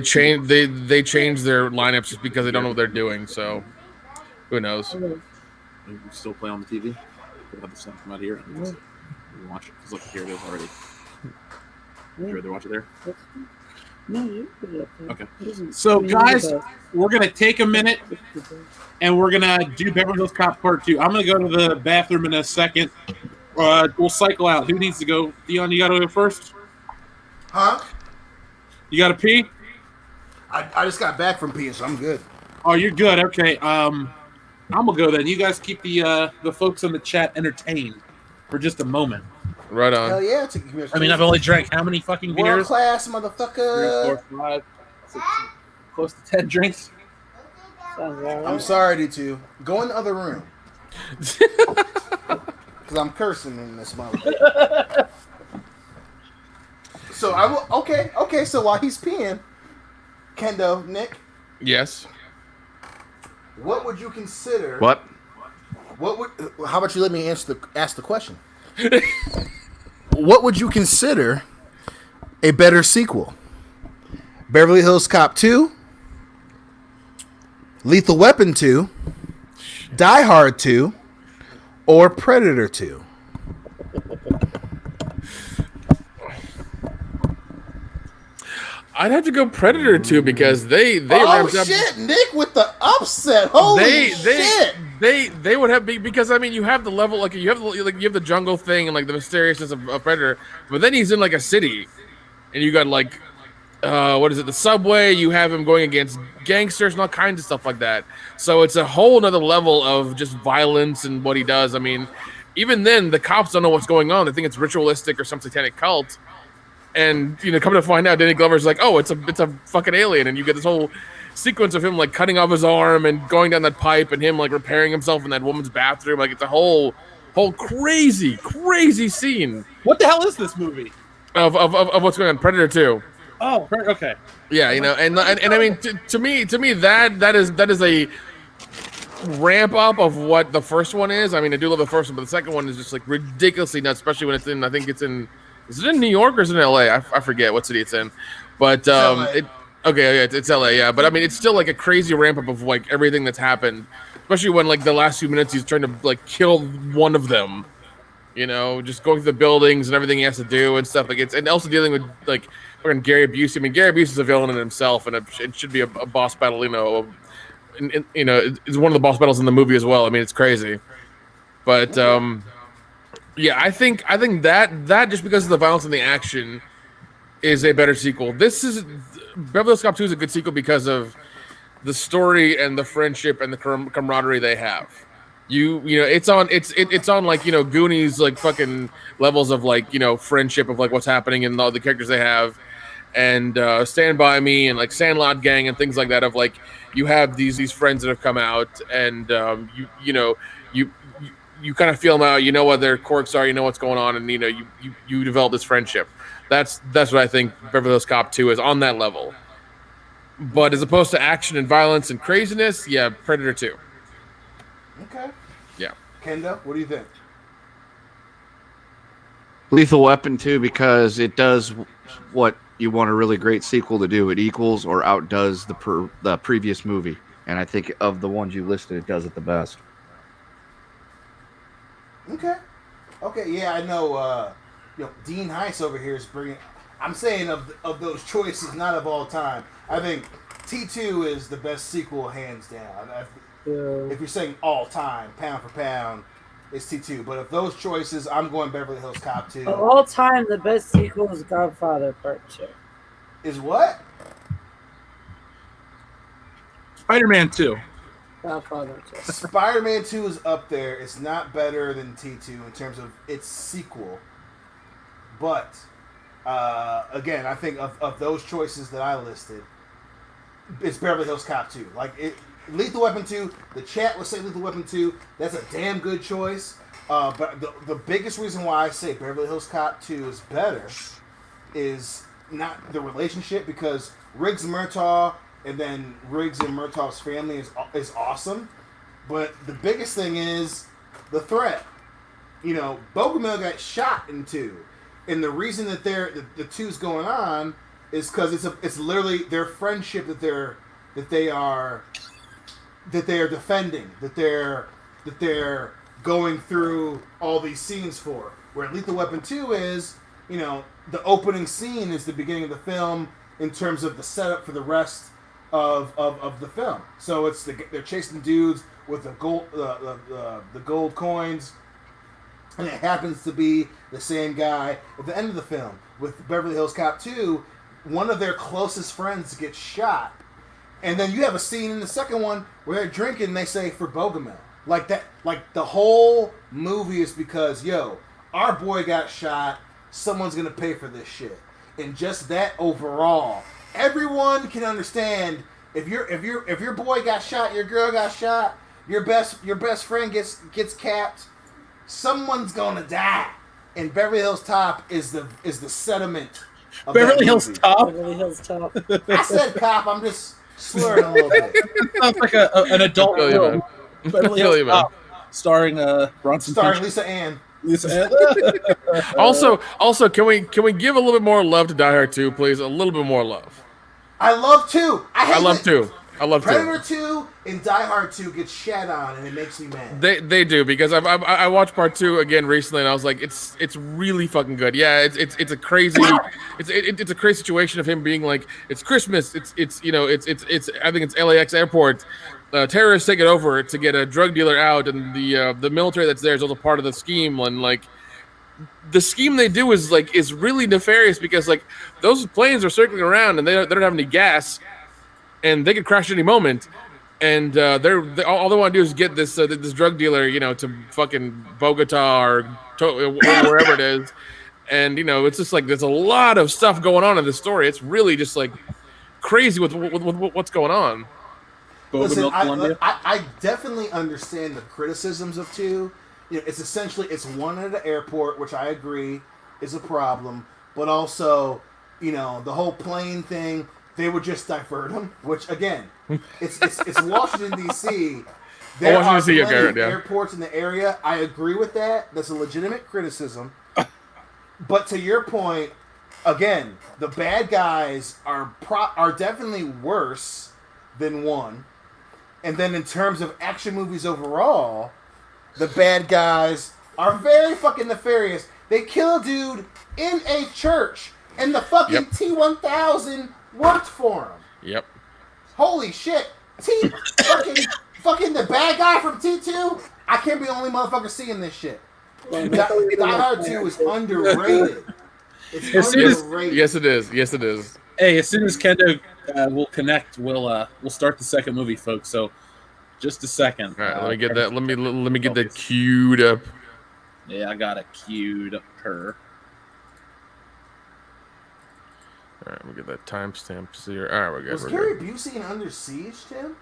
change their lineups just because they don't know what they're doing. So who knows? We still play on the TV. We'll have the stuff come out here. And we'll watch it. 'Cause look, here it is already. You rather watch it there? No, you put it up there. Okay. It isn't- So, I mean, guys, it's we're going to take a minute and we're going to do Beverly Hills Cop Part 2. I'm going to go to the bathroom in a second. We'll cycle out. Who needs to go? Dion, you got to go first? Huh? You got to pee? I just got back from peeing, so I'm good. Oh, you're good. Okay. I'm gonna go then. You guys keep the folks in the chat entertained for just a moment. Right on. Hell yeah! I mean, I've only drank how many fucking world beers? class, 3, motherfucker. 4, 5, 6, close to 10 drinks. I'm sorry, D2. Go in the other room. Because I'm cursing in this motherfucker. So I will. Okay. So while he's peeing, Kendo, Nick, Yes. what would you consider? What? What would? How about you let me ask the question? What would you consider a better sequel? Beverly Hills Cop 2, Lethal Weapon 2, Die Hard 2, or Predator 2? I'd have to go Predator 2 because they Oh ramped up. shit, Nick with the upset. Holy shit. They would have because I mean you have the level like you have the jungle thing and like the mysteriousness of Predator, but then he's in like a city, and you got like what is it, the subway? You have him going against gangsters and all kinds of stuff like that. So it's a whole nother level of just violence and what he does. I mean, even then the cops don't know what's going on. They think it's ritualistic or some satanic cult. And come to find out, Danny Glover's like, oh, it's a fucking alien, and you get this whole sequence of him like cutting off his arm and going down that pipe, and him like repairing himself in that woman's bathroom. Like it's a whole crazy scene. What the hell is this movie? Of what's going on, Predator 2. Oh, okay. Yeah, and I mean to me that is a ramp up of what the first one is. I mean, I do love the first one, but the second one is just like ridiculously nuts, especially when it's in. I think it's in. Is it in New York or is it in LA? I forget what city it's in. But it's LA, yeah. But I mean, it's still like a crazy ramp up of like everything that's happened, especially when like the last few minutes he's trying to like kill one of them. Just going through the buildings and everything he has to do and stuff like and also dealing with like fucking Gary Busey. I mean, Gary Busey is a villain in himself, and it should be a boss battle. It's one of the boss battles in the movie as well. I mean, it's crazy, but yeah, I think that just because of the violence and the action is a better sequel. Beverly Hills Cop 2 is a good sequel because of the story and the friendship and the camaraderie they have. It's on like Goonies like fucking levels of like friendship of like what's happening and all the characters they have, and Stand By Me and like Sandlot Gang and things like that of like you have these friends that have come out and you kind of feel them out, what their quirks are, what's going on, and you develop this friendship. That's what I think Beverly Hills Cop 2 is on that level. But as opposed to action and violence and craziness, yeah, Predator 2. Okay. Yeah. Kendo, what do you think? Lethal Weapon 2 because it does what you want a really great sequel to do. It equals or outdoes the previous movie. And I think of the ones you listed, it does it the best. Okay, yeah, I know. Dean Heiss over here is bringing. I'm saying of those choices, not of all time. I think T2 is the best sequel, hands down. If you're saying all time, pound for pound, it's T2. But of those choices, I'm going Beverly Hills Cop 2. Of all time, the best sequel is Godfather Part 2. Is what? Spider-Man 2. Godfather 2. Spider-Man 2 is up there. It's not better than T2 in terms of its sequel. But, again, I think of those choices that I listed, it's Beverly Hills Cop 2. Lethal Weapon 2, the chat would say Lethal Weapon 2. That's a damn good choice. But the biggest reason why I say Beverly Hills Cop 2 is better is not the relationship, because Riggs and Murtaugh and then Riggs and Murtaugh's family is awesome. But the biggest thing is the threat. Bogomil got shot in 2. And the reason that the 2's going on is because it's literally their friendship that they are defending, that they're going through all these scenes for. Where Lethal Weapon 2 is, the opening scene is the beginning of the film in terms of the setup for the rest of the film. So they're chasing dudes with the gold coins, and it happens to be the same guy at the end of the film. With Beverly Hills Cop 2, one of their closest friends gets shot, And then you have a scene in the second one where they're drinking and they say for Bogomil. Like that, like the whole movie is because, yo, our boy got shot, someone's gonna pay for this shit. And just that overall, everyone can understand if your boy got shot, your girl got shot, your best friend gets capped, someone's gonna die. And Beverly Hills Cop is the sediment of Beverly Hills Cop. Beverly Hills Cop. I said cop, I'm just slurring a little bit. Sounds like an adult Feel you, film. man. Beverly Feel Hills you, man. Cop, starring Bronson Starring Pinchot. Lisa Ann. Lisa Ann. Also, can we give a little bit more love to Die Hard 2, please? A little bit more love. I love 2. I love 2. I love 2. Predator 2 and Die Hard 2 gets shat on, and it makes me mad. They do, because I watched part 2 again recently, and I was like, it's really fucking good. Yeah, it's a crazy it's a crazy situation of him being like, it's Christmas, it's I think it's LAX airport. Terrorists take it over to get a drug dealer out, and the military that's there is also part of the scheme. And like, the scheme they do is really nefarious, because like those planes are circling around and they don't have any gas, and they could crash at any moment. And all they want to do is get this drug dealer, to fucking Bogota or wherever it is. And it's just like there's a lot of stuff going on in this story. It's really just like crazy with what's going on. Listen, I definitely understand the criticisms of 2. It's essentially one at an airport, which I agree is a problem, but also, the whole plane thing, they would just divert them, which again, it's Washington D.C. There are plenty of airports in the area. I agree with that. That's a legitimate criticism. But to your point, again, the bad guys are definitely worse than 1. And then in terms of action movies overall, the bad guys are very fucking nefarious. They kill a dude in a church, and the fucking T-1000 worked for him. Yep. Holy shit. Fucking the bad guy from T2? I can't be the only motherfucker seeing this shit. Die Hard 2 is underrated. It's underrated. Yes, it is. Yes, it is. Hey, as soon as Kendo will connect, we'll start the second movie, folks. So, just a second. All right, let me get that. Let me get that queued up. Yeah, I got it queued up. Her. All right, let me get that timestamp here. All right, we're good. Was Gary Busey in Under Siege, Tim?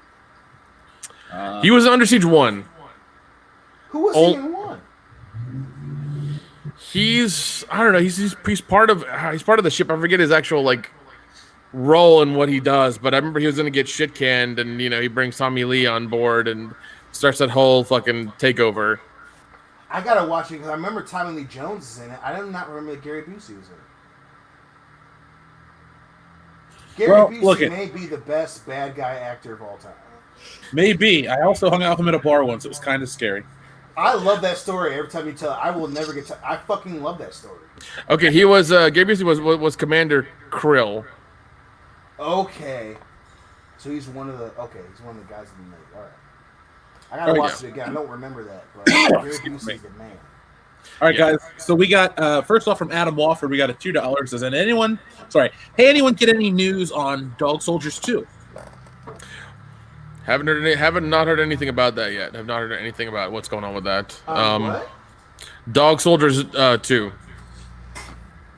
He was in Under Siege 1. Who was he in 1? I don't know. He's part of the ship. I forget his actual role in what he does, but I remember he was going to get shit canned, and he brings Tommy Lee on board and starts that whole fucking takeover. I gotta watch it because I remember Tommy Lee Jones is in it. I did not remember that Gary Busey was in it. Gary Busey may be the best bad guy actor of all time. Maybe. I also hung out with him at a bar once. It was kind of scary. I love that story. Every time you tell it, I will never get to. I fucking love that story. Okay, he was Gary Busey was Commander Krill. Okay, so he's one of the guys in the movie. All right, I gotta watch it again. I don't remember that, but Gary Busey's the man. All right, guys. So we got first off from Adam Wofford, we got a $2. Does anyone get any news on Dog Soldiers 2? Haven't not heard anything about that yet. Have not heard anything about what's going on with that. What? Dog Soldiers 2.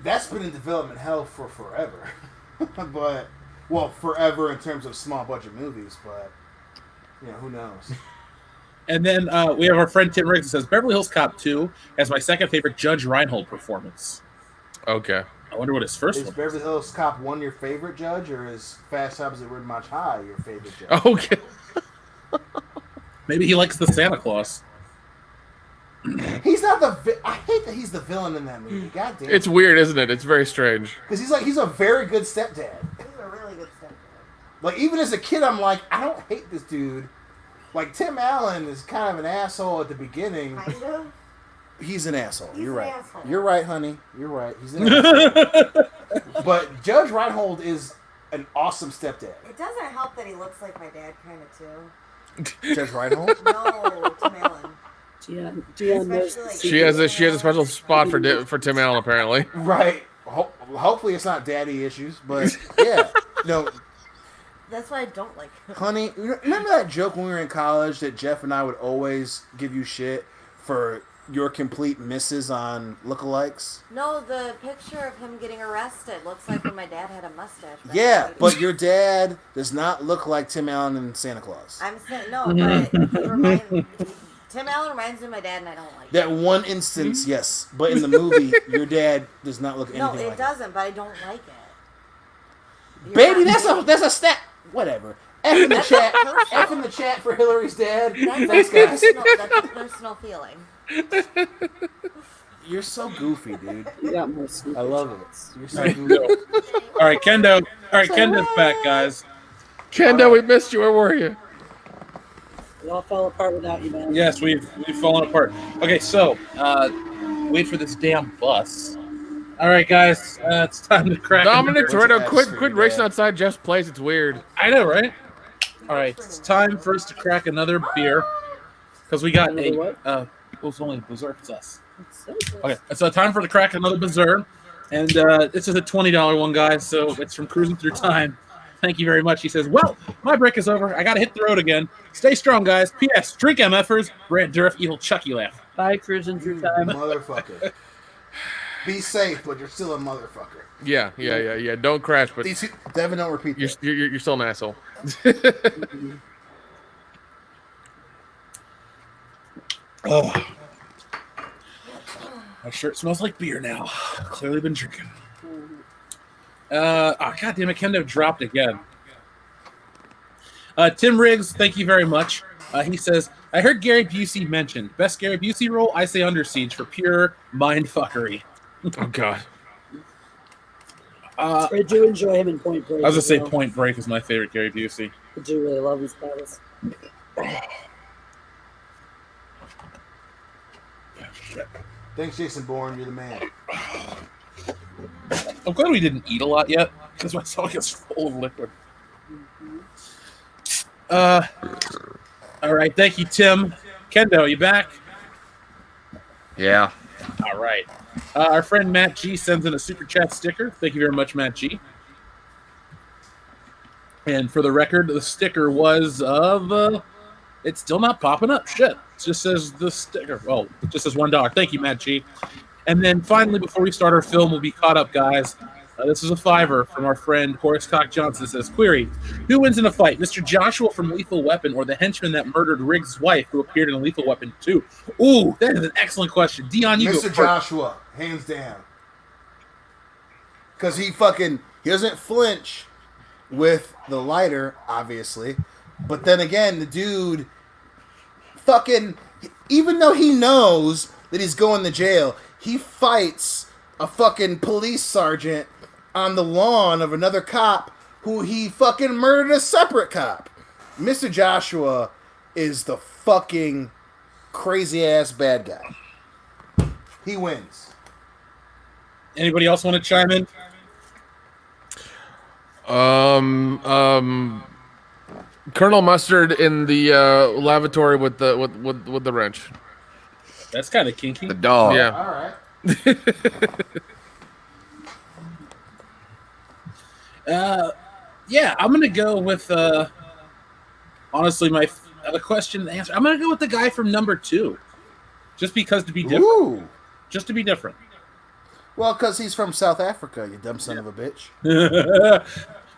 That's been in development hell for forever, forever in terms of small budget movies, but who knows. And then we have our friend Tim Riggs that says Beverly Hills Cop 2 has my second favorite Judge Reinhold performance. Okay. I wonder what his first is one is. Beverly Hills Cop 1 your favorite Judge, or is Fast Times at Ridgemont High your favorite Judge? Okay. Maybe he likes the Santa Claus. He's not the. I hate that he's the villain in that movie. God damn. It's weird, isn't it? It's very strange. Because he's a very good stepdad. He's a really good stepdad. Like, even as a kid, I'm like, I don't hate this dude. Like, Tim Allen is kind of an asshole at the beginning. Kind of. He's an asshole. You're right. Asshole. You're right, honey. You're right. He's an asshole. But Judge Reinhold is an awesome stepdad. It doesn't help that he looks like my dad, kind of too. Judge Reinhold? No, Tim Allen. She has a special spot for Tim Allen, apparently. Right. Hopefully it's not daddy issues, but yeah. That's why I don't like him. Honey, remember that joke when we were in college that Jeff and I would always give you shit for your complete misses on lookalikes? No, the picture of him getting arrested looks like when my dad had a mustache. Yeah, but your dad does not look like Tim Allen and Santa Claus. I'm saying no, but Tim Allen reminds me of my dad, and I don't like That it. one instance, yes, but in the movie, your dad does not look anything No, it like doesn't, but I don't like it. it. Baby, that's a stat. Whatever. F in the chat. F in the chat for Hillary's dad. Thanks, guys. That's a personal feeling. You're so goofy, dude. Yeah, more stupid. I love it. You're so All goofy. right, Kendo. All right, Kendo's back, guys. Kendo, we missed you. Where were you? It all fell apart without you, man. Yes, we've fallen apart. Okay, so wait for this damn bus. All right, guys, it's time to crack. Dominic another- Toretto, quit racing outside Jeff's place. It's weird. I know, right? All right, it's time for us to crack another beer because we got Another what? it was only Berserk. It's us. Okay, so time for to crack another Berserk, and this is a $20 one, guys. So it's from Cruising Through Time. Thank you very much. He says, "Well, my break is over. I got to hit the road again. Stay strong, guys. P.S. Drink MFers. Brad Dourif, evil Chucky laugh." Bye, Cruising Through Time. Motherfucker. Be safe, but you're still a motherfucker. Yeah. Don't crash, but Devin, don't repeat that. you're still an asshole. Oh, my shirt smells like beer now. Clearly been drinking. God damn it, Kendo dropped again. Tim Riggs, thank you very much. He says, I heard Gary Busey mentioned. Best Gary Busey role? I say Under Siege for pure mind fuckery. Oh, God. I do enjoy him in Point Break. I was going to say as well. Point Break is my favorite Gary Busey. I do really love his battles. Thanks, Jason Bourne. You're the man. I'm glad we didn't eat a lot yet because my stomach is full of liquid. All right, thank you, Tim. Kendo, you back? Yeah. All right. Our friend Matt G sends in a super chat sticker. Thank you very much, Matt G. And for the record, the sticker was of. It's still not popping up. Shit. It just says the sticker. Oh, it just says $1. Thank you, Matt G. And then finally, before we start our film, we'll be caught up, guys. This is a $5 from our friend Horace Cock Johnson. It says, query, who wins in a fight, Mr. Joshua from Lethal Weapon or the henchman that murdered Riggs' wife who appeared in Lethal Weapon 2? Ooh, that is an excellent question. Dion, you go Mr. first. Joshua, hands down. Because he doesn't flinch with the lighter, obviously. But then again, the dude even though he knows that he's going to jail, he fights a fucking police sergeant on the lawn of another cop who he fucking murdered a separate cop. Mr. Joshua is the fucking crazy ass bad guy. He wins. Anybody else want to chime in? Colonel Mustard in the lavatory with the wrench. That's kind of kinky. The dog. Yeah. All right. Yeah, I'm gonna go with honestly the question and answer. I'm gonna go with the guy from number 2, just because to be different. Ooh. Just to be different. Well, because he's from South Africa, you dumb son of a bitch.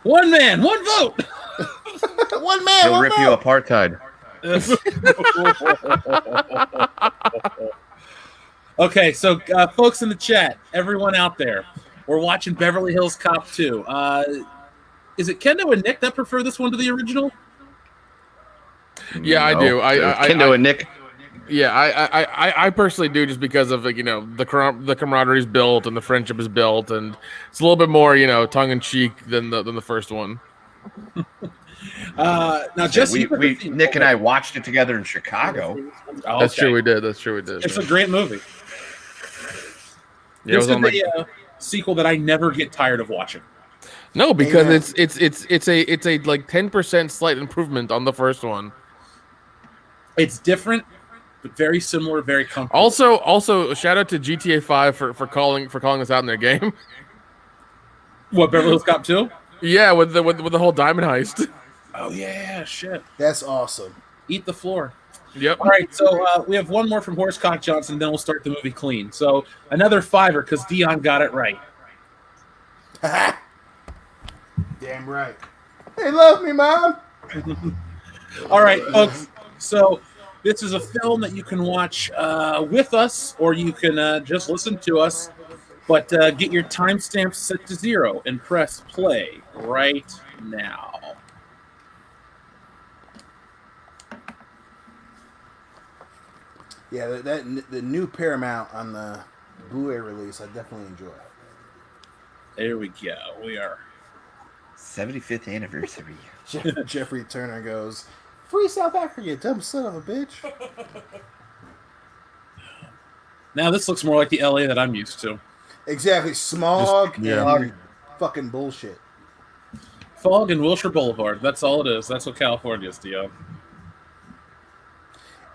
One man, one vote. One man, He'll one rip vote. you apartheid. Okay, so folks in the chat, everyone out there, we're watching Beverly Hills Cop 2. Is it Kendo and Nick that prefer this one to the original? Yeah, I do. Kendo and Nick. Yeah, I personally do, just because of the camaraderie's built and the friendship is built, and it's a little bit more tongue in cheek than the first one. Now, Jesse, Nick and I watched it together in Chicago. Oh, That's okay. true. We did. It's a great movie. Yeah, it was This on is a sequel that I never get tired of watching. No, because Amen. it's a like 10% slight improvement on the first one. It's different, but very similar, very comfortable. Also, shout out to GTA 5 for calling us out in their game. What, Beverly Hills Cop 2? Yeah, with the whole diamond heist. Oh yeah, shit. That's awesome. Eat the floor. Yep. All right, so we have one more from Horsecock Johnson, then we'll start the movie clean. So another $5 because Dion got it right. Damn right. They love me, Mom. All right, folks. So this is a film that you can watch with us, or you can just listen to us. But get your timestamps set to 0 and press play right now. Yeah, the new Paramount on the Blu-ray release, I definitely enjoy. There we go. We are 75th anniversary. Jeffrey Turner goes, "Free South Africa, you dumb son of a bitch." now. This looks more like the LA that I'm used to. Exactly, smog Yeah. and fucking bullshit. Fog and Wilshire Boulevard. That's all it is. That's what California is, Dion.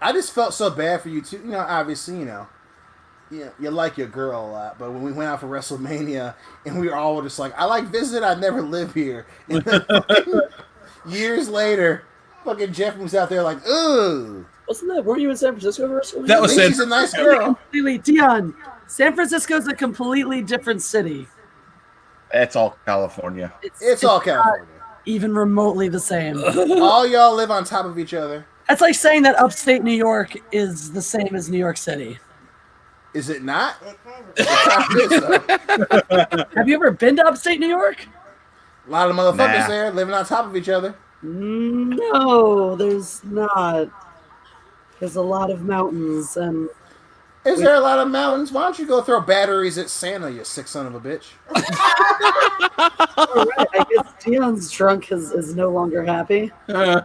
I just felt so bad for you too. You know, obviously, you like your girl a lot, but when we went out for WrestleMania and we were all just like, "I like visit, I never live here." And then years later, fucking Jeff was out there like, "Ooh." Wasn't that? Weren't you in San Francisco for WrestleMania? That was She's a nice girl. Completely, Dion. San Francisco's a completely different city. That's all California. It's all California. Even remotely the same. All y'all live on top of each other. That's like saying that upstate New York is the same as New York City. Is it not? It kind of is. Have you ever been to upstate New York? A lot of motherfuckers Nah. there living on top of each other. No, there's not. There's a lot of mountains and Is there a lot of mountains? Why don't you go throw batteries at Santa, you sick son of a bitch? I guess Dion's drunk is no longer happy. They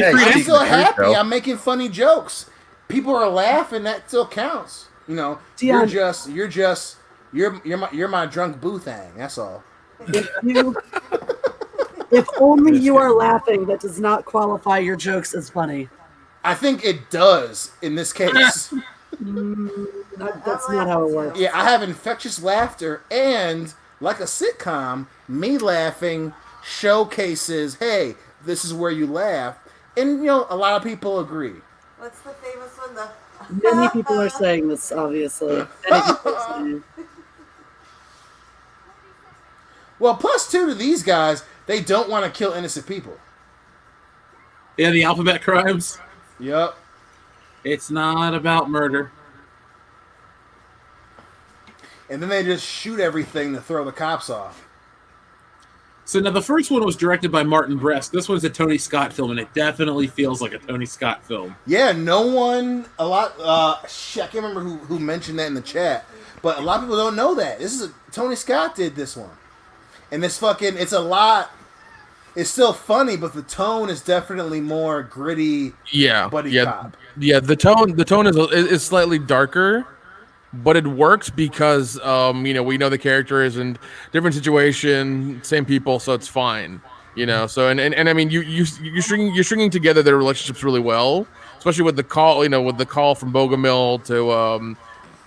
Hey, freed I'm Speaking still of truth, happy. though. I'm making funny jokes. People are laughing. That still counts. You know, Dion. you're my drunk boo thing. That's all. If only you are laughing, that does not qualify your jokes as funny. I think it does in this case. That's not how it works. Yeah, I have infectious laughter, and like a sitcom, me laughing showcases, hey, this is where you laugh. And, you know, a lot of people agree. What's the famous one? The Many people are saying this, obviously. Many people are saying. Well, plus two to these guys, they don't want to kill innocent people. Yeah, the alphabet crimes. Yep. It's not about murder. And then they just shoot everything to throw the cops off. So now the first one was directed by Martin Brest. This one's a Tony Scott film, and it definitely feels like a Tony Scott film. Yeah, I can't remember who mentioned that in the chat, but a lot of people don't know that. Tony Scott did this one. And it's still funny, but the tone is definitely more gritty. Yeah, Buddy yeah, cop. yeah. The tone is slightly darker, but it works because we know the character is in different situation, same people, so it's fine. So and I mean you're stringing together their relationships really well, especially with the call from Bogomil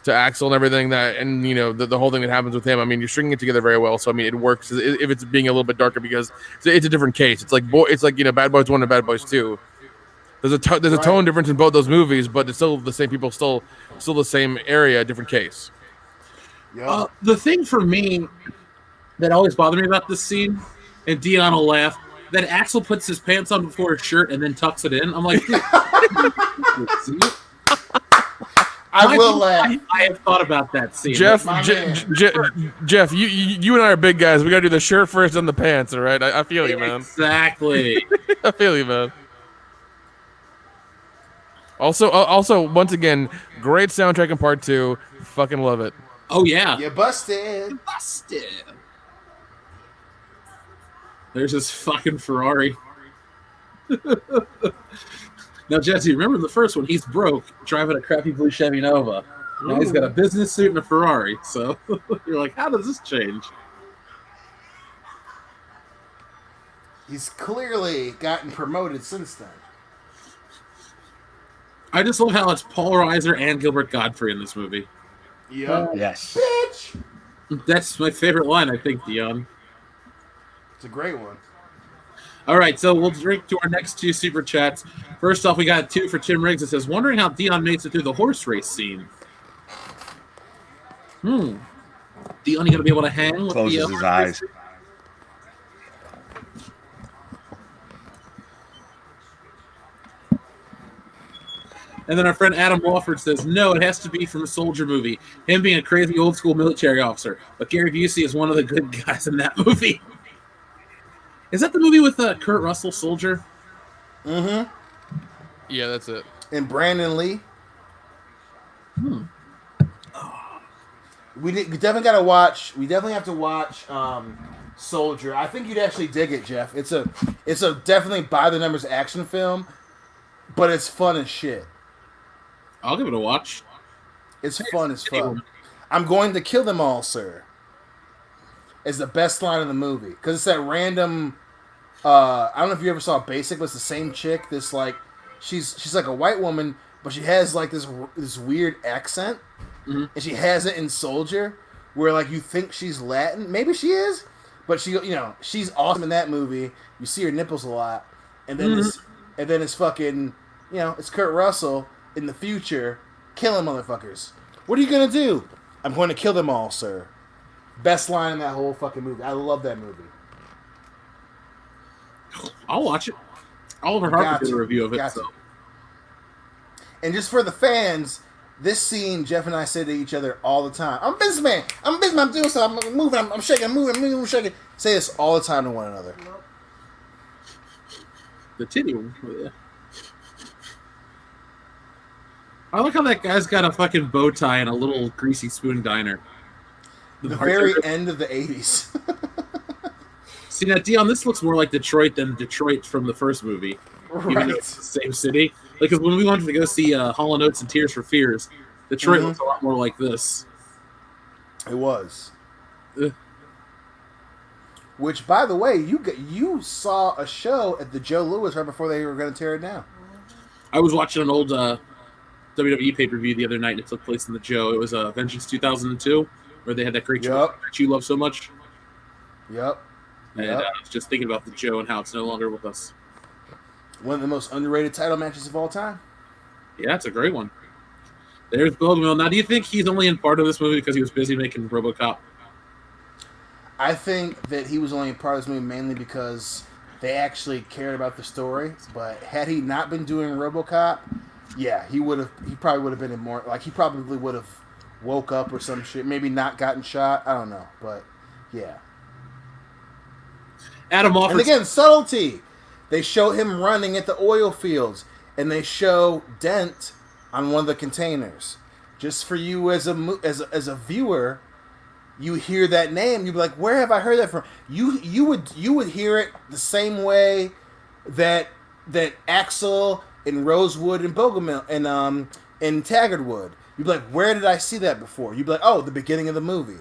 to Axel and everything the whole thing that happens with him. I mean, you're stringing it together very well. So I mean, it works if it's being a little bit darker because it's a different case. It's like Bad Boys 1 and Bad Boys 2. There's a tone difference in both those movies, but it's still the same people, still the same area, different case. Yeah. The thing for me that always bothered me about this scene, and Dion will laugh, that Axel puts his pants on before his shirt and then tucks it in. I'm like, I will laugh. I have thought about that scene. Jeff, My man. Jeff, you and I are big guys. We gotta do the shirt first, then the pants. All right, I feel you, man. Exactly. I feel you, man. Also, once again, great soundtrack in part 2. Fucking love it. Oh yeah. You busted. Busted. There's this fucking Ferrari. Now, Jesse, remember the first one? He's broke, driving a crappy blue Chevy Nova. Now he's got a business suit and a Ferrari. So you're like, how does this change? He's clearly gotten promoted since then. I just love how it's Paul Reiser and Gilbert Godfrey in this movie. Yep. Yes. Bitch. That's my favorite line, I think, Dion. It's a great one. All right, so we'll drink to our next two super chats. First off, we got two for Tim Riggs. It says, wondering how Dion makes it through the horse race scene. Dion, you going to be able to hang with Closes his eyes. And then our friend Adam Walford says, no, it has to be from a Soldier movie. Him being a crazy old school military officer. But Gary Busey is one of the good guys in that movie. Is that the movie with Kurt Russell, Soldier? Mm-hmm. Yeah, that's it. And Brandon Lee. We definitely got to watch. We definitely have to watch Soldier. I think you'd actually dig it, Jeff. It's a definitely by the numbers action film, but it's fun as shit. I'll give it a watch. It's fun as fuck. I'm going to kill them all, sir. Is the best line in the movie because it's that random. I don't know if you ever saw Basic, but it's the same chick. This like, she's like a white woman, but she has like this weird accent, and she has it in Soldier, where like you think she's Latin. Maybe she is, but she's awesome in that movie. You see her nipples a lot, and then it's fucking it's Kurt Russell in the future killing motherfuckers. What are you gonna do? I'm going to kill them all, sir. Best line in that whole fucking movie. I love that movie. I'll watch it. Oliver Harper did a review of it. So. And just for the fans, this scene Jeff and I say to each other all the time. I'm a businessman. I'm doing something. I'm moving. I'm shaking. I'm moving. I'm shaking. Say this all the time to one another. The titty one. Yeah. I like how that guy's got a fucking bow tie and a little greasy spoon diner. The very end of the 80s. See, now, Dion, this looks more like Detroit than Detroit from the first movie. Right. Even though it's the same city. Like, because when we wanted to go see Hall & Oates and Tears for Fears, Detroit looks a lot more like this. It was. Which, by the way, you saw a show at the Joe Louis right before they were going to tear it down. I was watching an old WWE pay-per-view the other night. It took place in the Joe. It was Vengeance 2002, where they had that great show that you love so much. Yep. And I was just thinking about the Joe and how it's no longer with us. One of the most underrated title matches of all time. Yeah, it's a great one. There's Bogomil. Now, do you think he's only in part of this movie because he was busy making RoboCop? I think that he was only in part of this movie mainly because they actually cared about the story. But had he not been doing RoboCop, yeah, he probably would have been in more. Like, he probably would have woke up or some shit. Maybe not gotten shot. I don't know. But, yeah. Adam offers. And again, subtlety. They show him running at the oil fields, and they show Dent on one of the containers. Just for you as a viewer, you hear that name, you'd be like, "Where have I heard that from?" You would hear it the same way that Axel and Rosewood and Bogomil and Taggart would. You'd be like, "Where did I see that before?" You'd be like, "Oh, the beginning of the movie."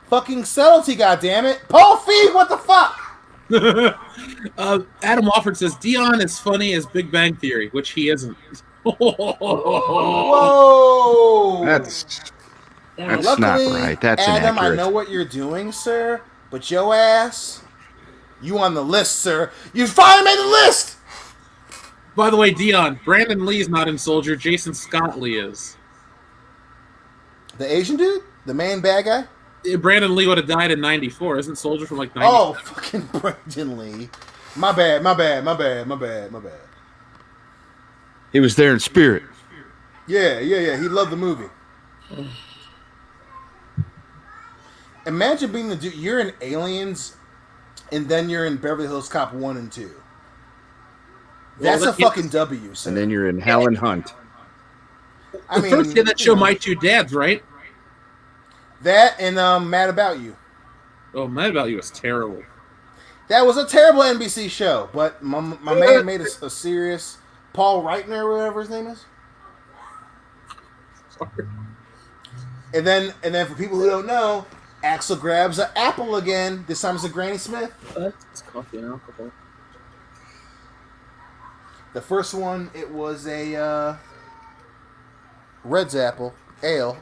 Fucking subtlety, goddammit! Paul Feig, what the fuck? Adam Wofford says Dion is funny as Big Bang Theory, which he isn't. Whoa! That's Luckily, not right. That's Adam, inaccurate. I know what you're doing, sir, but your ass, you on the list, sir. You finally made the list! By the way, Dion, Brandon Lee's not in Soldier. Jason Scott Lee is. The Asian dude? The main bad guy? Brandon Lee would have died in 94. Isn't Soldier from like 90? Oh, fucking Brandon Lee. My bad. He was there in spirit. Yeah. He loved the movie. Imagine being the dude. You're in Aliens, and then you're in Beverly Hills Cop 1 and 2. That's a fucking W, sir. And then you're in Helen Hunt. I mean, first did that show My Two Dads, right? That and Mad About You. Oh, Mad About You was terrible. That was a terrible NBC show, but my man made a serious Paul Reitner or whatever his name is. Sorry. And then for people who don't know, Axel grabs an apple again. This time it's a Granny Smith. It's coffee and alcohol. The first one, it was a Red's apple ale.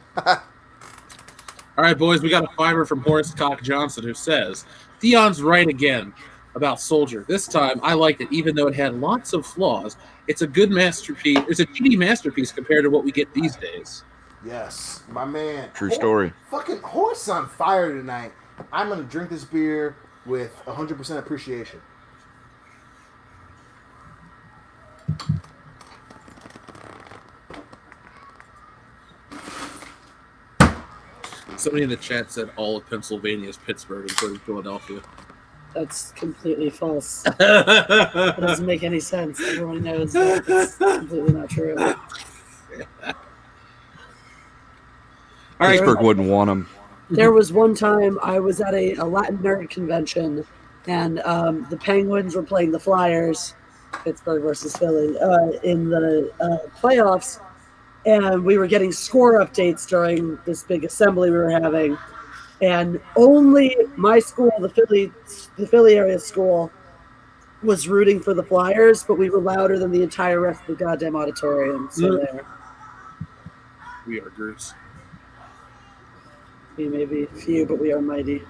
All right, boys, we got a fiver from Horace Cock Johnson who says, Dion's right again. about Soldier. This time, I liked it, even though it had lots of flaws. It's a good masterpiece. It's a TV masterpiece compared to what we get these days. Yes, my man. True story. Fucking horse on fire tonight. I'm gonna drink this beer with 100% appreciation. Somebody in the chat said all of Pennsylvania is Pittsburgh, including Philadelphia. That's completely false. That doesn't make any sense. Everyone knows that. It's completely not true. All right, Pittsburgh wouldn't want him. There was one time I was at a Latin nerd convention, and the Penguins were playing the Flyers, Pittsburgh versus Philly, in the playoffs, and we were getting score updates during this big assembly we were having, and only my school, the Philly area school, was rooting for the Flyers, but we were louder than the entire rest of the goddamn auditorium. So there. We are groups. We may be few, but we are mighty.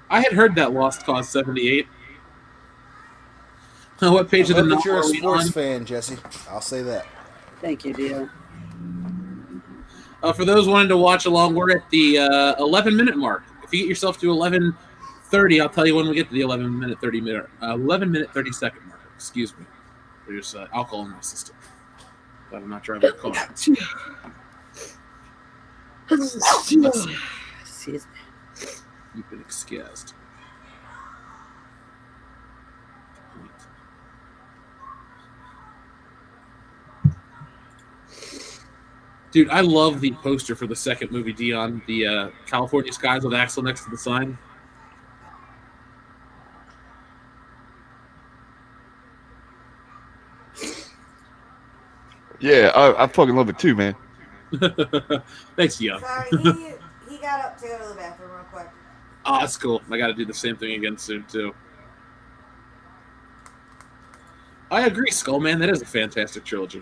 I had heard that Lost Cause 78. What page of the novel You're a are we sports on? fan, Jesse. I'll say that. Thank you, Dio. For those wanting to watch along, we're at the 11-minute mark. If you get yourself to 11:30, I'll tell you when we get to the 11-minute 30-second mark. Excuse me. There's alcohol in my system. But I'm not driving a car. Excuse me. You've been excused. Dude, I love the poster for the second movie, Dion. The California Skies with Axel next to the sign. Yeah, I fucking love it too, man. Thanks, Dion. Sorry, he got up to go to the bathroom real quick. Oh, that's cool. I got to do the same thing again soon, too. I agree, Skullman. That is a fantastic trilogy.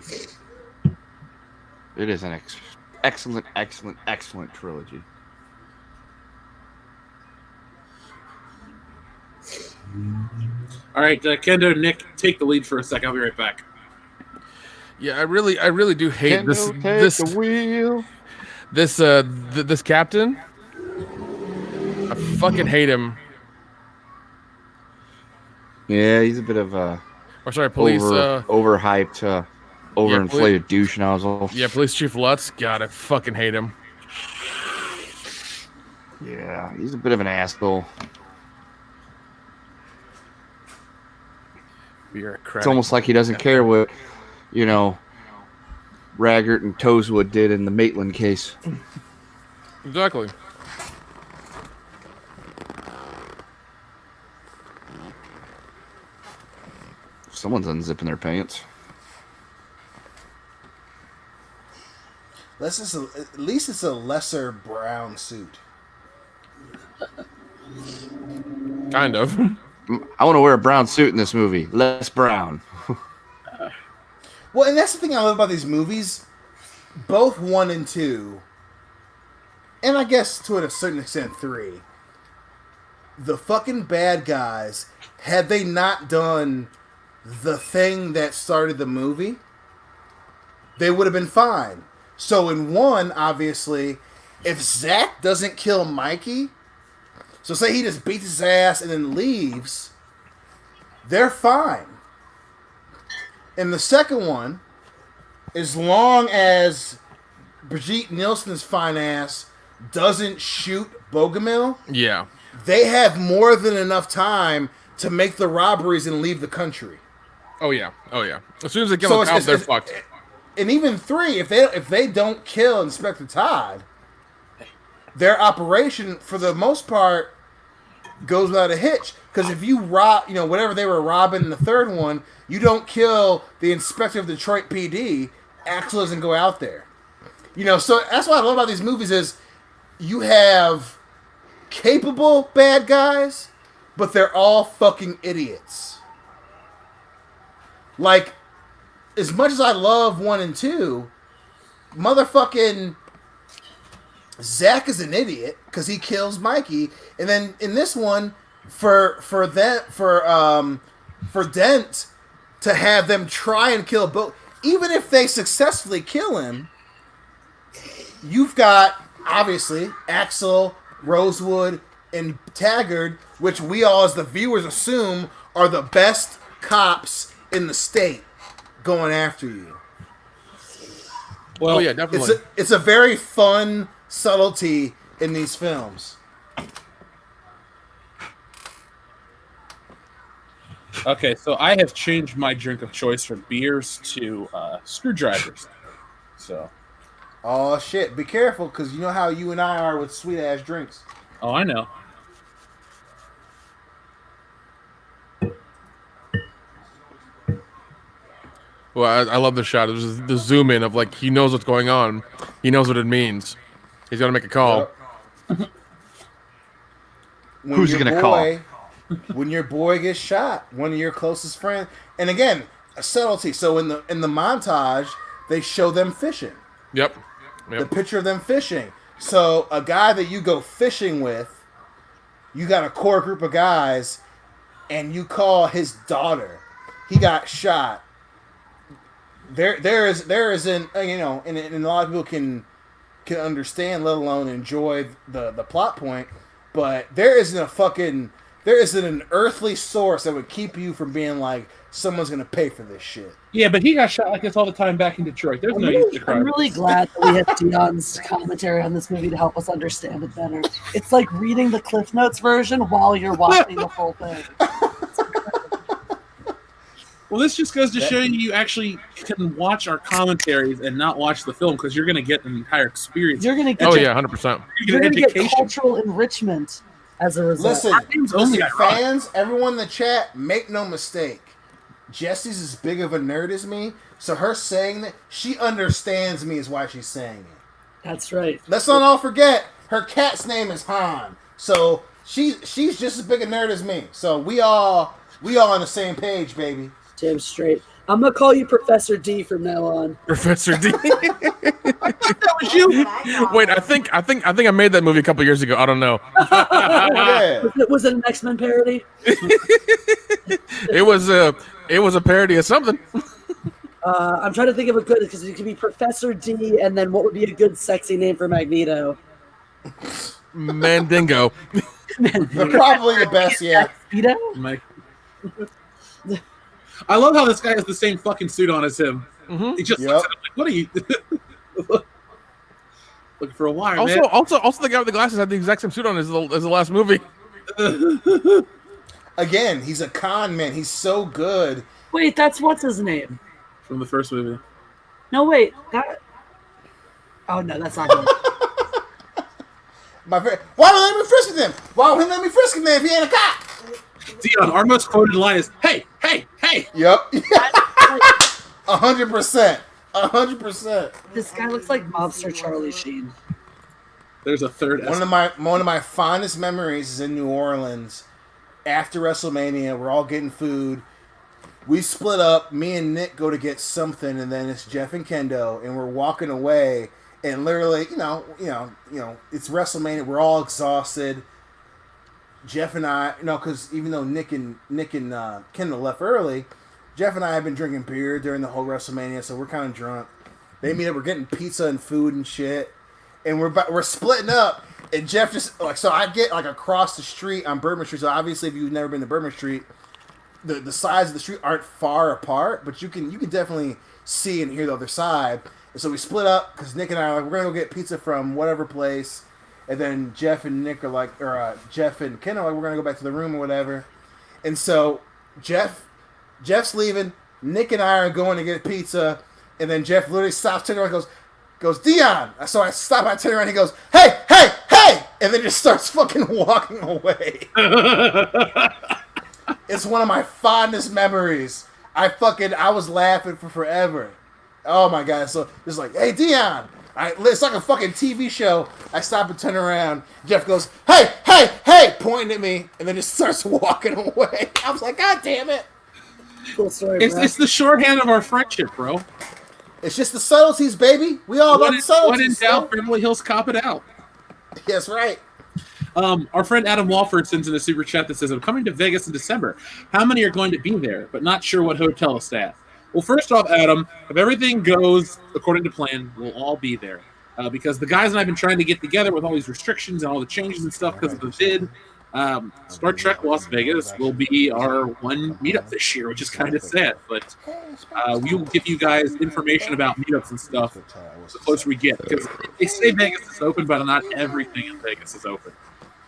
It is an excellent, excellent, excellent trilogy. All right, Kendo, Nick, take the lead for a second. I'll be right back. Yeah, I really do hate this the wheel. This captain. I fucking hate him. Yeah, he's a bit of a police overhyped, overinflated douche nozzle. Yeah, Police Chief Lutz. God, I fucking hate him. Yeah, he's a bit of an asshole. It's almost like he doesn't care what, Raggart and Toeswood did in the Maitland case. Exactly. Someone's unzipping their pants. At least it's a lesser brown suit. Kind of. I want to wear a brown suit in this movie. Less brown. Well, and that's the thing I love about these movies. Both 1 and 2, and I guess to a certain extent 3, the fucking bad guys, had they not done the thing that started the movie, they would have been fine. So in 1, obviously, if Zach doesn't kill Mikey, so say he just beats his ass and then leaves, they're fine. In the second one, as long as Brigitte Nielsen's fine ass doesn't shoot Bogomil, yeah, they have more than enough time to make the robberies and leave the country. Oh yeah. As soon as they kill the cop, they're fucked. And even 3, if they don't kill Inspector Todd, their operation for the most part goes without a hitch. Because if you rob, whatever they were robbing in the third one, you don't kill the inspector of Detroit PD, Axel doesn't go out there. So that's what I love about these movies is you have capable bad guys, but they're all fucking idiots. Like, as much as I love 1 and 2, motherfucking Zach is an idiot because he kills Mikey, and then in this one, for Dent to have them try and kill both, even if they successfully kill him, you've got obviously Axel, Rosewood, and Taggart, which we all as the viewers assume are the best cops in the state, going after you. Well, yeah, definitely. It's a very fun subtlety in these films. Okay, so I have changed my drink of choice from beers to screwdrivers. So. Oh shit! Be careful, because you know how you and I are with sweet ass drinks. Oh, I know. Well, I love the shot. There's the zoom in of like he knows what's going on. He knows what it means. He's gonna make a call. Who's he gonna call? When your boy gets shot, one of your closest friends, and again, a subtlety. So in the montage, they show them fishing. Yep. The picture of them fishing. So a guy that you go fishing with, you got a core group of guys, and you call his daughter. He got shot. There isn't, you know, and a lot of people can understand, let alone enjoy the plot point, but there isn't an earthly source that would keep you from being like, someone's gonna pay for this shit. Yeah, but he got shot like this all the time back in Detroit. There's no use to cry. I'm really glad that we have Dion's commentary on this movie to help us understand it better. It's like reading the Cliff Notes version while you're watching the full thing. Well, this just goes to show you actually can watch our commentaries and not watch the film, because you're going to get an entire experience. You're going to get 100%. You're going to get cultural enrichment as a result. Listen, fans, everyone in the chat, make no mistake. Jesse's as big of a nerd as me, so her saying that, she understands me is why she's saying it. That's right. Let's not all forget, her cat's name is Han, so she's just as big a nerd as me. So we all on the same page, baby. Damn straight. I'm gonna call you Professor D from now on. Professor D. That was you. Wait, I think I made that movie a couple years ago. I don't know. Yeah. Was it an X-Men parody? It was a parody of something. I'm trying to think of a good, because it could be Professor D, and then what would be a good sexy name for Magneto? Mandingo. Probably the best yet. Mike. I love how this guy has the same fucking suit on as him. Mm-hmm. He just looks at him like, what are you looking for a wire, man? Also, the guy with the glasses had the exact same suit on as the last movie. Again, he's a con man. He's so good. Wait, that's what's his name? From the first movie. No, wait. Oh, no, that's not him. Why don't let me frisk him? Why won't he let me frisk him if he ain't a cop? Dion, our most quoted line is, hey, hey, hey. Yep. 100%. 100%. This guy looks like mobster Charlie Sheen. There's a third. One of my fondest memories is in New Orleans. After WrestleMania, we're all getting food. We split up. Me and Nick go to get something, and then it's Jeff and Kendo, and we're walking away. And literally, you know, it's WrestleMania. We're all exhausted. Jeff and I, because even though Nick and Kendall left early, Jeff and I have been drinking beer during the whole WrestleMania, so we're kind of drunk. They meet up, we're getting pizza and food and shit, and we're splitting up. And Jeff just so I get across the street on Bourbon Street. So obviously, if you've never been to Bourbon Street, the sides of the street aren't far apart, but you can definitely see and hear the other side. And so we split up because Nick and I are like, we're gonna go get pizza from whatever place. And then Jeff and Nick are like, Jeff and Ken are like, we're gonna go back to the room or whatever. And so Jeff's leaving. Nick and I are going to get pizza, and then Jeff literally stops, turns around, and goes, Dion. So I stop, I turn around, and he goes, hey, hey, hey, and then just starts fucking walking away. It's one of my fondest memories. I was laughing for forever. Oh my god! So it's like, hey, Dion. It's like a fucking TV show. I stop and turn around. Jeff goes, hey, hey, hey, pointing at me, and then just starts walking away. I was like, God damn it. Cool story, it's the shorthand of our friendship, bro. It's just the subtleties, baby. We all love the subtleties. When in doubt, Beverly Hills Cop it out. That's right. Our friend Adam Walford sends in a super chat that says, I'm coming to Vegas in December. How many are going to be there, but not sure what hotel to stay at? Well, first off, Adam, if everything goes according to plan, we'll all be there. Because the guys and I have been trying to get together with all these restrictions and all the changes and stuff because of the vid. Star Trek Las Vegas will be our one meetup this year, which is kind of sad. But we will give you guys information about meetups and stuff the closer we get. Because they say Vegas is open, but not everything in Vegas is open.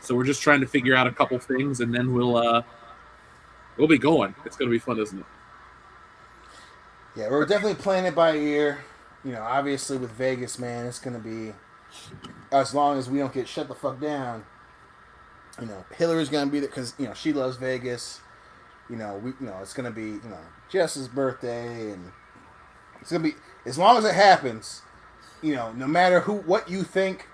So we're just trying to figure out a couple things, and then we'll be going. It's going to be fun, isn't it? Yeah, we're definitely playing it by ear. You know, obviously with Vegas, man, it's going to be, as long as we don't get shut the fuck down. You know, Hillary's going to be there because, you know, she loves Vegas. You know, it's going to be, you know, Jess's birthday, and it's going to be, as long as it happens, you know, no matter what you think,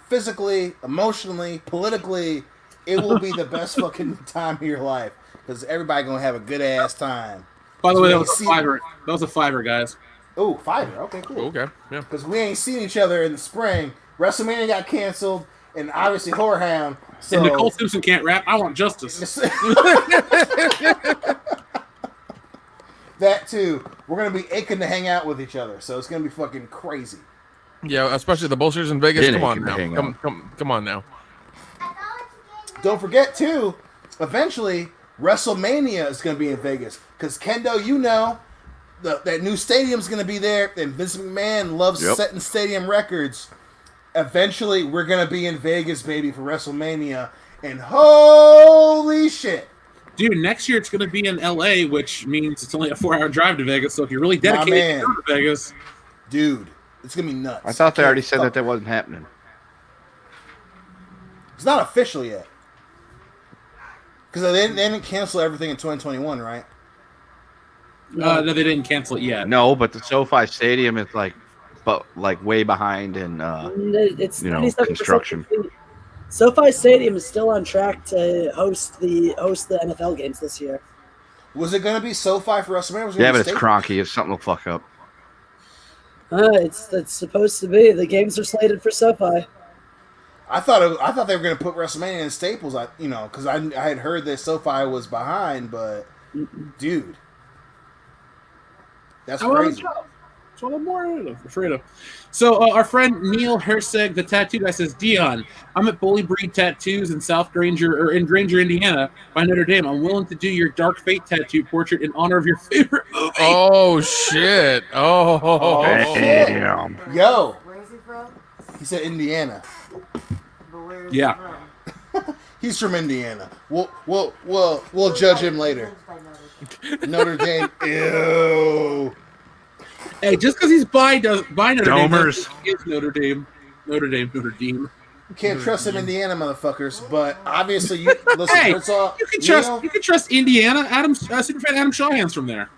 physically, emotionally, politically, it will be the best fucking time of your life because everybody going to have a good ass time. By the way, that was a fiver. That was a fiver, guys. Oh, fiver. Okay, cool. Okay, yeah. Because we ain't seen each other in the spring. WrestleMania got canceled, and obviously Whorehound. So and Nicole Simpson can't rap. I want justice. That too. We're gonna be aching to hang out with each other, so it's gonna be fucking crazy. Yeah, especially the bullshiters in Vegas. It Come on ain't now. hang Come on now. Don't forget too, eventually WrestleMania is gonna be in Vegas because Kendo, you know, that new stadium's gonna be there, and Vince McMahon loves setting stadium records. Eventually, we're gonna be in Vegas, baby, for WrestleMania, and holy shit. Dude, next year it's going to be in LA, which means it's only a 4-hour drive to Vegas. So if you're really dedicated to Vegas, dude, it's going to be nuts. I thought they already said that wasn't happening. It's not official yet. Because they didn't cancel everything in 2021, right? No, they didn't cancel it yet. No, but the SoFi Stadium is like way behind in it's construction. SoFi Stadium is still on track to host the NFL games this year. Was it going to be SoFi for WrestleMania? Yeah, but it's Cronky. If something will fuck up. It's supposed to be. The games are slated for SoFi. I thought they were going to put WrestleMania in Staples. Because I had heard that SoFi was behind, but dude, that's crazy. That's what I'm more afraid of. So our friend Neil Herseg, the tattoo guy, says, Dion, I'm at Bully Breed Tattoos in in Granger, Indiana, by Notre Dame. I'm willing to do your Dark Fate tattoo portrait in honor of your favorite movie. Oh shit! Oh damn! Yo, Where is he from? He said Indiana. But where is Yeah. he from? He's from Indiana. We'll judge him later. Notre Dame. Ew. Hey, just because he's by Notre Domers. Dame, is Notre Dame. You can't trust them Indiana motherfuckers, but obviously you listen. Hey, first off, you can trust Indiana. Superfan Adam Shawhan's from there.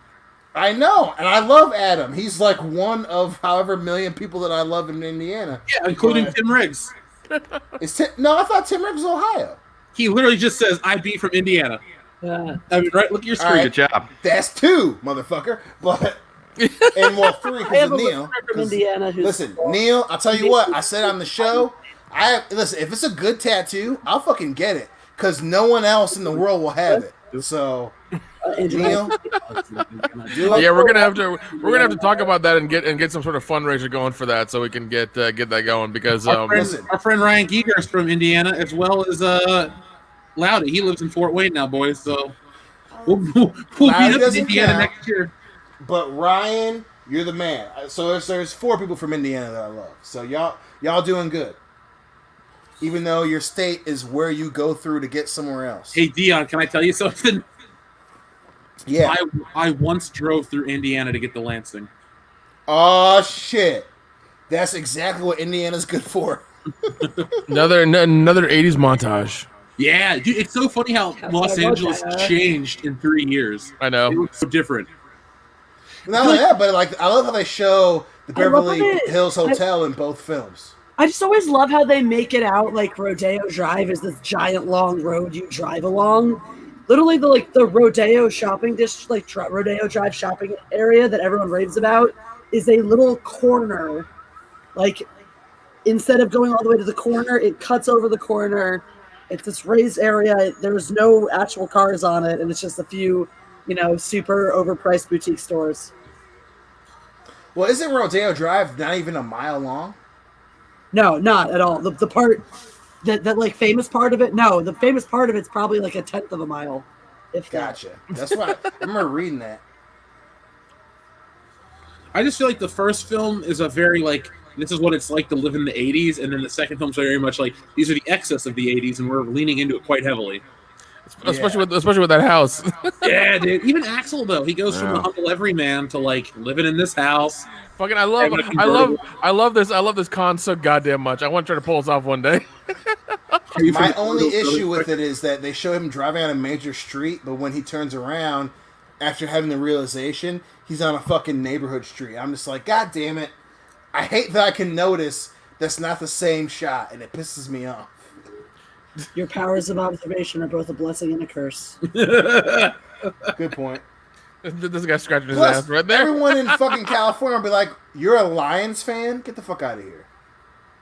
I know, and I love Adam. He's like one of however million people that I love in Indiana. Yeah, including Tim Riggs. I thought Tim Riggs was Ohio. He literally just says, "I be from Indiana." I mean, right? Look at your screen. Right. Good job. That's 2, motherfucker. But and 3 I have because of a Neil. listener from Indiana who's Listen, Neil, I'll tell you what. I said on the show. Listen. If it's a good tattoo, I'll fucking get it because no one else in the world will have it. So, Neil, yeah, we're gonna have to talk about that and get some sort of fundraiser going for that, so we can get that going because our friend Ryan Giger is from Indiana as well as Loudy. He lives in Fort Wayne now, boys. So we'll meet up in Indiana next year. But Ryan, you're the man. So there's 4 people from Indiana that I love. So y'all doing good. Even though your state is where you go through to get somewhere else. Hey Dion, can I tell you something? Yeah. I once drove through Indiana to get to Lansing. Oh shit. That's exactly what Indiana's good for. another 80s montage. Yeah, dude, it's so funny how Los Angeles changed in 3 years. I know. It looks so different. Not only that, but I love how they show the Beverly Hills Hotel in both films. I just always love how they make it out like Rodeo Drive is this giant long road you drive along. Literally, the Rodeo shopping Rodeo Drive shopping area that everyone raves about is a little corner, instead of going all the way to the corner, it cuts over the corner. It's this raised area. There's no actual cars on it, and it's just a few, super overpriced boutique stores. Well, isn't Rodeo Drive not even a mile long? No, not at all. The part that like famous part of it. No, the famous part of it's probably like a tenth of a mile. If that. Gotcha. That's why I remember reading that. I just feel like the first film is a very like this is what it's like to live in the 80s, and then the second film's very much like these are the excess of the 80s, and we're leaning into it quite heavily. Especially with that house. Yeah, dude. Even Axel though, he goes from the humble everyman to like living in this house. Fucking, I love this con so goddamn much. I want to try to pull this off one day. My only issue with it is that they show him driving on a major street, but when he turns around after having the realization, he's on a fucking neighborhood street. I'm just like, God damn it. I hate that I can notice that's not the same shot, and it pisses me off. Your powers of observation are both a blessing and a curse. Good point. This guy scratching his Plus, ass right there. Everyone in fucking California will be like, "You're a Lions fan? Get the fuck out of here."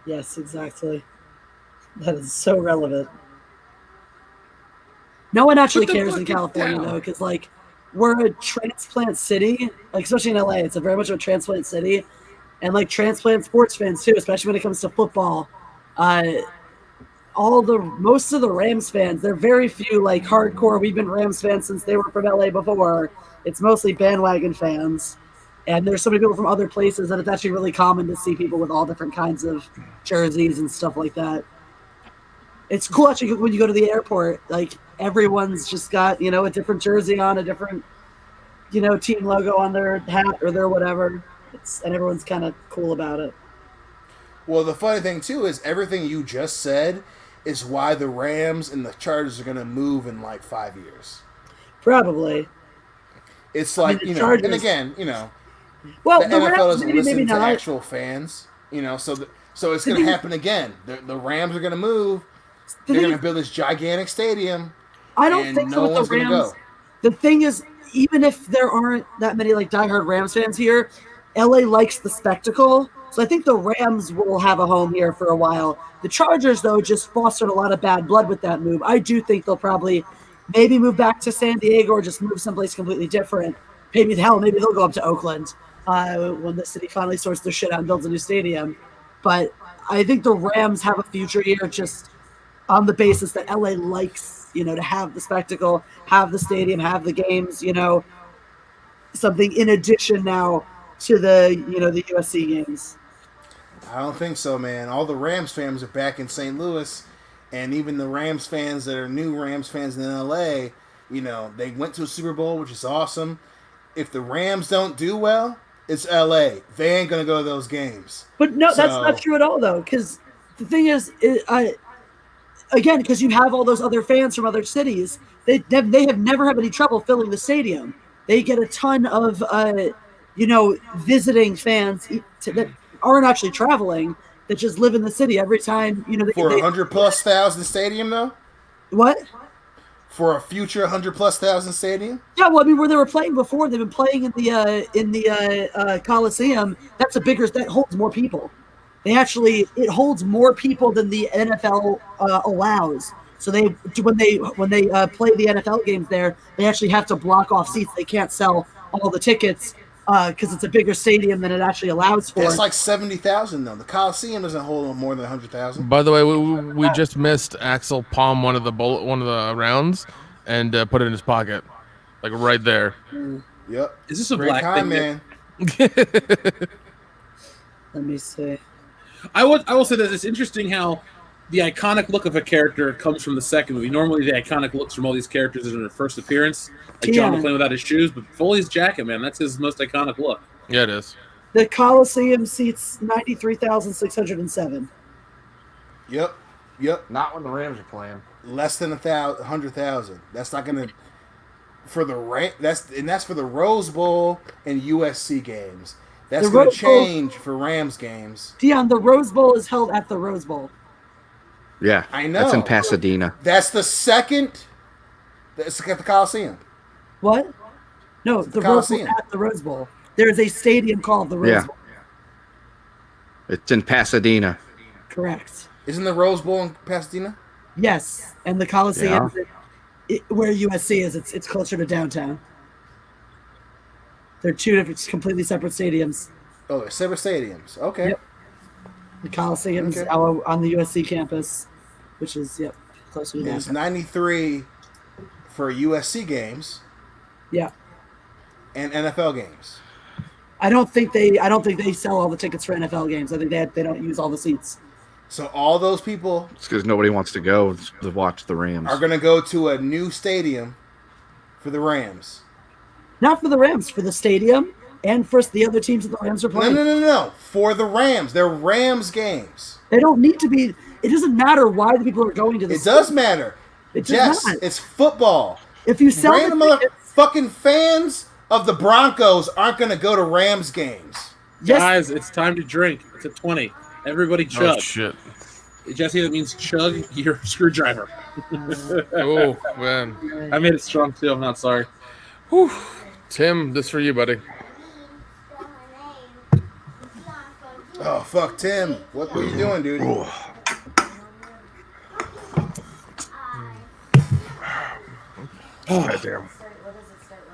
Yes, exactly. That is so relevant. No one actually cares in California, though, because, like, we're a transplant city. Like, especially in LA, it's a very much of a transplant city. And, like, transplant sports fans, too, especially when it comes to football. Most of the Rams fans, they're very few, like, hardcore, we've been Rams fans since they were from LA before. It's mostly bandwagon fans. And there's so many people from other places that it's actually really common to see people with all different kinds of jerseys and stuff like that. It's cool, actually, when you go to the airport, like, everyone's just got, a different jersey on, a different, team logo on their hat or their whatever. And everyone's kind of cool about it. Well, the funny thing, too, is everything you just said is why the Rams and the Chargers are going to move in, like, 5 years. Probably. It's like, the Chargers, and again, well, the NFL Rams, doesn't maybe listen to not. actual fans, so it's going to happen again. The Rams are going to move. They're going to build this gigantic stadium. I don't think so with the Rams. The thing is, even if there aren't that many like diehard Rams fans here, LA likes the spectacle. So I think the Rams will have a home here for a while. The Chargers, though, just fostered a lot of bad blood with that move. I do think they'll probably maybe move back to San Diego or just move someplace completely different. Maybe they'll go up to Oakland when the city finally sorts their shit out and builds a new stadium. But I think the Rams have a future here just on the basis that LA likes, to have the spectacle, have the stadium, have the games, something in addition now to the, the USC games. I don't think so, man. All the Rams fans are back in St. Louis, and even the Rams fans that are new Rams fans in LA, they went to a Super Bowl, which is awesome. If the Rams don't do well, it's LA. They ain't going to go to those games. But no, that's not true at all, though, because the thing is, again, because you have all those other fans from other cities, they have never had any trouble filling the stadium. They get a ton of, visiting fans that aren't actually traveling, that just live in the city every time. For 100,000+ stadium, though? What? For a future 100,000+ stadium? Yeah, well, I mean, where they were playing before, they've been playing in the Coliseum. That holds more people. It holds more people than the NFL allows. So when they play the NFL games there, they actually have to block off seats. They can't sell all the tickets because it's a bigger stadium than it actually allows for. It's like 70,000 though. The Coliseum doesn't hold more than 100,000. By the way, we just missed Axel palm one of the rounds and put it in his pocket, like right there. Yep. Is this a Great black time, thing, man? Let me see. I will say that it's interesting how the iconic look of a character comes from the second movie. Normally, the iconic looks from all these characters is in their first appearance, like John McClane without his shoes, but Foley's jacket, man, that's his most iconic look. Yeah, it is. The Coliseum seats 93,607. Yep. Not when the Rams are playing. Less than 100,000. That's not gonna for the that's for the Rose Bowl and USC games. That's going to change for Rams games. Dion, the Rose Bowl is held at the Rose Bowl. Yeah, I know. That's in Pasadena. That's the second. That's at the Coliseum. What? No, the Rose Bowl at the Rose Bowl. There is a stadium called the Rose Bowl. It's in Pasadena. Correct. Isn't the Rose Bowl in Pasadena? Yes, and the Coliseum, where USC is, it's closer to downtown. They're two different, completely separate stadiums. Oh, they're separate stadiums. Okay. Yep. The Coliseum's on the USC campus, which is closer to It's downtown. 93 for USC games. Yeah. And NFL games. I don't think they sell all the tickets for NFL games. I think they don't use all the seats. So all those people It's because nobody wants to go to watch the Rams. are going to go to a new stadium for the Rams. Not for the Rams, for the stadium and for the other teams that the Rams are playing. No. For the Rams. They're Rams games. They don't need to be. It doesn't matter why the people are going to the stadium. It does matter. It does Yes, not. it's football. If you sell Random the tickets, fucking fans of the Broncos aren't going to go to Rams games. yes, Guys, it's time to drink. It's at 20. Everybody chug. Oh shit! Jesse, that means chug your screwdriver. Oh man, I made it strong too. I'm not sorry. Whew. Tim, this for you, buddy. Oh, fuck, Tim. What were you doing, dude? God damn.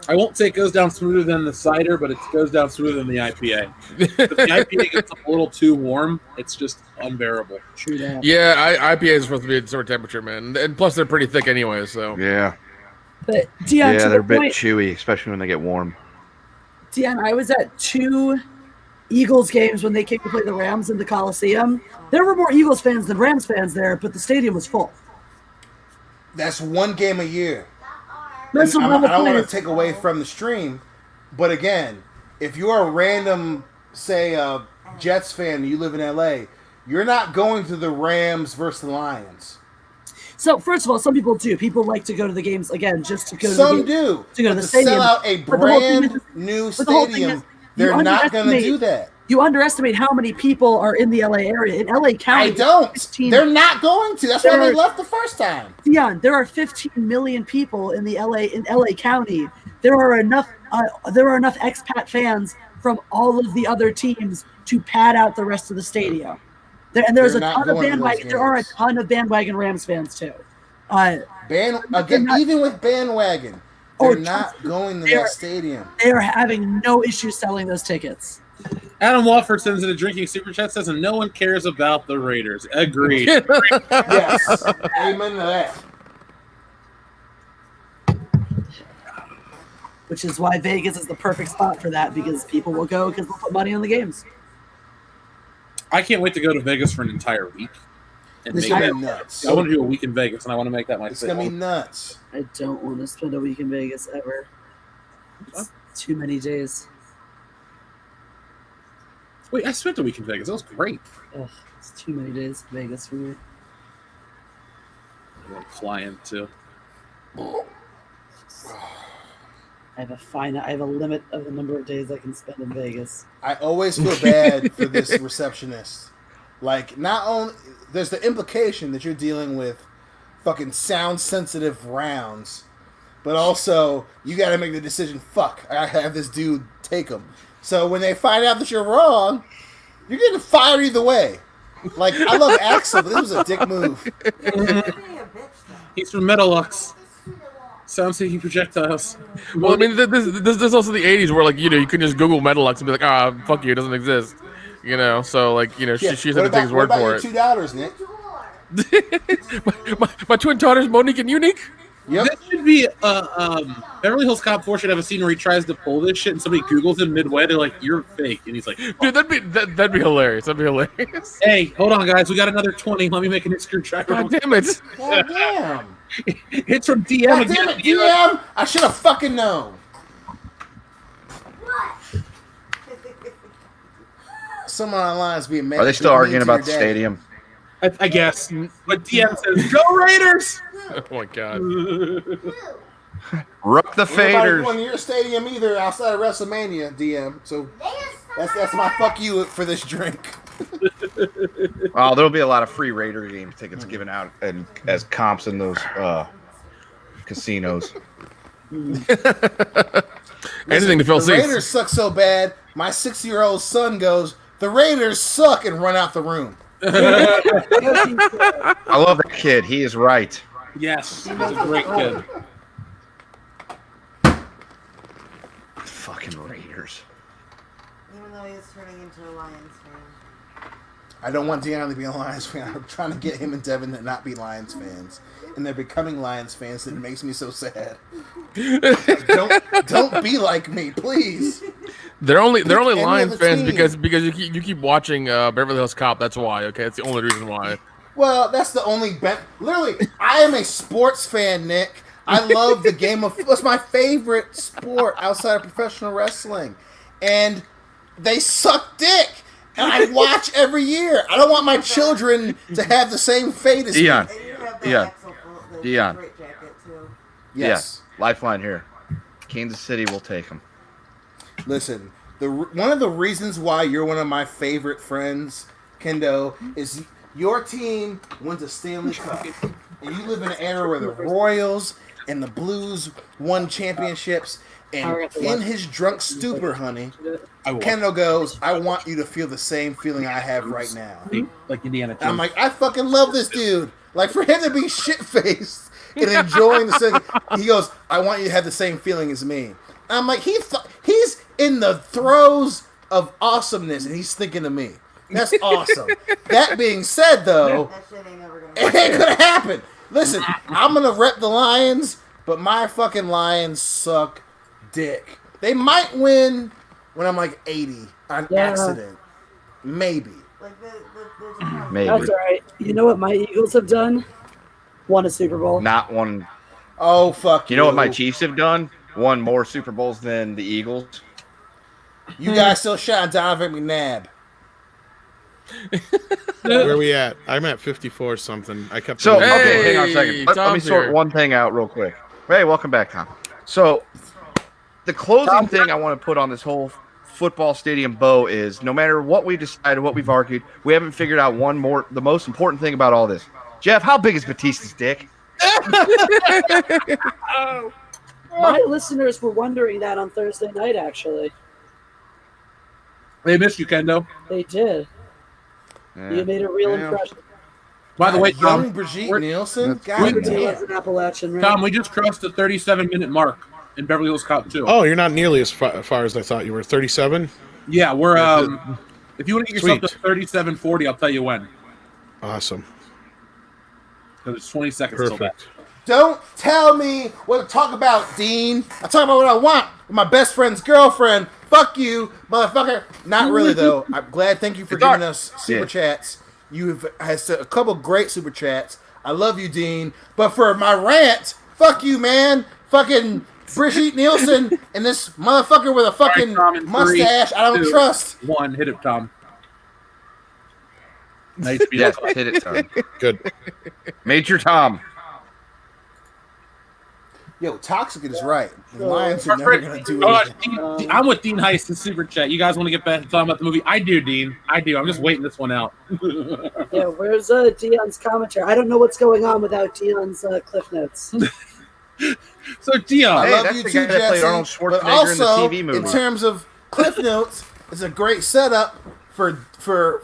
I won't say it goes down smoother than the cider, but it goes down smoother than the IPA. If the IPA gets a little too warm, it's just unbearable. true that. Yeah, IPA is supposed to be a certain temperature, man, and plus they're pretty thick anyway. So Yeah. But Dion, to They're a the bit point, chewy, especially when they get warm. Dion, I was at 2 Eagles games when they came to play the Rams in the Coliseum. There were more Eagles fans than Rams fans there, but the stadium was full. That's one game a year. That's And what I I'm don't want saying. to take away from the stream, but again, if you're a random, say, Jets fan and you live in LA, you're not going to the Rams versus the Lions. So first of all, some people do. People like to go to the games again just to go to Some the game, do. to go to But the stadium. sell out a But the whole thing brand is- new but the whole thing stadium, is they're you not going to underestimate- do that. You underestimate how many people are in the LA area. In LA County, I don't. 15 They're not going to. That's why There they are- left the first time. Dion, there are 15 million people in LA County. There are enough expat fans from all of the other teams to pad out the rest of the stadium. There's They're a not ton of going to those bandwagon. There are a games. ton of bandwagon Rams fans too. Again, not- even with bandwagon, Oh, they're not going to they're- that stadium. They are having no issue selling those tickets. Adam Wofford sends in a drinking super chat, says, and no one cares about the Raiders. Agreed. Yes. Amen to that. Which is why Vegas is the perfect spot for that, because people will go because they'll put money on the games. I can't wait to go to Vegas for an entire week. And It's make going to that, be nuts. I want to do a week in Vegas, and I want to make that my It's going to be nuts. I don't want to spend a week in Vegas ever. It's too many days. Wait, I spent a week in Vegas. That was great. Ugh, it's too many days in Vegas for me. I want to fly in, too. I have a limit of the number of days I can spend in Vegas. I always feel bad for this receptionist. Like, not only there's the implication that you're dealing with fucking sound sensitive rounds, but also you got to make the decision. Fuck, I have this dude take them. So when they find out that you're wrong, you're getting fired either way. Like, I love Axel, but this was a dick move. He's from Metalux. Sound-seeking projectiles. Well, I mean, this is also the '80s where, like, you know, you couldn't just Google Metalux and be like, ah, fuck you, it doesn't exist. You know, so like, you know, Yeah, she's what had to take his word what for about it. your $2, Nick? my twin daughters, Monique and Unique. Yep. This should be Beverly Hills Cop 4 should have a scene where he tries to pull this shit and somebody Googles him midway. They're like, "You're fake," and he's like, Dude, that'd be hilarious. That'd be hilarious. "Hey, hold on, guys, we got another 20. Let me make a new screwdriver." God damn it! God damn. It's from DM God again. damn it, DM! I should have fucking known. Someone online is being mad. Are they still arguing about the stadium? I guess. But DM says, "Go Raiders!" Oh my god. Rook the Nobody faders. going to your stadium either outside of WrestleMania, DM. So that's my fuck you for this drink. Oh, there'll be a lot of free Raider game tickets given out and as comps in those casinos. Anything to fill The seats. Raiders suck so bad, my 6-year-old son goes, "The Raiders suck," and run out the room. I love that kid. He is right. Yes, he's a great kid. Fucking Raiders. Even though he's turning into a Lions fan. I don't want Deion to be a Lions fan. I'm trying to get him and Devin to not be Lions fans, and they're becoming Lions fans. And it makes me so sad. Don't be like me, please. They're only Lions fans team. because you keep watching Beverly Hills Cop. That's why. Okay, that's the only reason why. Well, that's the only bet. Literally, I am a sports fan, Nick. I love the game of. It's my favorite sport outside of professional wrestling, and they suck dick. And I watch every year. I don't want my children to have the same fate as Deion. me. And you have Deion. Deion. Great jacket too. Yes. Yeah. Lifeline here. Kansas City will take him. Listen, one of the reasons why you're one of my favorite friends, Kendo, is your team went to Stanley Cup, and you live in an era where the Royals and the Blues won championships. And in his drunk stupor, honey, Kendo goes, "I want you to feel the same feeling I have right now." Like Indiana Jones. I'm like, I fucking love this dude. Like, for him to be shit-faced and enjoying the second, he goes, "I want you to have the same feeling as me." I'm like, he's in the throes of awesomeness, and he's thinking of me. That's awesome. That being said, though, That shit ain't never gonna it ain't gonna happen. Listen, I'm gonna rep the Lions, but my fucking Lions suck dick. They might win when I'm like 80 on accident. Maybe. Like there's a problem. Maybe. That's all right. You know what my Eagles have done? Won a Super Bowl. Not one. Oh, fuck You know what my Chiefs have done? Won more Super Bowls than the Eagles. You guys still shot Donovan McNabb. Where are we at? I'm at 54 something. I kept. So, the- okay, hang on a second. Let me Tom's sort here. one thing out real quick. Hey, welcome back, Tom. So, the closing thing I want to put on this whole football stadium bow is no matter what we decided, what we've argued, we haven't figured out the most important thing about all this. Jeff, how big is Batista's dick? My listeners were wondering that on Thursday night, actually. They missed you, Kendo. They did. You made a real impression. By the way, Young Tom, Brigitte Nielsen? He God was damn. an Appalachian, right? Tom, we just crossed the 37-minute mark in Beverly Hills Cop 2. Oh, you're not nearly as far as I thought you were. 37. Yeah, we're if you want to get yourself Sweet. to 37:40, I'll tell you when. Awesome. Because it's 20 seconds till that. Perfect. Don't tell me what to talk about, Dean. I talk about what I want with my best friend's girlfriend. Fuck you, motherfucker. Not really, though. I'm glad. Thank you for giving us super chats. You've had a couple great super chats. I love you, Dean. But for my rant, fuck you, man. Fucking Brigitte Nielsen and this motherfucker with a fucking mustache I don't trust. 1, hit it, Tom. Nice. Yes, hit it, Tom. Good. Major Tom. Yo, Toxic is right. The Lions are never going to do it. I'm with Dean Heist in super chat. You guys want to get back to talking about the movie? I do, Dean. I do. I'm just waiting this one out. Yeah, where's Dion's commentary? I don't know what's going on without Dion's Cliff Notes. So, Dion. I Hey, love that's you the too, guy that played Jesse. Arnold But Schwarzenegger also, in the TV movie. in terms of Cliff Notes, it's a great setup for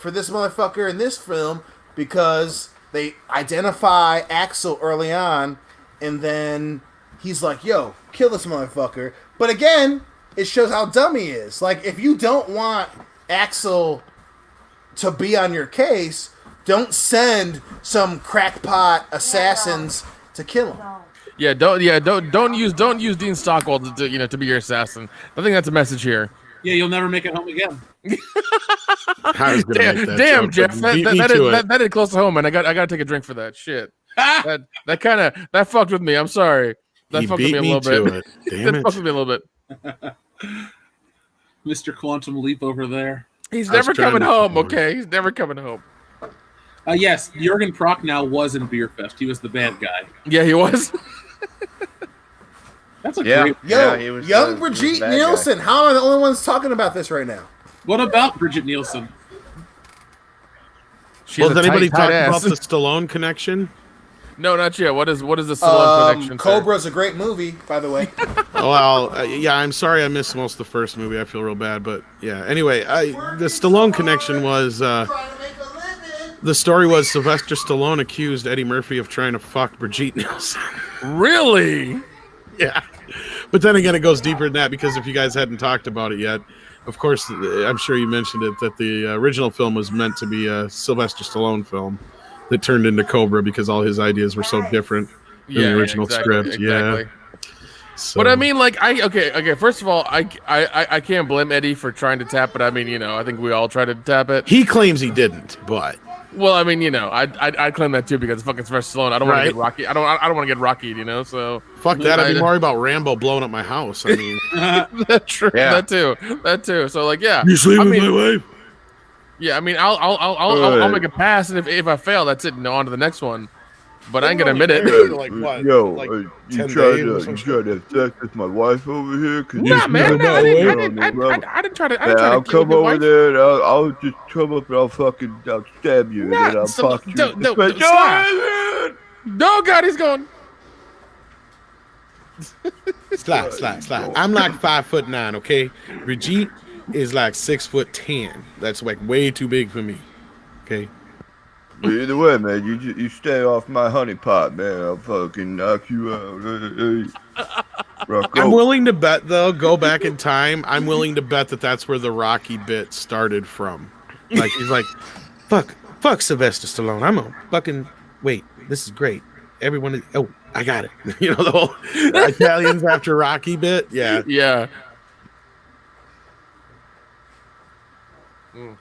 this motherfucker in this film because they identify Axel early on, and then he's like, "Yo, kill this motherfucker." But again, it shows how dumb he is. Like, if you don't want Axel to be on your case, don't send some crackpot assassins to kill him. Don't use Dean Stockwell to be your assassin. I think that's a message here. Yeah, you'll never make it home again. I was gonna make that Damn, joke, Jeff, but beat me to it. that is close to home, and I got to take a drink for that shit. that fucked with me. I'm sorry. That He fucked with beat me a me little to bit. it. Damn That fucked it. with me a little bit. Mr. Quantum Leap over there. He's I was never trying coming to- home. Okay, he's never coming home. Yes, Jurgen Prochnow was in Beer Fest. He was the bad guy. Yeah, he was. That's a Yeah. great. Yo, he was young the Brigitte bad guy. Nielsen. How am I the only ones talking about this right now? What about Bridget Nielsen? She Well, has has a anybody tight talked ass. about the Stallone connection? No, not yet. What is the Stallone connection? sir? Cobra's a great movie, by the way. Well, yeah, I'm sorry I missed most of the first movie. I feel real bad, but yeah. Anyway, the Stallone connection was Trying to make a living. The story was Sylvester Stallone accused Eddie Murphy of trying to fuck Brigitte Nielsen. Really? Yeah. But then again, it goes deeper than that because if you guys hadn't talked about it yet, of course, I'm sure you mentioned it, that the original film was meant to be a Sylvester Stallone film that turned into Cobra because all his ideas were so different than the original script. Exactly. Yeah. So. But I mean, like, okay. First of all, I can't blame Eddie for trying to tap it. I mean, I think we all try to tap it. He claims he didn't, but well, I mean, I claim that too because it's fucking Sylvester Stallone. I don't want to get Rocky. I don't want to get Rocky. So fuck that. I'd be worried about Rambo blowing up my house. I mean, that's true. Yeah. That too. So like, yeah. You sleep with my wife? Yeah, I mean, I'll make a pass, and if I fail, that's it. On to the next one. But I ain't gonna admit it. Like what? Yo, like you 10 tried days to have sex with my wife over here? Nah, man, I didn't try to. I'll come over there. And I'll just come up and I'll stab you and then I'll fuck you. No, God, he's going. Slide. I'm like 5'9", okay? Brigitte is like 6'10". That's like way too big for me. Okay. But either way, man, you stay off my honey pot, man. I'll fucking knock you out. I'm willing to bet, though, go back in time. I'm willing to bet that's where the Rocky bit started from. Like, he's like, fuck Sylvester Stallone. I'm a fucking, wait, this is great. Everyone is, I got it. The whole Italians after Rocky bit. Yeah. Yeah. Mm.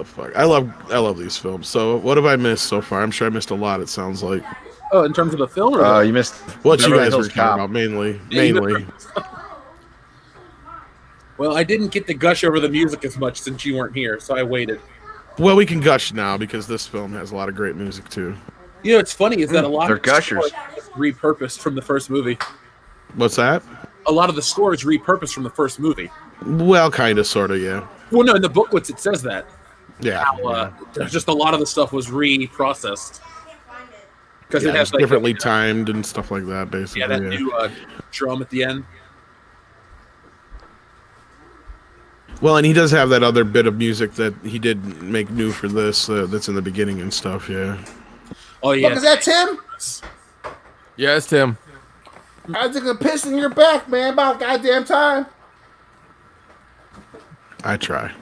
Fuck. I love these films. So what have I missed so far? I'm sure I missed a lot, it sounds like. Oh, in terms of the film? Or you missed what Beverly you guys Hills were talking Cop. about, mainly. Well, I didn't get to gush over the music as much since you weren't here, so I waited. Well, we can gush now because this film has a lot of great music, too. What's funny is that a lot They're of the gushers. score is repurposed from the first movie. What's that? A lot of the score is repurposed from the first movie. Well, kind of, sort of, yeah. Well, no, in the booklets it says that. Yeah. How, just a lot of the stuff was reprocessed. Because it has differently timed and stuff like that, basically. Yeah, that new drum at the end. Well, and he does have that other bit of music that he did make new for this that's in the beginning and stuff, yeah. Oh, yeah. Fuck, is that Tim? Yeah, it's Tim. I took a piss in your back, man, about goddamn time. I try.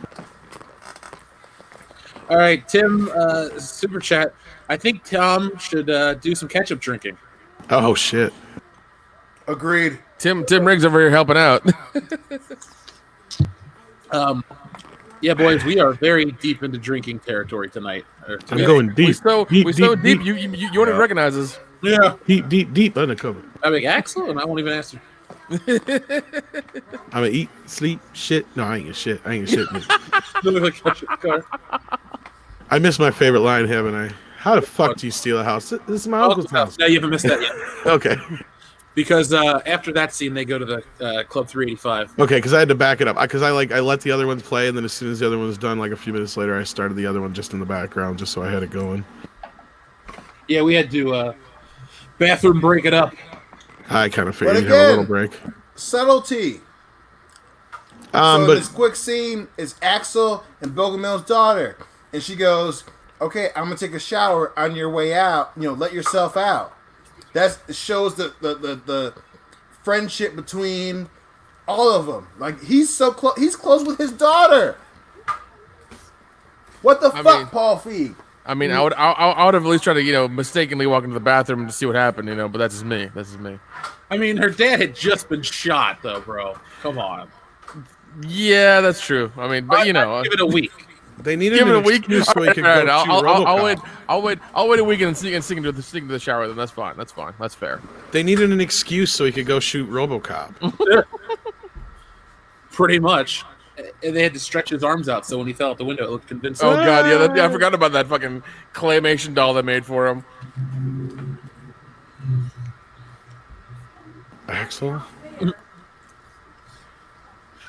All right, Tim, super chat. I think Tom should do some ketchup drinking. Oh, shit. Agreed. Tim Riggs over here helping out. Yeah, boys, we are very deep into drinking territory tonight. I'm going deep. We so deep. You wouldn't recognize us. Yeah. Deep undercover. I'm like, Axel, and I won't even answer. I'm gonna eat, sleep, shit. No, I ain't gonna shit. I missed my favorite line, haven't I? How the fuck do you steal a house? This is my uncle's house. No, you haven't missed that yet. Okay. Because after that scene, they go to the Club 385. Okay, because I had to back it up. Because I let the other ones play, and then as soon as the other one was done, like a few minutes later, I started the other one just in the background, just so I had it going. Yeah, we had to bathroom break it up. I kind of figured But you'd have a little again, break. Subtlety. So But this quick scene is Axel and Bogomil's daughter, and she goes, "Okay, I'm gonna take a shower on your way out. Let yourself out." That shows the friendship between all of them. Like he's so close. He's close with his daughter. What the fuck, Paul Feig? I mean, I would have at least tried to mistakenly walk into the bathroom to see what happened. But that's just me. That's just me. I mean, her dad had just been shot, though, bro. Come on. Yeah, that's true. I mean, but give it a week. They needed an excuse so he could go shoot RoboCop. I'll wait a week and sneak into the shower. Then that's fine. That's fine. That's fair. They needed an excuse so he could go shoot RoboCop. Pretty much. And they had to stretch his arms out, so when he fell out the window, it looked convincing. Oh god, yeah, I forgot about that fucking claymation doll they made for him. Axel.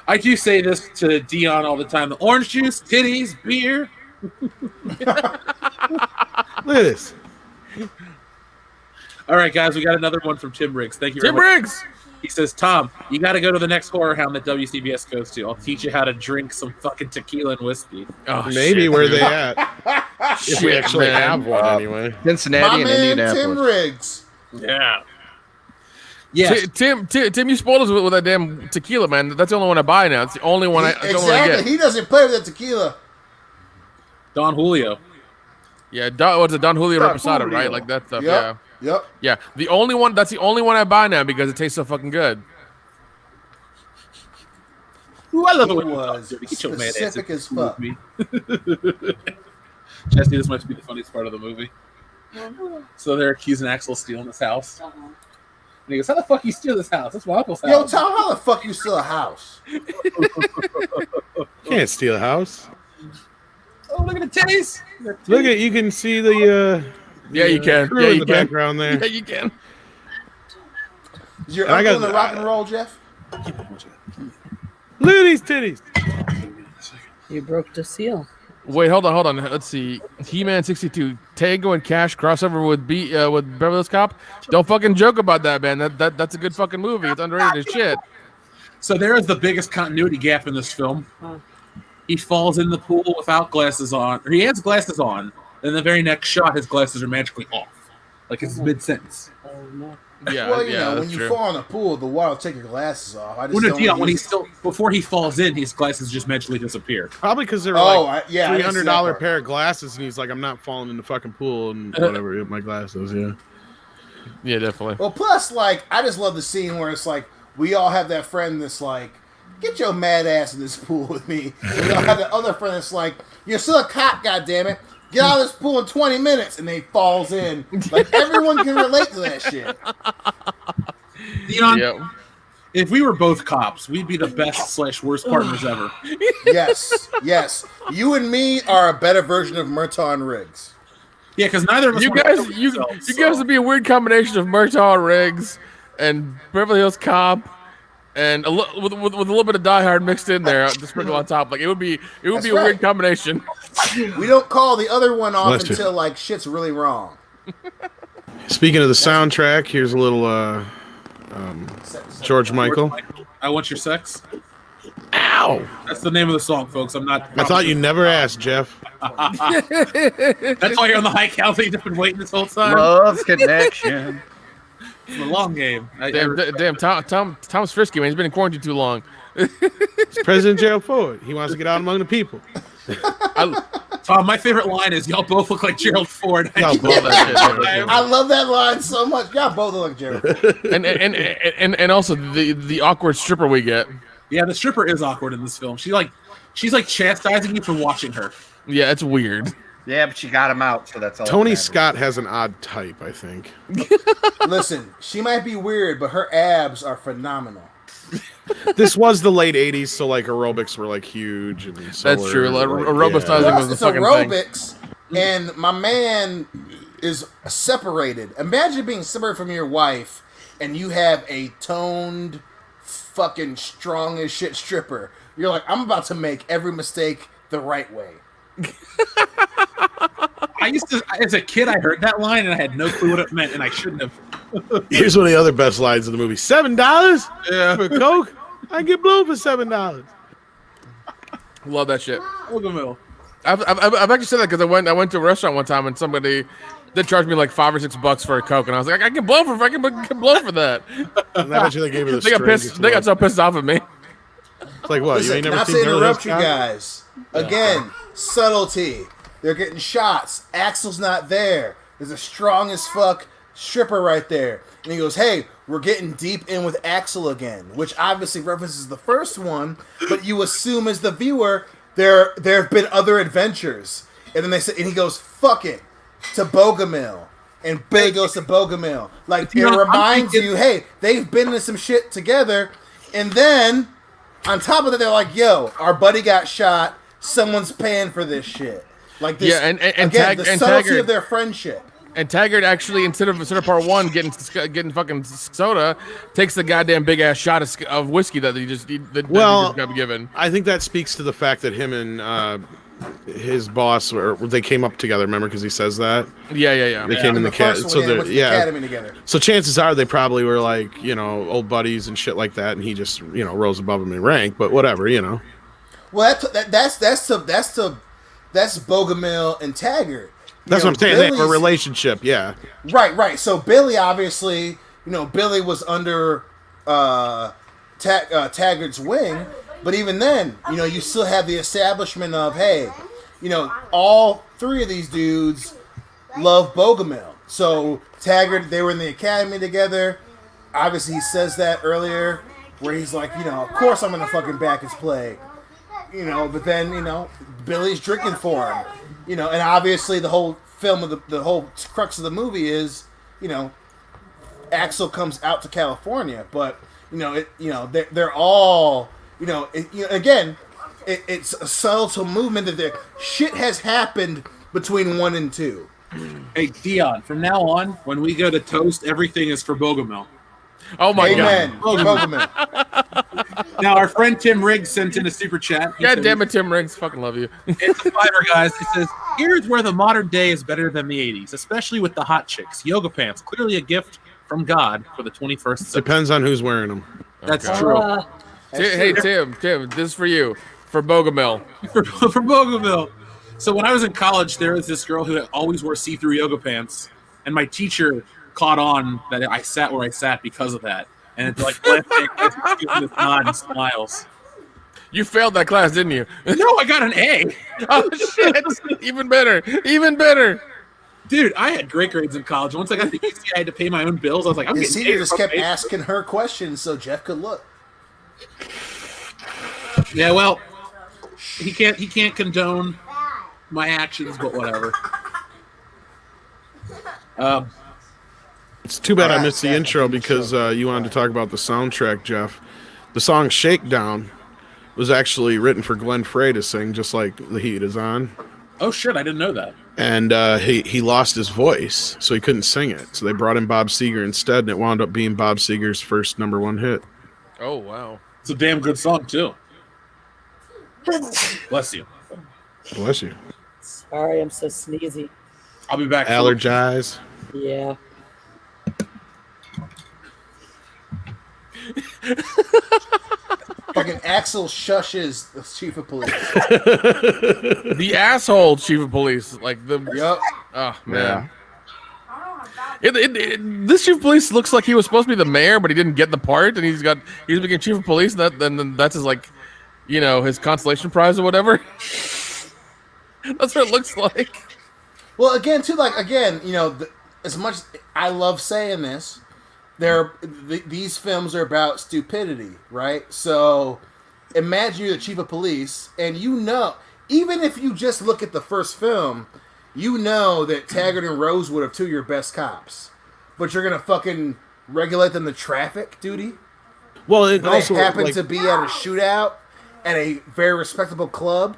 I do say this to Dion all the time: the orange juice, titties, beer. Look at this. All right, guys, we got another one from Tim Riggs. Thank you, Tim very much. Riggs. He says, Tom, you got to go to the next horror hound that WCBS goes to. I'll teach you how to drink some fucking tequila and whiskey. Oh, maybe shit, where they at? If we actually have one anyway. Cincinnati and Indianapolis. Tim Riggs. Yeah. Yes. Tim, you spoiled us with that damn tequila, man. That's the only one I buy now. It's the only one I get. He doesn't play with that tequila. Don Julio. Yeah, what's it? Don Julio Reposado, right? Like that stuff. Yep. Yeah. Yep. Yeah. That's the only one I buy now because it tastes so fucking good. Ooh, I love it He when was specific as fuck. Jesse, this must be the funniest part of the movie. So they're accusing Axel of stealing this house. And he goes, how the fuck you steal this house? That's my uncle's house. Yo, Tom, how the fuck you steal a house? Can't steal a house. Oh, look at the titties. Look at, you can see the you can. Crew Yeah, in you the can. background there. Yeah, you can. Is your uncle in the rock and roll, Jeff? Look at these titties. You broke the seal. Wait, hold on. Let's see. He-Man 62, Tango and Cash crossover with Beverly Hills Cop. Don't fucking joke about that, man. That's a good fucking movie. It's underrated as shit. So there is the biggest continuity gap in this film. He falls in the pool without glasses on, or he has glasses on. Then the very next shot, his glasses are magically off, like it's mid-sentence. Yeah, well, you know, when that's you true. fall in the pool, the water will take your glasses off. I just When he's still before he falls in, his glasses just magically disappear. Probably because they're $300 pair of glasses, and he's like, I'm not falling in the fucking pool and whatever. My glasses, yeah, definitely. Well, plus, like, I just love the scene where it's like we all have that friend that's like, get your mad ass in this pool with me. And we all have that other friend that's like, you're still a cop, goddammit. Get out of this pool in 20 minutes, and then he falls in. Like, everyone can relate to that shit. Dion, if we were both cops, we'd be the best / worst partners ever. Yes. You and me are a better version of Murtaugh Riggs. Yeah, because neither of us. You guys would be a weird combination of Murtaugh Riggs and Beverly Hills Cop. And with a little bit of Die Hard mixed in there, to sprinkle on top, like it would be a weird combination. We don't call the other one off until like shit's really wrong. Speaking of the soundtrack, here's a little George Michael. I Want Your Sex. Ow! That's the name of the song, folks. I thought you never asked, Jeff. That's why you're on the high count. You've just been waiting this whole time. Love connection. It's a long game. Damn, Tom's frisky, man. He's been in quarantine too long. It's President Gerald Ford. He wants to get out among the people. Tom, my favorite line is, y'all both look like Gerald Ford. I love that line so much. Y'all both look like Gerald Ford. and also the awkward stripper we get. Yeah, the stripper is awkward in this film. She's like chastising you for watching her. Yeah, it's weird. Yeah, but she got him out, so that's all. Tony Scott has an odd type, I think. Listen, she might be weird, but her abs are phenomenal. This was the late 80s, so like aerobics were like huge. And that's true. Aerobicizing was the fucking aerobics, thing. And my man is separated. Imagine being separated from your wife, and you have a toned, fucking strong as shit stripper. You're like, I'm about to make every mistake the right way. I used to, as a kid, I heard that line and I had no clue what it meant, and I shouldn't have. Here's one of the other best lines of the movie: $7 for Coke. I get blown for $7. Love that shit. I've I've actually said that because I went to a restaurant one time and somebody did charge me like $5 or $6 for a Coke, and I was like, I can blow for that. And I bet you they gave it. They got so pissed off at me. It's like what? Listen, you ain't never not seen to interrupt you guys. Again, subtlety. They're getting shots. Axel's not there. There's a strong as fuck stripper right there. And he goes, hey, we're getting deep in with Axel again, which obviously references the first one, but you assume as the viewer there have been other adventures. And then they say, and he goes, fuck it, to Bogomil. And Bay goes to Bogomil. Like, it reminds you, hey, they've been in some shit together. And then, on top of that, they're like, yo, our buddy got shot. Someone's paying for this shit. Like this, and again, the subtlety of their friendship. And Taggart actually, instead of part one getting fucking soda, takes the goddamn big ass shot of whiskey that he just got given. I think that speaks to the fact that him and his boss, or they came up together. Remember, because he says that. Yeah. They came in the cat. So went to the academy together. So chances are they probably were like old buddies and shit like that, and he just rose above him in rank. But whatever, Well, that's Bogomil and Taggart. That's what I'm saying. They have a relationship, yeah. Right. So Billy, obviously, Billy was under Taggart's wing, but even then, you still have the establishment of, hey, all three of these dudes love Bogomil. So Taggart, they were in the academy together. Obviously, he says that earlier, where he's like, of course I'm gonna fucking back his play, But then, Billy's drinking for him, and obviously the whole film of the whole crux of the movie is, Axel comes out to California, but they're all, again, it's a subtle movement that shit has happened between 1 and 2. Hey, Dion, from now on, when we go to toast, everything is for Bogomil. Oh my Amen. God. Bogomil. Now, our friend Tim Riggs sent in a super chat. God damn it, Tim Riggs. Fucking love you. It's a fiver, guys. It says, here's where the modern day is better than the 80s, especially with the hot chicks. Yoga pants, clearly a gift from God for the 21st century. Depends on who's wearing them. That's true. Hey, Tim, this is for you. For Bogomil. for Bogomil. So when I was in college, there was this girl who always wore see-through yoga pants, and my teacher caught on that I sat where I sat because of that. And it's like, giving this nod and smiles. You failed that class, didn't you? No, I got an A. Oh, shit. Even better. Dude, I had great grades in college. Once I got to UC, I had to pay my own bills. I was like, I'm His getting senior just kept asking her questions so Jeff could look. Yeah, well, he can't condone my actions, but whatever. It's too bad I missed the intro because you wanted to talk about the soundtrack, Jeff. The song Shakedown was actually written for Glenn Frey to sing, just like The Heat Is On. Oh, shit, I didn't know that. And he lost his voice, so he couldn't sing it. So they brought in Bob Seger instead, and it wound up being Bob Seger's first #1 hit. Oh, wow. It's a damn good song, too. Bless you. Bless you. Sorry, I'm so sneezy. I'll be back. Allergize. Yeah. Fucking Axel shushes the chief of police. The asshole chief of police. Like the. Yep. Oh, man. This chief of police looks like he was supposed to be the mayor, but he didn't get the part, and he's became chief of police. Then that's his his consolation prize or whatever. That's what it looks like. Well, again, too, as much I love saying this, these films are about stupidity, right? So imagine you're the chief of police, and even if you just look at the first film, that Taggart and Rosewood are 2 of your best cops, but you're gonna fucking regulate them to traffic duty. Well, it they also happen to be at a shootout at a very respectable club.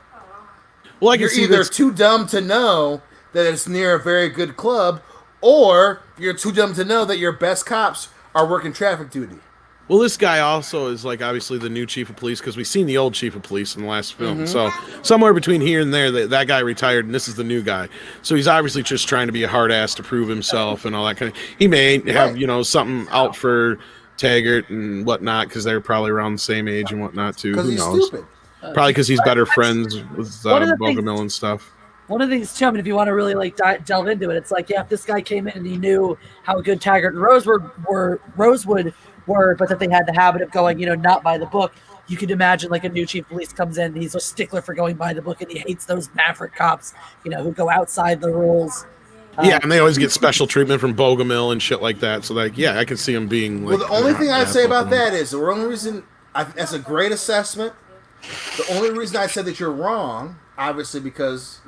Well, you're either too dumb to know that it's near a very good club, or you're too dumb to know that your best cops are working traffic duty. Well, this guy also is obviously the new chief of police because we've seen the old chief of police in the last film. So somewhere between here and there, that guy retired and this is the new guy. So he's obviously just trying to be a hard ass to prove himself and all that kind of. He may have something out for Taggart and whatnot because they're probably around the same age and whatnot too. Who knows? Stupid. Probably because he's better friends with Bogomil and stuff. One of the things, too, I mean, if you want to really delve into it, it's like, yeah, if this guy came in and he knew how good Taggart and Rosewood were, but that they had the habit of going, not by the book, you could imagine a new chief of police comes in, and he's a stickler for going by the book, and he hates those maverick cops, who go outside the rules. Yeah, and they always get special treatment from Bogomil and shit like that. So, I could see him being well, the only thing I'd say about that is the only reason that's a great assessment. The only reason I said that you're wrong, obviously, because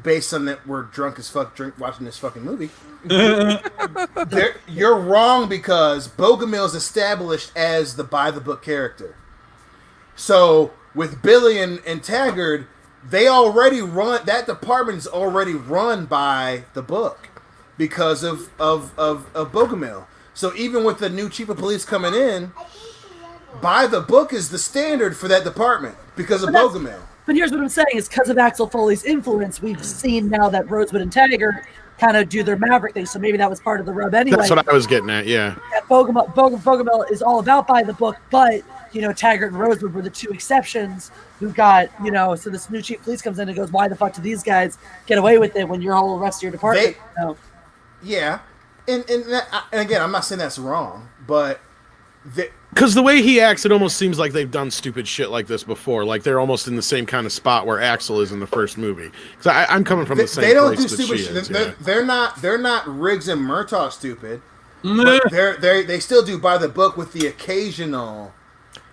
based on that we're drunk as fuck watching this fucking movie. You're wrong because Bogomil is established as the by the book character. So with Billy and Taggart, they already run that department is already run by the book because of Bogomil. So even with the new chief of police coming in, by the book is the standard for that department because of Bogomil. But here's what I'm saying: is because of Axel Foley's influence, we've seen now that Rosewood and Taggart kind of do their Maverick thing. So maybe that was part of the rub anyway. That's what I was getting at. Yeah. Bogomil is all about by the book, but Taggart and Rosewood were the two exceptions who got so this new chief of police comes in and goes, why the fuck do these guys get away with it when your whole rest of your department? Yeah, and again, I'm not saying that's wrong, but because the way he acts, it almost seems like they've done stupid shit like this before. Like they're almost in the same kind of spot where Axel is in the first movie. Because I'm coming from the same. They don't place do that stupid she is, shit. They're not Riggs and Murtaugh stupid. But they still do by the book with the occasional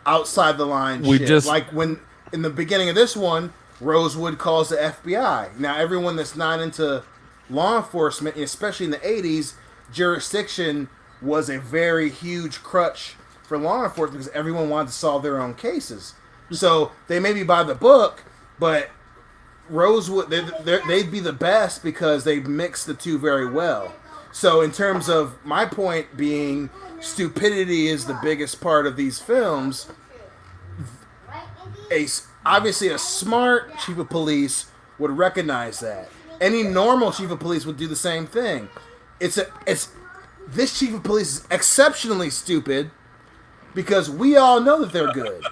outside the line shit. Like when in the beginning of this one, Rosewood calls the FBI. Now everyone that's not into law enforcement, especially in the 80s, jurisdiction was a very huge crutch for law enforcement because everyone wanted to solve their own cases. So they may be by the book, but Rosewood, they'd be the best because they mix the two very well. So in terms of my point being stupidity is the biggest part of these films, obviously a smart chief of police would recognize that. Any normal chief of police would do the same thing. This chief of police is exceptionally stupid because we all know that they're good,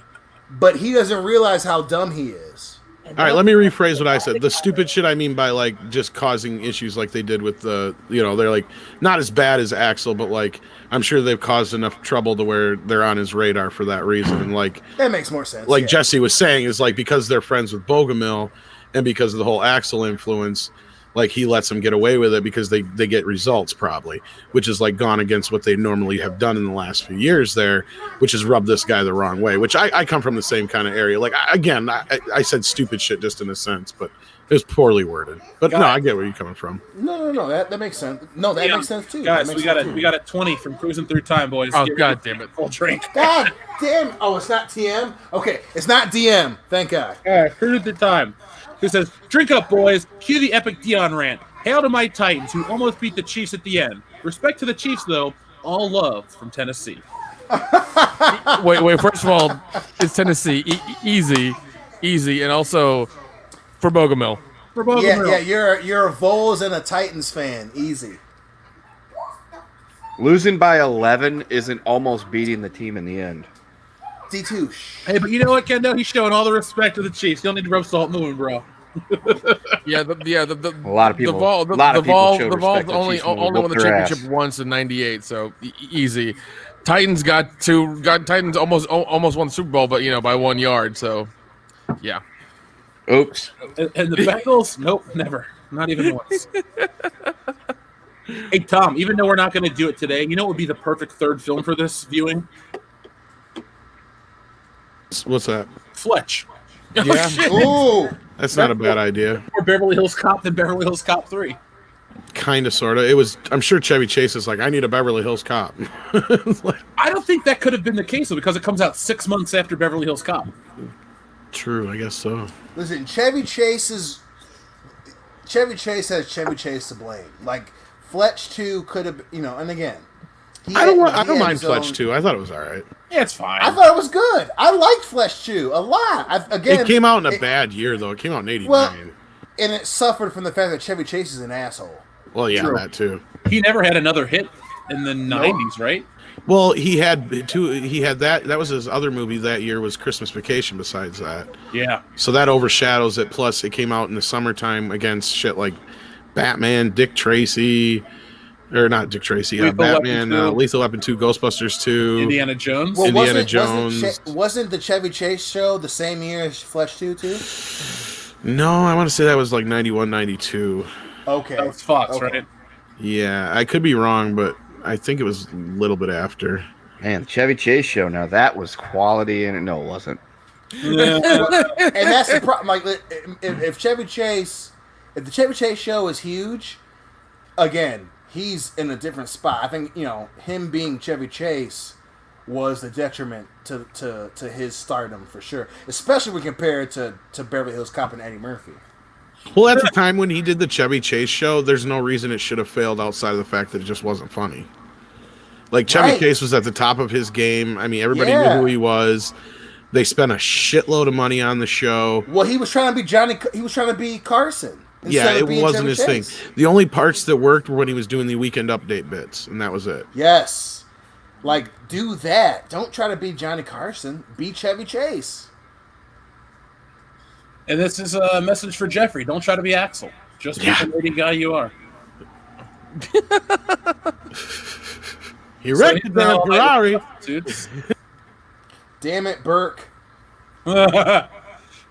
but he doesn't realize how dumb he is. All right, let me rephrase what I said. The stupid shit I mean by like just causing issues like they did with they're like not as bad as Axel, but like I'm sure they've caused enough trouble to where they're on his radar for that reason. And like that makes more sense. Like Jesse was saying, is like because they're friends with Bogomil and because of the whole Axel influence, like he lets them get away with it because they get results probably, which is like gone against what they normally have done in the last few years there, which has rubbed this guy the wrong way, which I come from the same kind of area. Like I said stupid shit just in a sense, but it was poorly worded. But I get where you're coming from. No, that makes sense. No, that makes sense too. Guys, we got a 20 from Cruising Through Time, boys. Oh, God damn it. Full drink. God damn. Oh, it's not TM? Okay, it's not DM. Thank God. All right, Cruising Through Time. Who says, drink up, boys. Cue the epic Dion rant. Hail to my Titans, who almost beat the Chiefs at the end. Respect to the Chiefs, though. All love from Tennessee. Wait. First of all, it's Tennessee. Easy. And also for Bogomil. Yeah, you're a Vols and a Titans fan. Easy. Losing by 11 isn't almost beating the team in the end. D2. Hey, but you know what, Kendo? He's showing all the respect to the Chiefs. You don't need to rub salt moving, bro. A lot of people. The Vols only won the championship once in '98, so easy. Titans Titans almost won the Super Bowl, but by 1 yard. So, yeah. Oops. And the Bengals? Nope, never. Not even once. Hey, Tom, even though we're not going to do it today, you know what would be the perfect third film for this viewing? What's that? Fletch. Yeah. Ooh. That's not a bad idea. Or Beverly Hills Cop than Beverly Hills Cop 3. Kind of, sort of. It was. I'm sure Chevy Chase is like, I need a Beverly Hills Cop. I don't think that could have been the case, though, because it comes out 6 months after Beverly Hills Cop. True, I guess so. Listen, Chevy Chase has Chevy Chase to blame. Like Fletch 2 could have, and again, I don't mind Fletch 2. I thought it was all right. Yeah, it's fine. I thought it was good. I liked Fletch 2 a lot. It came out in a bad year, though. It came out in '89. Well, and it suffered from the fact that Chevy Chase is an asshole. Well, yeah, True. that too. He never had another hit in the 90s, right? Well, he had two. He had that. That was his other movie that year was Christmas Vacation. Besides that, yeah. So that overshadows it. Plus, it came out in the summertime against shit like Batman, Dick Tracy, or not Dick Tracy. Batman, Lethal Weapon 2, Ghostbusters 2, Indiana Jones. Well, Indiana Jones. Wasn't the Chevy Chase show the same year as Fletch 2 too? No, I want to say that was like 91, 92. Okay, that was Fox, right? Yeah, I could be wrong, but I think it was a little bit after. Man, the Chevy Chase show. Now that was quality, and no, it wasn't. Yeah. And that's the problem. Like, if the Chevy Chase show is huge, again, he's in a different spot. I think him being Chevy Chase was the detriment to his stardom for sure, especially when compared to Beverly Hills Cop and Eddie Murphy. Well, at the time when he did the Chevy Chase show, there's no reason it should have failed outside of the fact that it just wasn't funny. Like, Chevy Chase was at the top of his game. I mean, everybody knew who he was. They spent a shitload of money on the show. Well, he was trying to be Johnny. He was trying to be Carson. Yeah, instead it of being wasn't Chevy his Chase. thing. The only parts that worked were when he was doing the Weekend Update bits, and that was it. Yes. Like, do that. Don't try to be Johnny Carson. Be Chevy Chase. And this is a message for Jeffrey. Don't try to be Axel. Just be the lady guy you are. He wrecked the damn Ferrari. Damn it, Burke.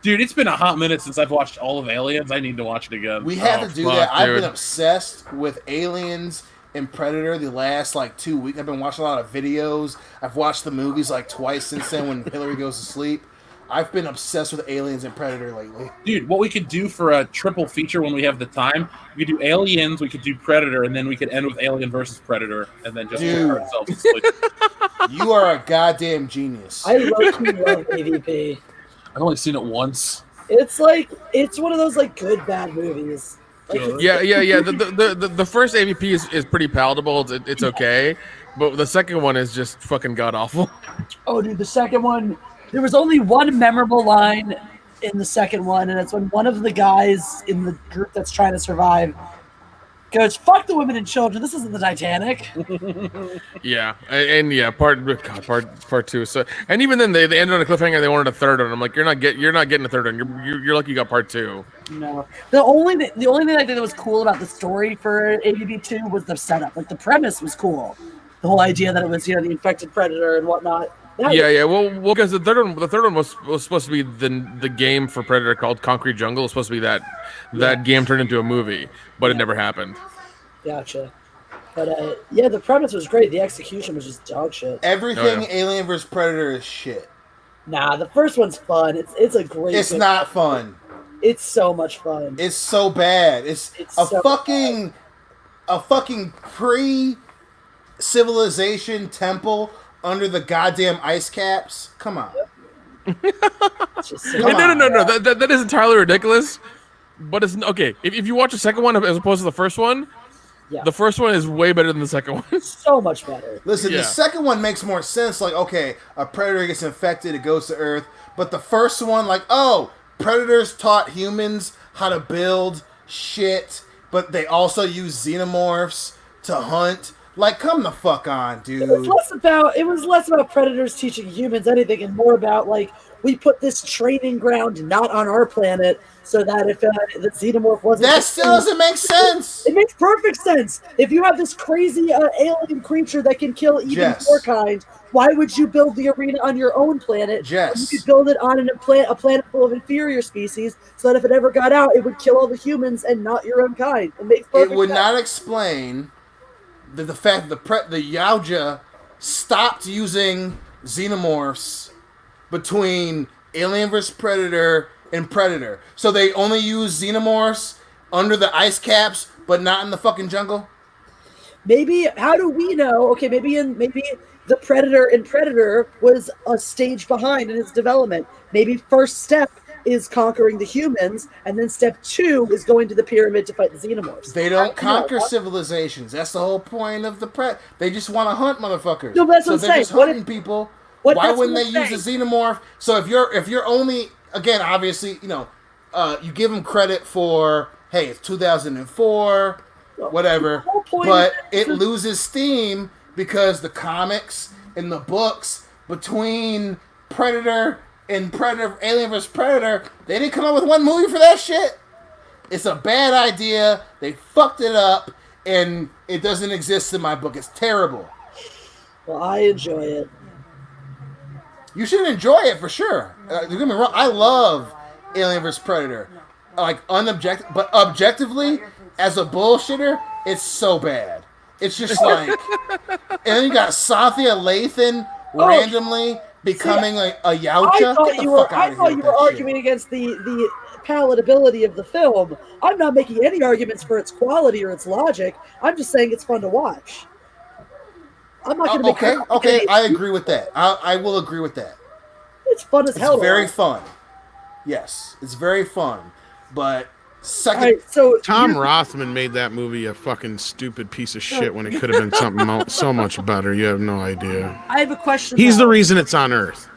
Dude, it's been a hot minute since I've watched all of Aliens. I need to watch it again. We have to do that. Dude. I've been obsessed with Aliens and Predator the last 2 weeks. I've been watching a lot of videos. I've watched the movies twice since then when Hillary goes to sleep. I've been obsessed with Aliens and Predator lately. Dude, what we could do for a triple feature when we have the time, we could do Aliens, we could do Predator, and then we could end with Alien versus Predator, and then just put ourselves to sleep. You are a goddamn genius. I low-key love AVP. I've only seen it once. It's one of those good bad movies. Yeah. The first AVP is pretty palatable. It's okay, but the second one is just fucking god awful. Oh, dude, the second one. There was only one memorable line in the second one, and it's when one of the guys in the group that's trying to survive goes, "Fuck the women and children. This isn't the Titanic." Yeah, and yeah, part two. So, and even then, they ended on a cliffhanger. They wanted a third one. I'm like, you're not getting a third one. You're lucky you got part two. No, the only thing I think that was cool about the story for AVP 2 was the setup. The premise was cool. The whole idea that it was the infected predator and whatnot. Yeah. Well, because the third one was supposed to be the game for Predator called Concrete Jungle. It was supposed to be that game turned into a movie, but it never happened. Gotcha. But the premise was great. The execution was just dog shit. Everything Alien vs Predator is shit. Nah, the first one's fun. It's a great. It's not fun. It's so much fun. It's so bad. It's a fucking pre-civilization temple under the goddamn ice caps. Come on. No. That is entirely ridiculous. But it's okay. If you watch the second one as opposed to the first one, the first one is way better than the second one. So much better. Listen, the second one makes more sense. Okay, a predator gets infected, it goes to Earth. But the first one, predators taught humans how to build shit, but they also use xenomorphs to hunt. Come the fuck on, dude. It was less about predators teaching humans anything, and more about we put this training ground not on our planet, so that if the xenomorph wasn't, that still doesn't make sense. It makes perfect sense. If you have this crazy alien creature that can kill even your kind, why would you build the arena on your own planet? You could build it on a planet full of inferior species, so that if it ever got out, it would kill all the humans and not your own kind. It makes perfect sense. It would not explain the fact that the Yautja stopped using xenomorphs between Alien vs Predator and Predator. So they only use xenomorphs under the ice caps, but not in the fucking jungle? Maybe, how do we know? Okay, maybe the Predator in Predator was a stage behind in its development. Maybe first step is conquering the humans, and then step 2 is going to the pyramid to fight the xenomorphs. They don't conquer civilizations. That's the whole point of the They just want to hunt motherfuckers. No, that's what I'm saying. They're just hunting people. Why wouldn't they use a xenomorph? So if you're only, again, obviously, you give them credit for, hey, it's 2004, whatever, but it loses steam because the comics and the books between Predator and Alien vs Predator, they didn't come up with one movie for that shit. It's a bad idea. They fucked it up, and it doesn't exist in my book. It's terrible. Well, I enjoy it. You should enjoy it for sure. Don't get me wrong. I love Alien vs Predator, but objectively, as a bullshitter, it's so bad. It's just and then you got Sathya Lathan randomly becoming a Yautja. I thought you were arguing against the palatability of the film. I'm not making any arguments for its quality or its logic. I'm just saying it's fun to watch. I'm not going to Okay, I agree with that. I will agree with that. It's fun as hell. It's very fun. Yes, it's very fun. But second, right, so Tom Rothman made that movie a fucking stupid piece of shit when it could have been something so much better. You have no idea. I have a question. He's the reason it's on Earth.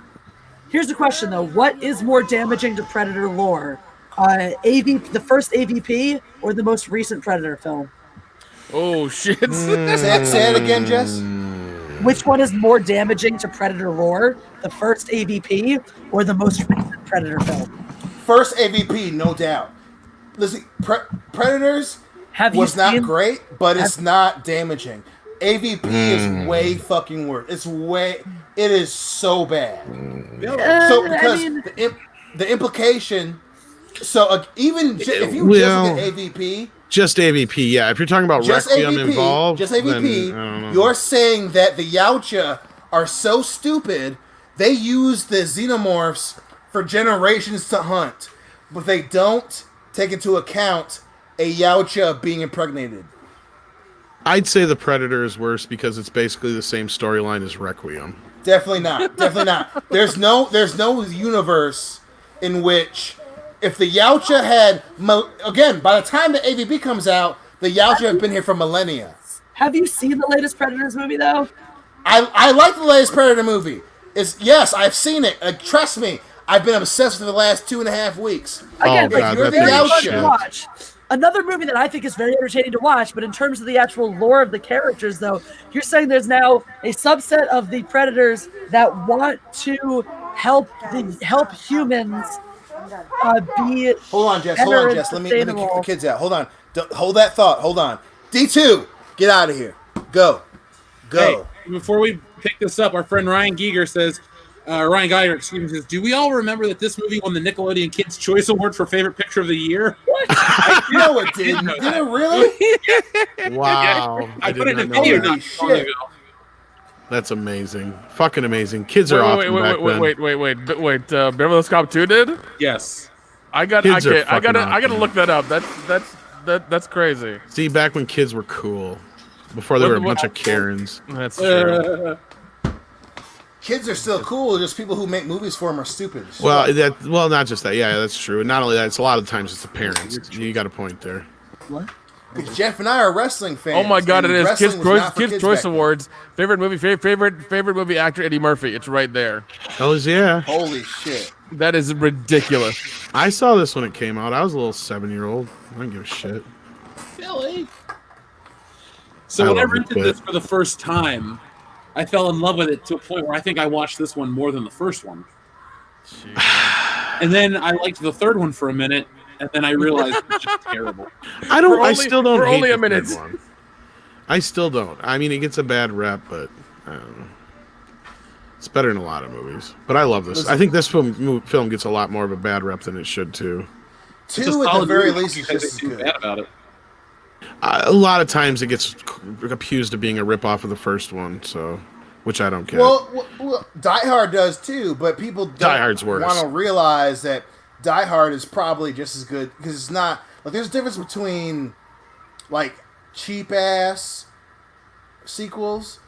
Here's the question though: what is more damaging to Predator lore, the first AVP or the most recent Predator film? Oh shit! Say it again, Jess. Which one is more damaging to Predator lore, the first AVP or the most recent Predator film? First AVP, no doubt. Listen, Predators was not great, but it's not damaging. AVP is way fucking worse. It is so bad. So because the implication. So even if you just look at AVP. Just AVP, yeah. If you're talking about Requiem involved, just AVP, you're saying that the Yautja are so stupid they use the xenomorphs for generations to hunt, but they don't take into account a Yautja being impregnated. I'd say the Predator is worse because it's basically the same storyline as Requiem. Definitely not. Definitely not. There's no universe in which. If the Yautja had, again, by the time the AVP comes out, the Yautja have been here for millennia. Have you seen the latest Predators movie, though? I like the latest Predator movie. Yes, I've seen it. Trust me, I've been obsessed for the last 2.5 weeks. Again, if you're the Yautja, watch. Another movie that I think is very entertaining to watch, but in terms of the actual lore of the characters, though, you're saying there's now a subset of the Predators that want to help humans Hold on, Jess. Let me kick the kids out. Hold on. Hold that thought. Hold on. D2, get out of here. Go. Hey, before we pick this up, our friend Ryan Geiger says, do we all remember that this movie won the Nickelodeon Kids' Choice Award for Favorite Picture of the Year? What? No, it didn't. Did it really? Wow. I put it in video not long ago. That's amazing. Fucking amazing. Kids are awesome back then. Wait. Beverly Hills Cop 2 did? Yes. I gotta look that up. That's crazy. See, back when kids were cool, before they were a bunch of Karens. That's true. Kids are still cool. Just people who make movies for them are stupid. Well, not just that. Yeah, that's true. And not only that, it's a lot of times it's the parents. You got a point there. What? Because Jeff and I are wrestling fans. Oh my god, it is Kids Choice Awards. Favorite movie, favorite movie actor Eddie Murphy. It's right there. Hells yeah! Holy shit, that is ridiculous. I saw this when it came out. I was a little 7-year-old. I don't give a shit. Billy. So when I rented this for the first time, I fell in love with it to a point where I think I watched this one more than the first one. And then I liked the third one for a minute. And then I realized it's just terrible. I still don't hate only a minute. I still don't. I mean, it gets a bad rep, but I don't know. It's better than a lot of movies. But I love this. I think this film gets a lot more of a bad rep than it should, too. Two, at the very least, is just as good. Bad about it. A lot of times it gets accused of being a ripoff of the first one, so which I don't get. Well, Die Hard does, too, but people don't want to realize that Die Hard is probably just as good because it's not like there's a difference between like cheap ass sequels.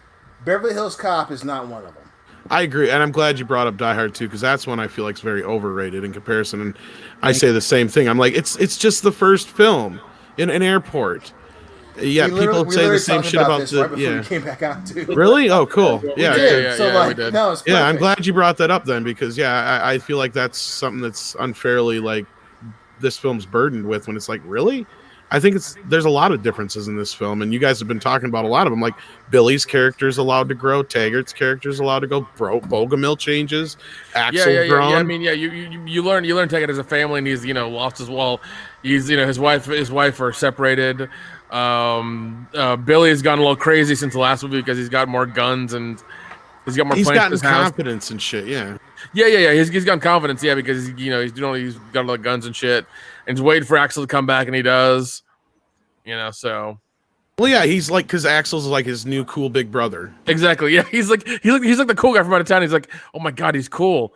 Beverly Hills Cop is not one of them. I agree, and I'm glad you brought up Die Hard 2 because that's one I feel like is very overrated in comparison. And I say the same thing. I'm like, it's just the first film in an airport. Yeah, people say the same shit about this right before we came back out too. Really? Oh, cool. Yeah, we did. No, it's I'm glad you brought that up then because I feel like that's something that's unfairly like this film's burdened with when it's like, really? I think there's a lot of differences in this film, and you guys have been talking about a lot of them. Like Billy's character is allowed to grow, Taggart's character is allowed to go. Bogomil changes, Axel grown. I mean, you learn Taggart as a family, and he's lost his wall. He's his wife are separated. Billy has gone a little crazy since the last movie because he's got more guns and he's got more. He's gotten confidence and shit. Yeah. He's gotten confidence. Yeah, because he's got a lot of guns and shit, and he's waiting for Axel to come back, and he does. So. Well, yeah, he's like because Axel's like his new cool big brother. Exactly. Yeah, he's like the cool guy from out of town. He's like, oh my god, he's cool.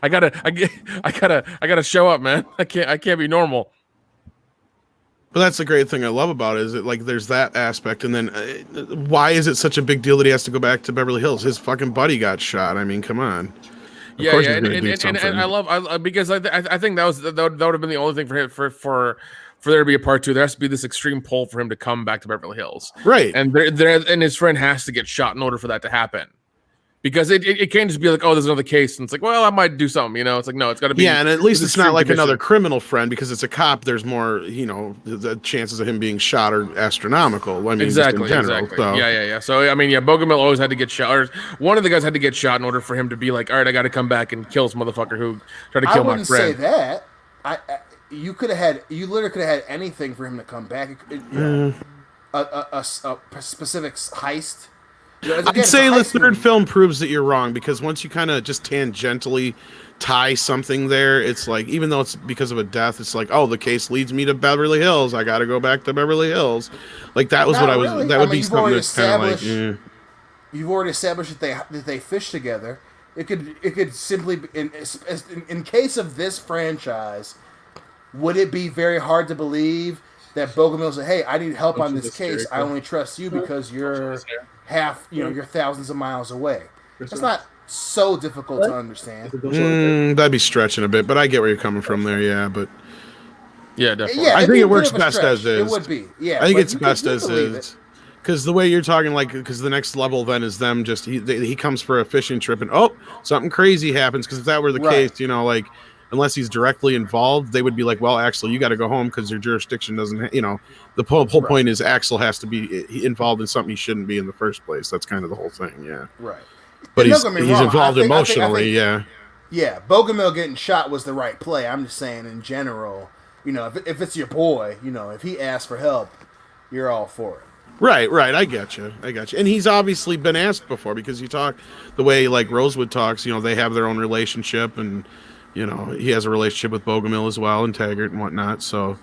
I gotta show up, man. I can't be normal. But that's the great thing I love about it is that like there's that aspect, and then why is it such a big deal that he has to go back to Beverly Hills? His fucking buddy got shot. I mean, come on. And I love because I think that would have been the only thing for there to be a part 2. There has to be this extreme pull for him to come back to Beverly Hills, right? And and his friend has to get shot in order for that to happen. Because it can't just be like, oh, there's another case, and it's like, well, I might do something, It's like, no, it's got to be. Yeah, and at least it's not extreme like condition. another criminal friend because it's a cop. There's more, the chances of him being shot are astronomical. I mean, Exactly, just in general. exactly. So. Yeah. So I mean, Bogomil always had to get shot, or one of the guys had to get shot in order for him to be like, all right, I got to come back and kill this motherfucker who tried to kill my I wouldn't friend. say that. You literally could have had anything for him to come back. A specific heist. I'd say the third film proves that you're wrong because once you kind of just tangentially tie something there, it's like, even though it's because of a death, it's like, oh, the case leads me to Beverly Hills. I got to go back to Beverly Hills. Like that was Not what I was. really. That would be something that's kind of like. You've already established that they fish together. It could simply be, in case of this franchise, would it be very hard to believe that Bogomil said, "Hey, I need help on this case. I only trust you because you're you're thousands of miles away." It's not so difficult to understand. That'd be stretching a bit, but I get where you're coming from there. Yeah, but yeah, definitely. Yeah, I think it works best as is. It would be. Yeah, I think it's best as is. Because the way you're talking, like, because the next level then is them just he comes for a fishing trip and something crazy happens. Because if that were the case, like. Unless he's directly involved, they would be like, well, Axel, you got to go home because your jurisdiction doesn't, the whole point is Axel has to be involved in something he shouldn't be in the first place. That's kind of the whole thing. Yeah. Right. But he's involved emotionally. Yeah. Yeah. Bogomil getting shot was the right play. I'm just saying in general, if it's your boy, if he asks for help, you're all for it. Right. I got you. And he's obviously been asked before because you talk the way like Rosewood talks, they have their own relationship and, he has a relationship with Bogomil as well and Taggart and whatnot. So,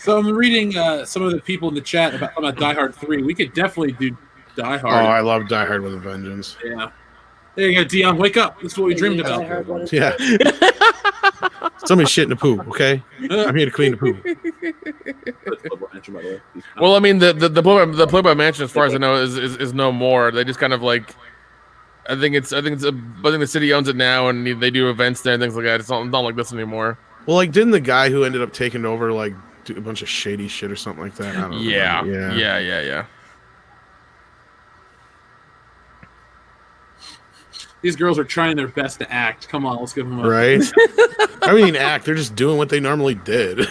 So I'm reading some of the people in the chat about Die Hard 3. We could definitely do Die Hard. Oh, I love Die Hard with a Vengeance. Yeah. There you go, Dion. Wake up. This is what we dreamed about. Yeah. Somebody shit in the poop, okay? I'm here to clean the poop. Well, I mean, the Playboy Mansion, as far as I know, is no more. They just kind of like. I think the city owns it now, and they do events there and things like that. It's not like this anymore. Well, like, didn't the guy who ended up taking over like do a bunch of shady shit or something like that? I don't know. Yeah. These girls are trying their best to act. Come on, let's give them a right. I mean, act. They're just doing what they normally did. Play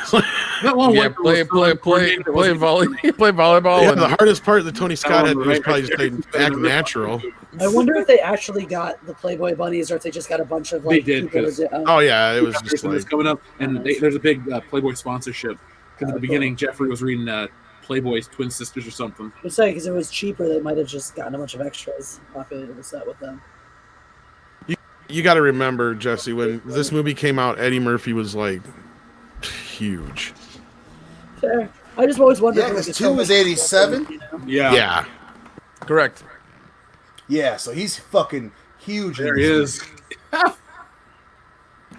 volleyball. Yeah, the hardest part that Tony Scott had to do was probably just act natural. I wonder if they actually got the Playboy bunnies or if they just got a bunch of like. They did. Oh yeah, it was just like coming up, and there's a big Playboy sponsorship. Because at the beginning, Jeffrey was reading Playboy's twin sisters or something. I'm saying because it was cheaper, they might have just gotten a bunch of extras, populated the set with them. You got to remember, Jesse, when this movie came out, Eddie Murphy was like huge. Fair. I just always wondered. Yeah, because 2 was 87. Yeah. Correct. Yeah, so he's fucking huge. There he is. God,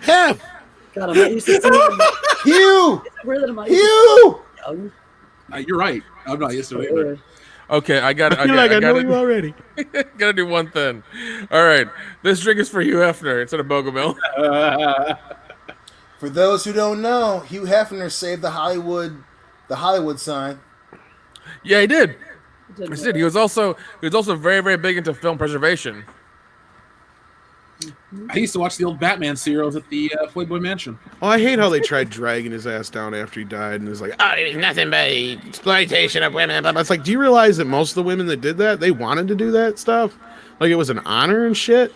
I'm not used to seeing him. Hugh! Hugh! You're right. I'm not used to it either. Okay, I got. I know you already. Gotta do one thing. All right, this drink is for Hugh Hefner instead of Bogomil. For those who don't know, Hugh Hefner saved the Hollywood sign. Yeah, he did. He did. He was also very, very big into film preservation. I used to watch the old Batman serials at the Playboy Mansion. Oh, I hate how they tried dragging his ass down after he died, and it's like, it was nothing but exploitation of women. But it's like, do you realize that most of the women that did that, they wanted to do that stuff? Like it was an honor and shit.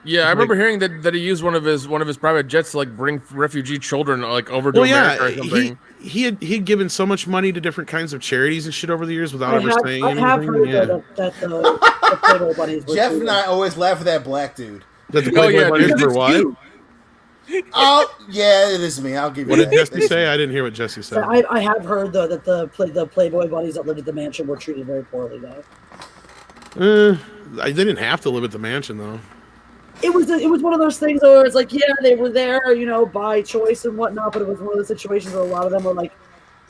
Yeah, I remember hearing that he used one of his private jets to like bring refugee children like over to America or something. He'd given so much money to different kinds of charities and shit over the years without ever saying anything. I have heard that the Playboy bunnies were Jeff and I always laugh at that black dude. That the Playboy bunnies for what? Oh, yeah, it is me. I'll give you What that. did Jesse say? I didn't hear what Jesse said. I have heard though that the Playboy bunnies that lived at the mansion were treated very poorly though. They didn't have to live at the mansion though. It was one of those things where it's like, yeah, they were there, by choice and whatnot, but it was one of those situations where a lot of them were like,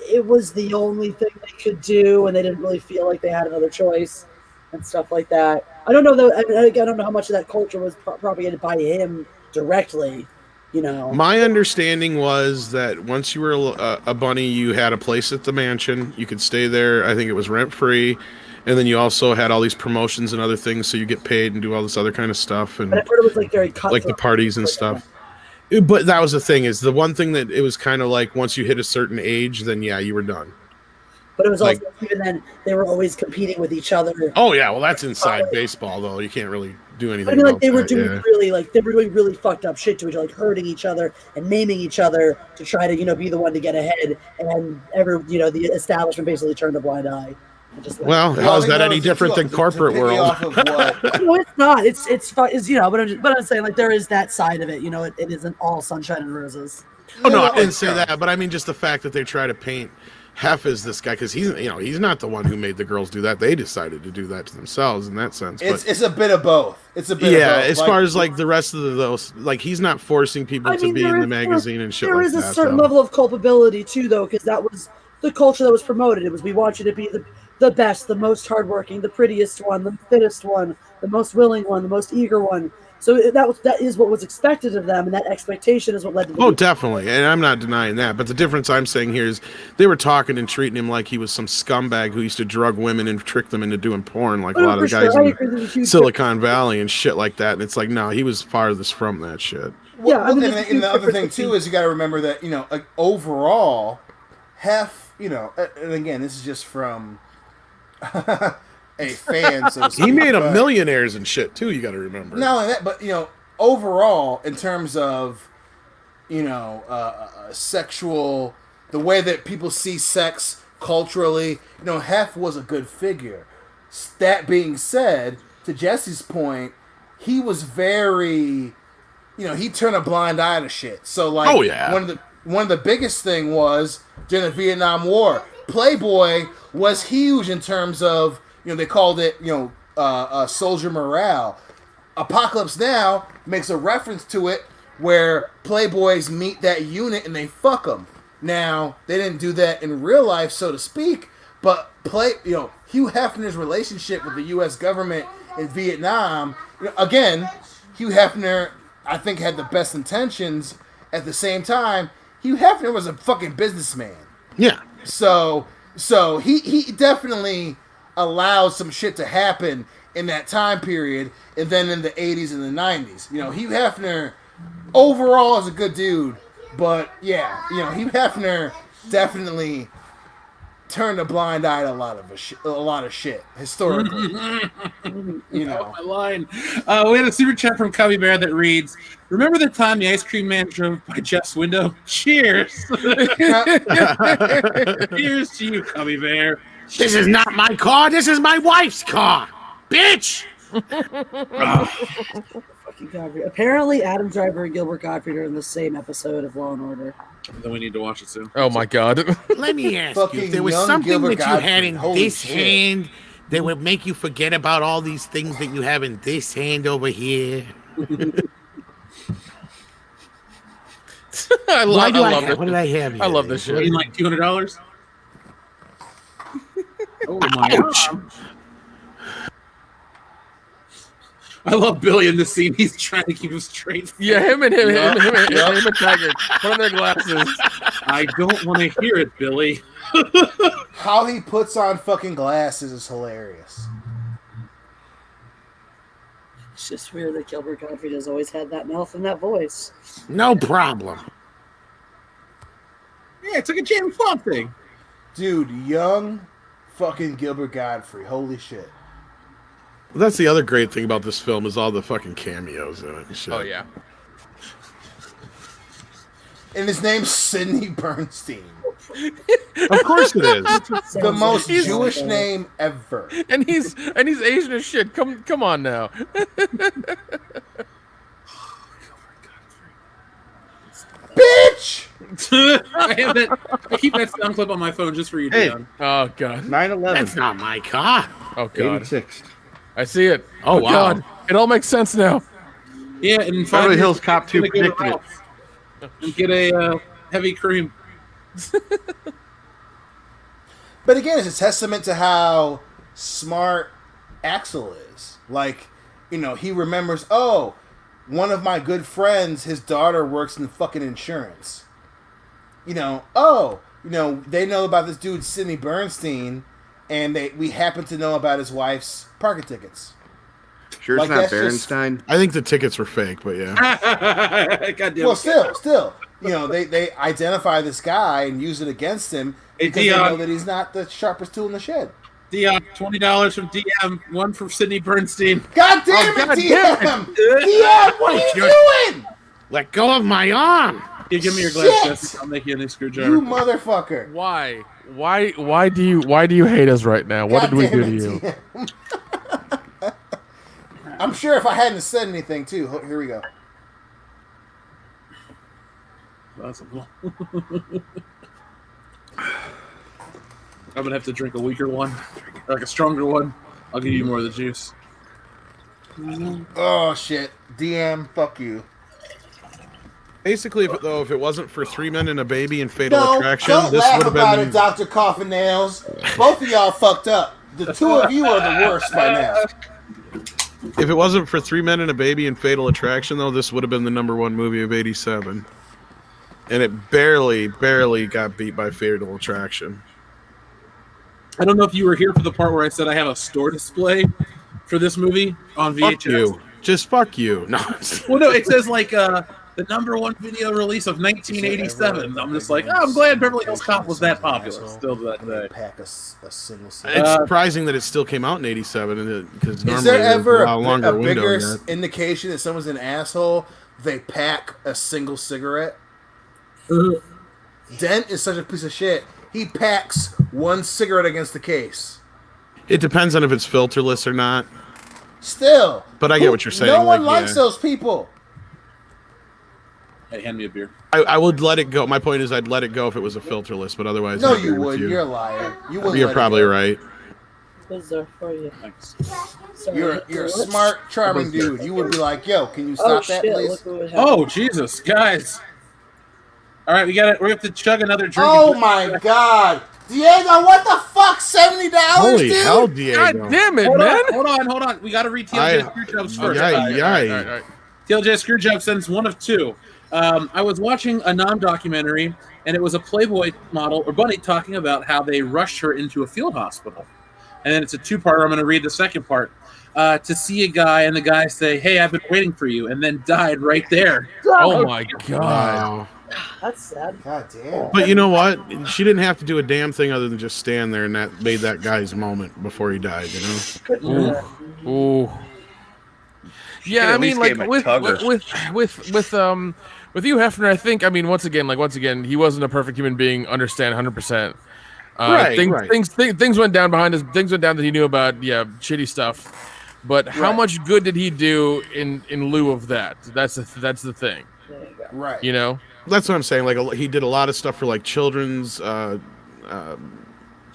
it was the only thing they could do, and they didn't really feel like they had another choice and stuff like that. I don't know though. I don't know how much of that culture was propagated by him directly. My understanding was that once you were a bunny, you had a place at the mansion. You could stay there. I think it was rent free. and then you also had all these promotions and other things, so you get paid and do all this other kind of stuff, and But I heard it was like very cutthroat. like the parties and stuff. But that was the thing, is the one thing that it was kind of like once you hit a certain age, then yeah, you were done. But it was Like- also even then they were always competing with each other. Oh yeah, well that's inside baseball though. You can't really do anything. I mean, like about they were that, doing yeah. really fucked up shit to each other, like hurting each other and maiming each other to try to be the one to get ahead. And the establishment basically turned a blind eye. And just let Well, I how is think that any was different than to corporate piggy world? off of what- no, it's not. It's but I'm saying like there is that side of it. It isn't all sunshine and roses. Oh no, No, I didn't it's say not. that, but I mean just the fact that they try to paint Hef as this guy, because he's not the one who made the girls do that. They decided to do that to themselves in that sense. But It's a bit of both. It's a bit yeah, of both. as far as like the rest of those, like he's not forcing people to be in the magazine and shit There like is a that. certain though. level of culpability too, though, because that was the culture that was promoted. It was we want you to be the best, the most hardworking, the prettiest one, the fittest one, the most willing one, the most eager one. So that is what was expected of them, and that expectation is what led to the Oh, definitely, and I'm not denying that. But the difference I'm saying here is they were talking and treating him like he was some scumbag who used to drug women and trick them into doing porn, like a lot of the guys in Silicon Valley and shit like that. And it's like, no, he was farthest from that shit. Well, Yeah, I mean, and, there's a and the huge other thing difference too is you got to remember that like, overall, Hef, and again, this is just from a fan. So to speak, He made but them millionaires and shit too. You got to remember. Not only that, but overall, in terms of sexual, the way that people see sex culturally, Hef was a good figure. That being said, to Jesse's point, he was very, he turned a blind eye to shit. So like, Oh, yeah. one of the biggest thing was during the Vietnam War, Playboy was huge in terms of they called it soldier morale. Apocalypse Now makes a reference to it where Playboys meet that unit and they fuck them. Now they didn't do that in real life, so to speak, but Hugh Hefner's relationship with the U.S. government in Vietnam. Again, Hugh Hefner, I think, had the best intentions. At the same time, Hugh Hefner was a fucking businessman. Yeah. So he definitely allowed some shit to happen in that time period, and then in the 80s and the 90s. Hugh Hefner overall is a good dude, but yeah, Hugh Hefner definitely turned a blind eye to a lot of shit historically. My line. We had a super chat from Cubby Bear that reads, "Remember the time the ice cream man drove by Jeff's window? Cheers." Cheers to you, Cubby Bear. This is not my car. This is my wife's car, bitch. Fucking Godfrey. Apparently, Adam Driver and Gilbert Gottfried are in the same episode of Law and Order. Then we need to watch it soon. Oh my god. Let me ask Fucking you, if there was young something Gilbert that you had Gottfried, in holy this shit. hand that would make you forget about all these things that you have in this hand over here. I Why do I love have? it. What did I have? I love this You mean shit. like $200? Oh my god. I love Billy in this scene. He's trying to keep him straight. Yeah, him and Taggart. Put on their glasses. I don't want to hear it, Billy. How he puts on fucking glasses is hilarious. It's just weird that Gilbert Gottfried has always had that mouth and that voice. No problem. Yeah, it's like a James Bond thing. Dude, young fucking Gilbert Gottfried. Holy shit. That's the other great thing about this film is all the fucking cameos in it and shit. Oh yeah. And his name's Sidney Bernstein. Of course it is. The most He's- Jewish name ever. And he's Asian as shit. Come on now. Bitch! I keep that sound clip on my phone just for you, Hey. Dion. Oh god. 9/11. That's not my car. Oh god. 86. I see it. Oh, wow. God. It all makes sense now. Yeah, and Beverly Hills Cop 2 gonna go to predicted it. Ralph's and get a heavy cream. But again, it's a testament to how smart Axel is. Like, he remembers, oh, one of my good friends, his daughter works in fucking insurance. They know about this dude, Sidney Bernstein, and we happen to know about his wife's parking tickets. Sure, it's not Berenstein. I think the tickets were fake, but yeah. Well, still, they identify this guy and use it against him because they know that he's not the sharpest tool in the shed. Dion, $20 from DM, one from Sidney Bernstein. God damn it, DM! DM, what are you doing? Let go of my arm. You give me your glass, Jesse. I'll make you a new screwdriver. You motherfucker! Why? Why do you hate us right now? What did we do to you? I'm sure if I hadn't said anything too. Here we go. Possible. I'm gonna have to drink a weaker one, or like a stronger one. I'll give you more of the juice. Oh shit, DM, fuck you. Basically, if it wasn't for Three Men and a Baby and Fatal Attraction, don't this laugh would have about been. it, Dr. Coffin Nails. Both of y'all fucked up. The two of you are the worst by now. If it wasn't for Three Men and a Baby and Fatal Attraction, though, this would have been the #1 movie of '87, and it barely got beat by Fatal Attraction. I don't know if you were here for the part where I said I have a store display for this movie on VHS. Fuck you. Just fuck you. No. Well, no, it says like the #1 video release of 1987. I'm just like, I'm glad Beverly Hills Cop was that popular. Still to that day. Pack a single. It's surprising that it still came out in '87 because normally is there ever a longer a window bigger yet. indication that someone's an asshole? They pack a single cigarette. Dent is such a piece of shit. He packs one cigarette against the case. It depends on if it's filterless or not. Still, but I get what you're saying. No one likes those people. Hey, hand me a beer. I would let it go. My point is, I'd let it go if it was a filterless, but otherwise, no, you would. You're a liar. You're probably right. Was there for you? Thanks. You're a smart, charming dude. You would be like, "Yo, can you stop that, please?" Oh Jesus, guys! All right, we got it. We have to chug another drink. Oh my God, Diego! What the fuck? $70, Holy dude? hell, Diego! God damn it, man! Hold on. We got to read TLJ Screwjobs first. Yay. TLJ Screwjob sends one of two. I was watching a documentary, and it was a Playboy model or bunny talking about how they rushed her into a field hospital. And then it's a two-parter. I'm going to read the second part. To see a guy, and the guy say, "Hey, I've been waiting for you," and then died right there. Oh my God! Wow. That's sad. God damn. But you know what? She didn't have to do a damn thing other than just stand there, and that made that guy's moment before he died. You know. Ooh. Yeah, I mean, like with Hugh Hefner, I think. I mean, once again, he wasn't a perfect human being. Understand 100%. Things went down behind us. Things went down that he knew about. Yeah, shitty stuff. But how much good did he do in lieu of that? That's the thing. Right. You know. That's what I'm saying. Like he did a lot of stuff for like children's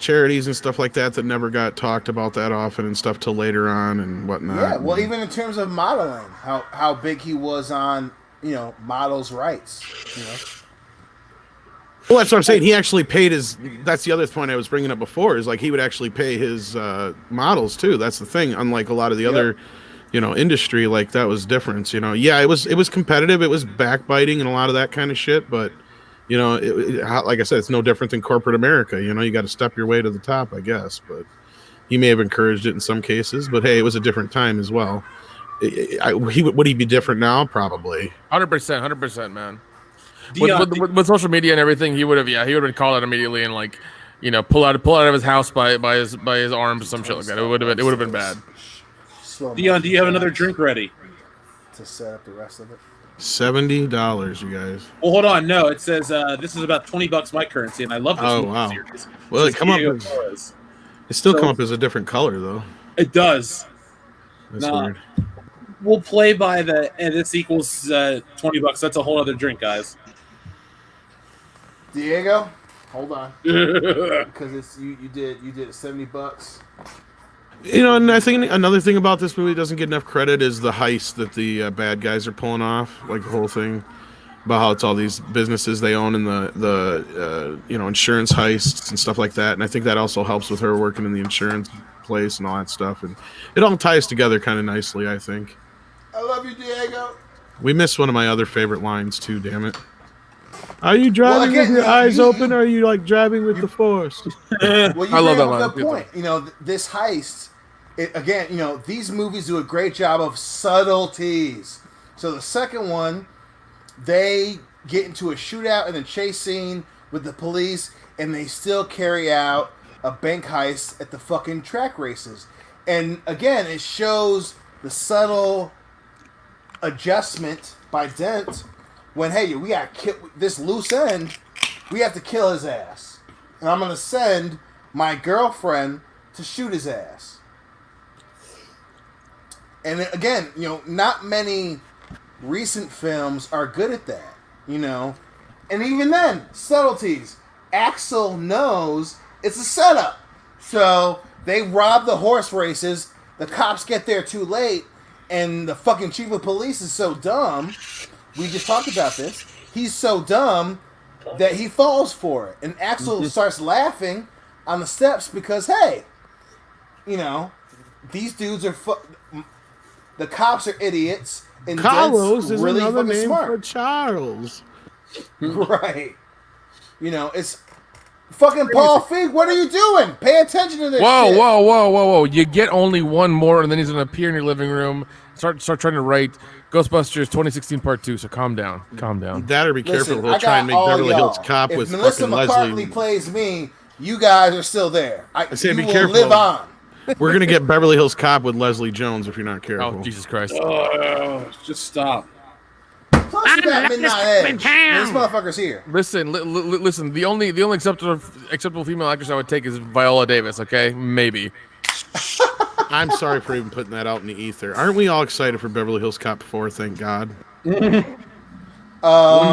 charities and stuff like that never got talked about that often and stuff till later on and whatnot. Yeah. Well, even in terms of modeling, how big he was on models' rights. Well, that's what I'm saying. He actually paid his. That's the other point I was bringing up before. Is like he would actually pay his models too. That's the thing. Unlike a lot of the other, industry, like that was different. Yeah, it was competitive. It was backbiting and a lot of that kind of shit. But like I said, it's no different than corporate America. You got to step your way to the top, I guess. But he may have encouraged it in some cases. But hey, it was a different time as well. Would he be different now? Probably. 100%, man. With social media and everything, he would have been called out immediately and pull out of his house by his arms or some shit like that. It would have been bad. Dion, do you have another drink ready to set up the rest of it? $70, you guys. Well, hold on. No, it says this is about $20 my currency, and I love this movie series. Well, it still come up as a different color though. It does. That's weird. We'll play by and this equals $20. That's a whole other drink, guys. Diego, hold on, because you did $70. And I think another thing about this movie doesn't get enough credit is the heist that the bad guys are pulling off, like the whole thing about how it's all these businesses they own and the insurance heists and stuff like that. And I think that also helps with her working in the insurance place and all that stuff. And it all ties together kind of nicely, I think. I love you, Diego. We missed one of my other favorite lines too. Damn it. Are you driving again, with your you know, eyes you- open, or are you like driving with the force? Well, you I love bring that up line. a good point. You know, this heist. Again, you know, these movies do a great job of subtleties. So the second one, they get into a shootout and a chase scene with the police, and they still carry out a bank heist at the fucking track races. And again, it shows the subtle adjustment by Dent when, hey, we got this loose end, we have to kill his ass. And I'm going to send my girlfriend to shoot his ass. And again, you know, not many recent films are good at that, you know. And even then, subtleties. Axel knows it's a setup. So they rob the horse races, the cops get there too late, and the fucking chief of police is so dumb. We just talked about this. He's so dumb that he falls for it. And Axel starts laughing on the steps because, hey, you know, these dudes are the cops are idiots, and Carlos Dent's is really another fucking name smart. for Charles. Right. You know, it's fucking Paul Feig. What are you doing? Pay attention to this Whoa, shit. whoa, whoa, whoa, whoa! You get only one more, and then he's gonna appear in your living room. Start trying to write Ghostbusters 2016 Part 2. So calm down, calm down. That or be careful. Listen, They'll I try and got make all Beverly Hills y'all. Cop If with Melissa fucking McCarthy Leslie. plays me, you guys are still there. I say you be will careful. live on. We're gonna get Beverly Hills Cop with Leslie Jones if you're not careful. Oh, Jesus Christ! Just stop. Plus, you got Midnight Edge. This motherfucker's here. Listen, listen. The only acceptable female actress I would take is Viola Davis. Okay, maybe. I'm sorry for even putting that out in the ether. Aren't we all excited for Beverly Hills Cop 4? Thank God. One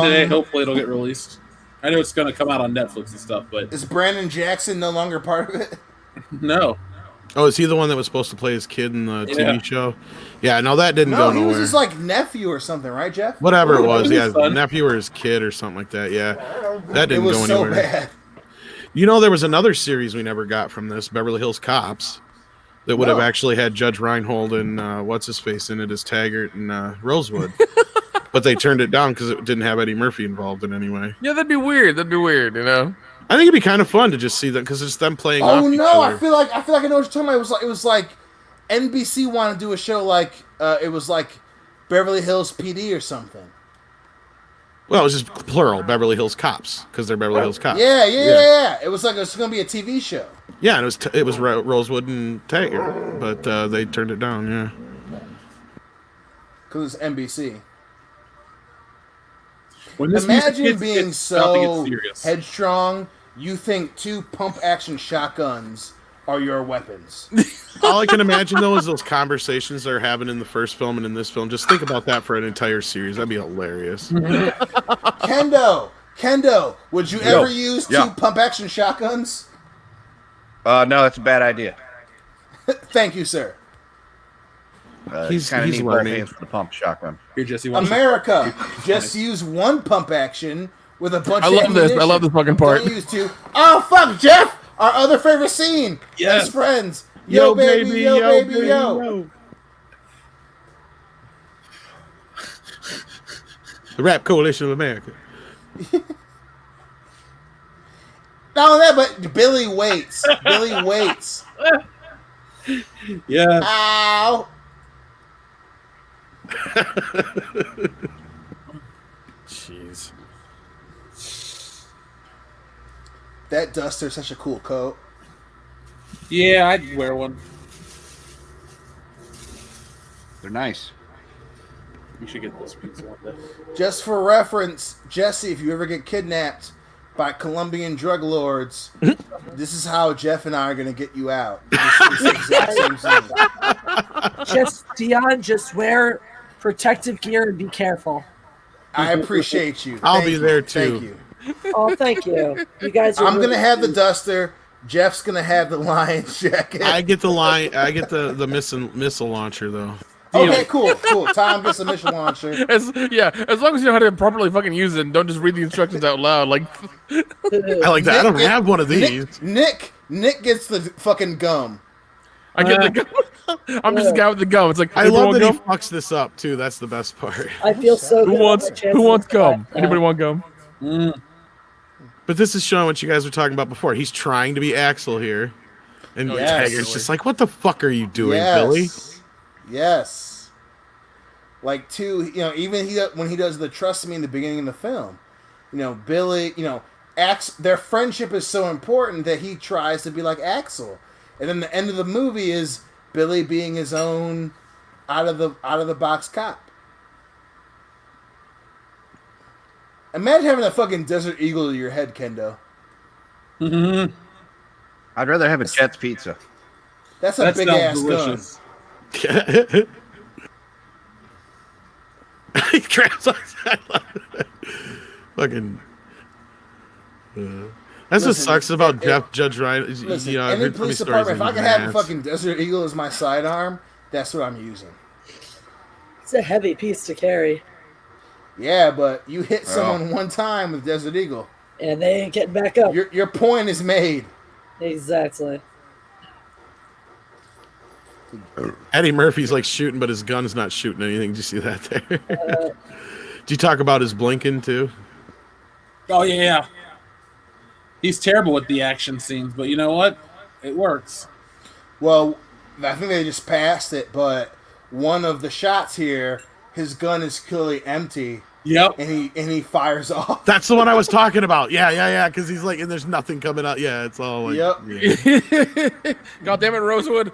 day, hopefully, it'll get released. I know it's going to come out on Netflix and stuff, but Is Brandon Jackson no longer part of it? no. Oh, is he the one that was supposed to play his kid in the Yeah. TV show? Yeah, no, that didn't No, go he nowhere. was his like nephew or something, right, Jeff? Whatever it was, his yeah, son. nephew or his kid or something like that. Yeah, that It didn't was go so anywhere. bad. You know, there was another series we never got from this, Beverly Hills Cops, that would have No. actually had Judge Reinhold and what's his face in it as Taggart and Rosewood, but they turned it down because it didn't have Eddie Murphy involved in any way. Yeah, that'd be weird. That'd be weird. You know. I think it'd be kind of fun to just see them because it's them playing. off Oh each no, other. I feel like I know what you're talking about. It was like NBC wanted to do a show like it was like Beverly Hills PD or something. Well, it was just plural, Beverly Hills Cops, because they're Beverly Hills Cops. Yeah. It was like it was going to be a TV show. Yeah, and it was Rosewood and Taggart, but they turned it down. Yeah. Because it's NBC. When this Imagine music being gets about to get so serious. headstrong, you think 2 pump-action shotguns are your weapons. All I can imagine though is those conversations they're having in the first film and in this film. Just think about that for an entire series. That'd be hilarious. Kendo, would you ever use 2 Yeah. pump-action shotguns? No, that's a bad idea. Thank you, sir. He's Kind of need both learning. hands for the pump shotgun. Here, Jesse, watch America, just use 1 pump action with a bunch I of love this. I ammunition. love this fucking part. Don't use 2. Oh, fuck, Jeff! Our other favorite scene. Yes. Best friends. Yo, baby, yo, baby, yo. The Rap Coalition of America. Not only that, but Billy waits. Billy waits. Yeah. Ow. Jeez. That duster's such a cool coat. Yeah, I'd wear one. They're nice. We should get this pizza one day. Just for reference, Jesse, if you ever get kidnapped by Colombian drug lords, this is how Jeff and I are going to get you out. This exact same scene. Just wear protective gear and be careful. I appreciate you. I'll Thank be you. there, too. Thank you. Oh, thank you. You guys are I'm going to really have the sweet. duster. Jeff's going to have the Lion's jacket. I get the line. I get the missile launcher though. Okay, cool. Tom gets a missile launcher. As long as you know how to properly fucking use it and don't just read the instructions out loud. Like, I like that. I don't have one of these. Nick gets the fucking gum. I get the gum. I'm just a guy with the gum. It's like, I anybody love want that he gum? fucks this up too. That's the best part. I feel so good. Who about wants my chances who wants of gum? that. Anybody want gum? Mm. But this is showing what you guys were talking about before. He's trying to be Axel here. And Yes. Taggart just like, what the fuck are you doing, Billy? Yes. Like, too, even when he does the trust me in the beginning of the film, Billy, their friendship is so important that he tries to be like Axel. And then the end of the movie is Billy being his own out of the box cop. Imagine having a fucking Desert Eagle to your head, Kendo. Mm-hmm. I'd rather have a Jets pizza. That's a big ass gun. He grabs on fucking. That's what sucks about Judge Ryan. Listen, any police department, if I could have a fucking Desert Eagle as my sidearm, that's what I'm using. It's a heavy piece to carry. Yeah, but you hit someone one time with Desert Eagle. And they ain't getting back up. Your point is made. Exactly. Eddie Murphy's like shooting, but his gun's not shooting anything. Did you see that there? Did you talk about his blinking too? Oh, yeah. He's terrible with the action scenes, but you know what? It works. Well, I think they just passed it, but one of the shots here, his gun is clearly empty. Yep. And he fires off. That's the one I was talking about. Yeah. Because he's like, and there's nothing coming out. Yeah, it's all like. Yep. Yeah. God damn it, Rosewood.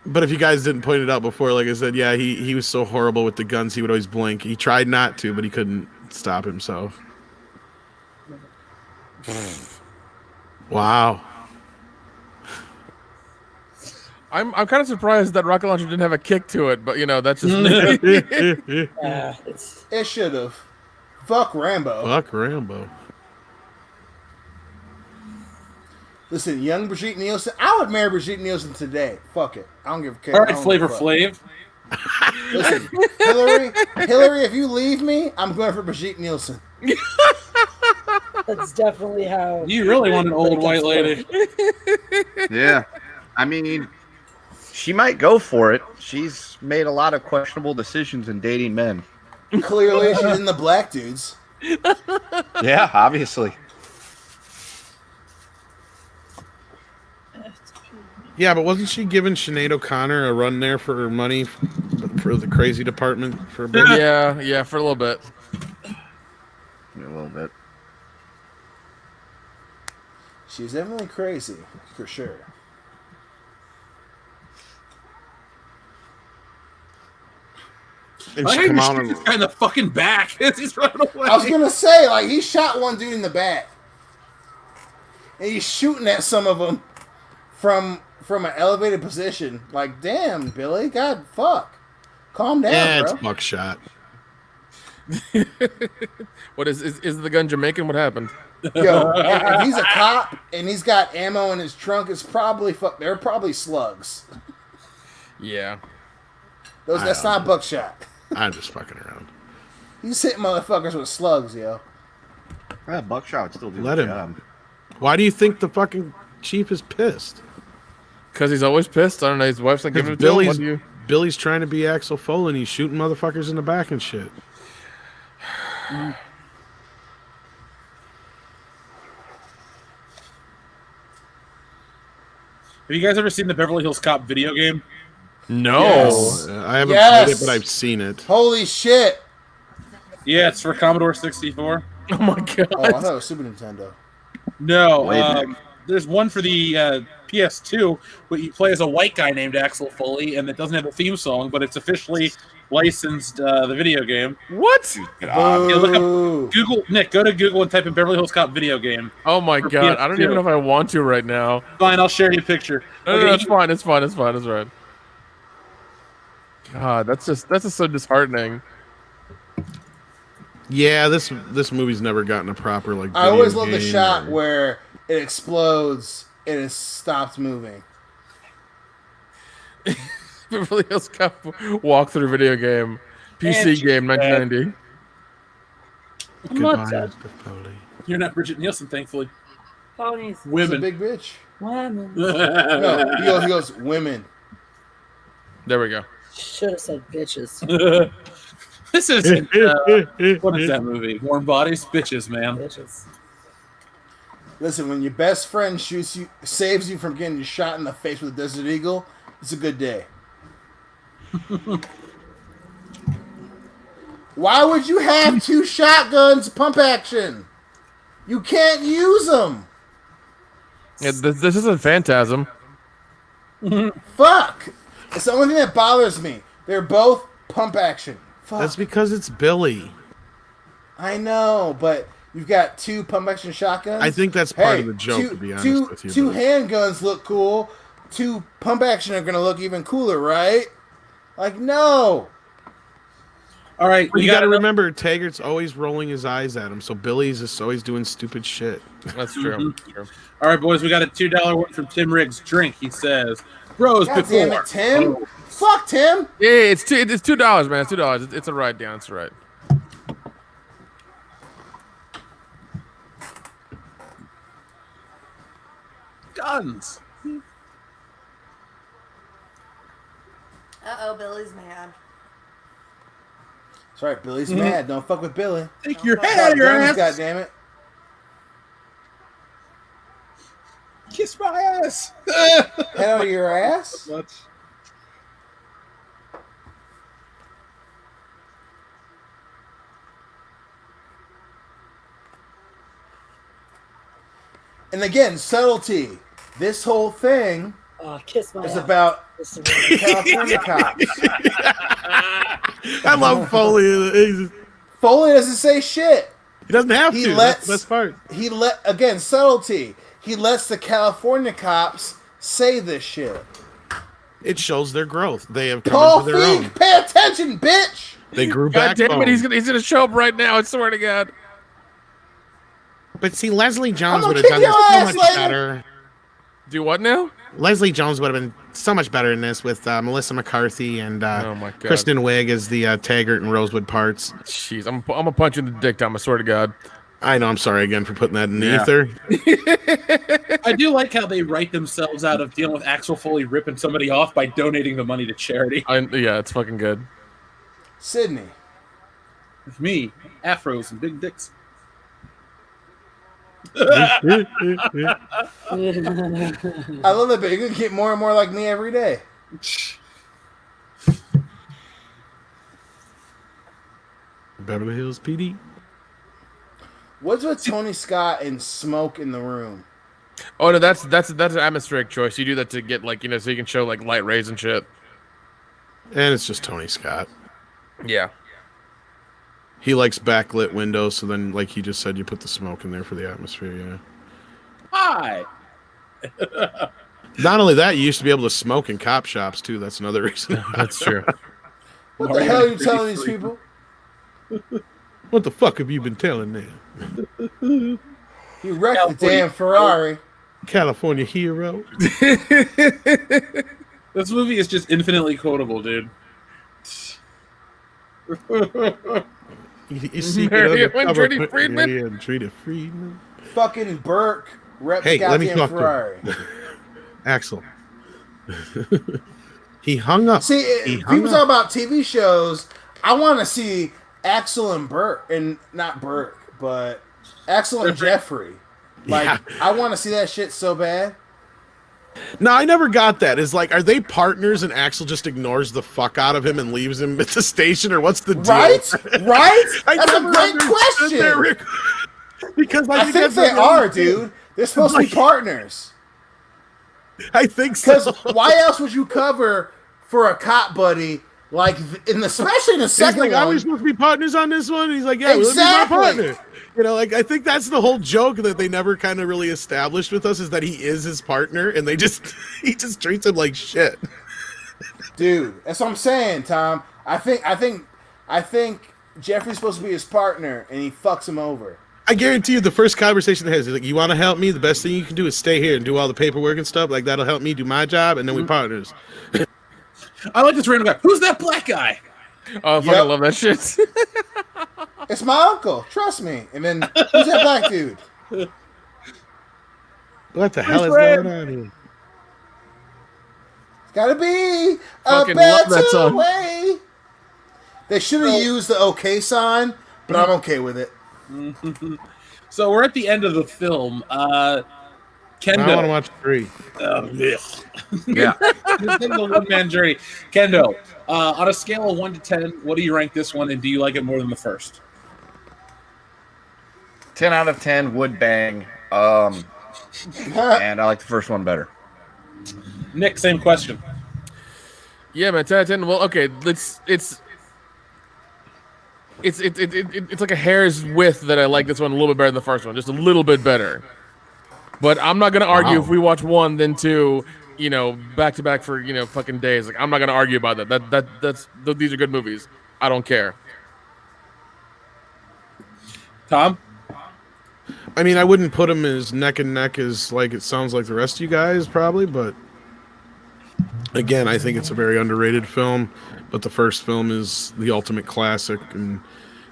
But if you guys didn't point it out before, like I said, yeah, he was so horrible with the guns. He would always blink. He tried not to, but he couldn't stop himself. Wow. I'm kind of surprised that rocket launcher didn't have a kick to it, but that's just me. It should have. Fuck Rambo. Fuck Rambo. Listen, young Brigitte Nielsen. I would marry Brigitte Nielsen today. Fuck it. I don't give a care. All right, Flavor Flav. Listen, Hillary, if you leave me, I'm going for Brigitte Nielsen. That's definitely how. You really want an old white lady. Yeah. I mean, she might go for it. She's made a lot of questionable decisions in dating men. Clearly, she's in the black dudes. Yeah, obviously. Yeah, but wasn't she giving Sinead O'Connor a run there for her money for the crazy department for a bit? Yeah, for a little bit. A little bit. She's definitely crazy, for sure. And I she hate come to out shoot and this guy in the fucking back as he's running away. I was gonna say, like, he shot one dude in the back, and he's shooting at some of them from an elevated position. Like, damn, Billy, God, fuck, calm down, bro. It's buckshot. What is the gun Jamaican? What happened? Yo, if he's a cop and he's got ammo in his trunk, it's probably they're probably slugs. Yeah. That's not buckshot. I'm just fucking around. He's hitting motherfuckers with slugs, yo. Yeah, buckshot would still do Let the him. job. Why do you think the fucking chief is pissed? Because he's always pissed. I don't know. His wife's like, giving it to him. What do you... Billy's trying to be Axel Foley and he's shooting motherfuckers in the back and shit. Have you guys ever seen the Beverly Hills Cop video game? No. Yes. I haven't played it, but I've seen it. Holy shit. Yeah, it's for Commodore 64. Oh my god. Oh, I thought it was Super Nintendo. No, there's one for the PS2, but you play as a white guy named Axel Foley, and it doesn't have a theme song, but it's officially licensed the video game. What? Yeah, look up Google, Nick, go to Google and type in Beverly Hills Cop video game. Oh my god, I don't even know if I want to right now. Fine, I'll share you a picture. No, it's fine. It's right. God, that's just so disheartening. Yeah, this movie's never gotten a proper like. I always love the shot where it explodes and it stops moving. Beverly Hills Cop walkthrough video game, PC game, 1990. I'm not dead. You're not Bridget Nielsen, thankfully. Ponies. Women. She's a big bitch. Women. No, he goes women. There we go. Should have said bitches. This isn't. What is that movie? Warm Bodies, Bitches, man. Bitches. Listen, when your best friend saves you from getting shot in the face with a Desert Eagle, it's a good day. Why would you have 2 shotguns pump action? You can't use them. Yeah, this isn't Phantasm. Fuck. It's the only thing that bothers me. They're both pump action. Fuck. That's because it's Billy. I know, but you've got 2 pump action shotguns. I think that's part of the joke, to be honest with you. 2 handguns look cool. 2 pump action are going to look even cooler, right? Like, no. All right, you got to remember, Taggart's always rolling his eyes at him, so Billy's just always doing stupid shit. That's true. True. All right, boys, we got a $2 one from Tim Riggs. Drink, he says. Bros, God before. damn it, Tim. Fuck, Tim. Yeah, it's $2, man. It's $2. It's a write down. It's a right. Guns. Uh-oh, Billy's mad. That's right, Billy's mad. Don't fuck with Billy. Take your head out of your ass. God damn it. Kiss my ass. Head out of your ass? What? And again, subtlety. This whole thing Kiss my is ass. about California cops. I love Foley. Foley doesn't say shit. He doesn't have to. That's the best part. Again, subtlety. He lets the California cops say this shit. It shows their growth. They have come Paul into their own. Feig, pay attention, bitch! They grew God back. damn it, he's gonna show up right now. I swear to God. But see, Leslie Jones I'm would gonna have done kick this your so ass much later. better. Do what now? Leslie Jones would have been so much better in this with Melissa McCarthy and Oh my God. Kristen Wiig as the Taggart and Rosewood parts. Jeez, I'm gonna punch you in the dick, Tom. I swear to God. I know. I'm sorry again for putting that in the ether. I do like how they write themselves out of dealing with Axel Foley ripping somebody off by donating the money to charity. Yeah, it's fucking good. Sydney. With me, afros and big dicks. I love it, but you're going to get more and more like me every day. Beverly Hills PD. What's with Tony Scott and smoke in the room? Oh no, that's an atmospheric choice. You do that to get like so you can show like light rays and shit. And it's just Tony Scott. Yeah. He likes backlit windows, so then, like he just said, you put the smoke in there for the atmosphere, yeah. Hi. Not only that, you used to be able to smoke in cop shops, too. That's another reason. That's true. What the hell are you telling these people? What the fuck have you been telling them? He wrecked the damn Ferrari. California hero. This movie is just infinitely quotable, dude. You see Treaty Friedman? Yeah, Treaty Friedman. Fucking Burke wrecked the Hey, let me goddamn talk Ferrari. to him. Axel. He hung up. See, people talk about TV shows. I want to see Axel and Burke, and not Burke, but Axel and Jeffrey. Like, Yeah. I want to see that shit so bad. No, I never got that. Is like, are they partners and Axel just ignores the fuck out of him and leaves him at the station, or what's the deal? Right? Right? I That's a never great understood that, question. Rick. Because I think that's they the are, only thing. dude. They're supposed to be partners. I think so. Because why else would you cover for a cop buddy, like, especially in the He's second like, are we one? supposed to be partners on this one? He's like, yeah, we'll be my Exactly. partner. You know, like, I think that's the whole joke that they never kind of really established with us, is that he is his partner, and he just treats him like shit. Dude, that's what I'm saying, Tom. I think Jeffrey's supposed to be his partner, and he fucks him over. I guarantee you, the first conversation they had is like, you want to help me? The best thing you can do is stay here and do all the paperwork and stuff. Like, that'll help me do my job, and then we partners. I like this random guy. Who's that black guy? Oh, I fucking love that shit. It's my uncle. Trust me. And then, who's that black dude? What the hell is going on here? It's gotta be a Fucking love that better song. way. They should have used the okay sign, but I'm okay with it. So we're at the end of the film. Kendo. I want to watch 3. Yeah. This is the one-man journey. Kendo, on a scale of 1 to 10, what do you rank this one, and do you like it more than the first? 10 out of 10 would bang. And I like the first one better. Nick, same question. Yeah, man, 10 out of 10. Well, okay, it's like a hair's width that I like this one a little bit better than the first one, just a little bit better. But I'm not gonna argue if we watch 1 then 2, back to back for fucking days. Like I'm not gonna argue about that. These are good movies. I don't care. Tom? I mean, I wouldn't put them as neck and neck as like it sounds like the rest of you guys probably, but again, I think it's a very underrated film. But the first film is the ultimate classic, and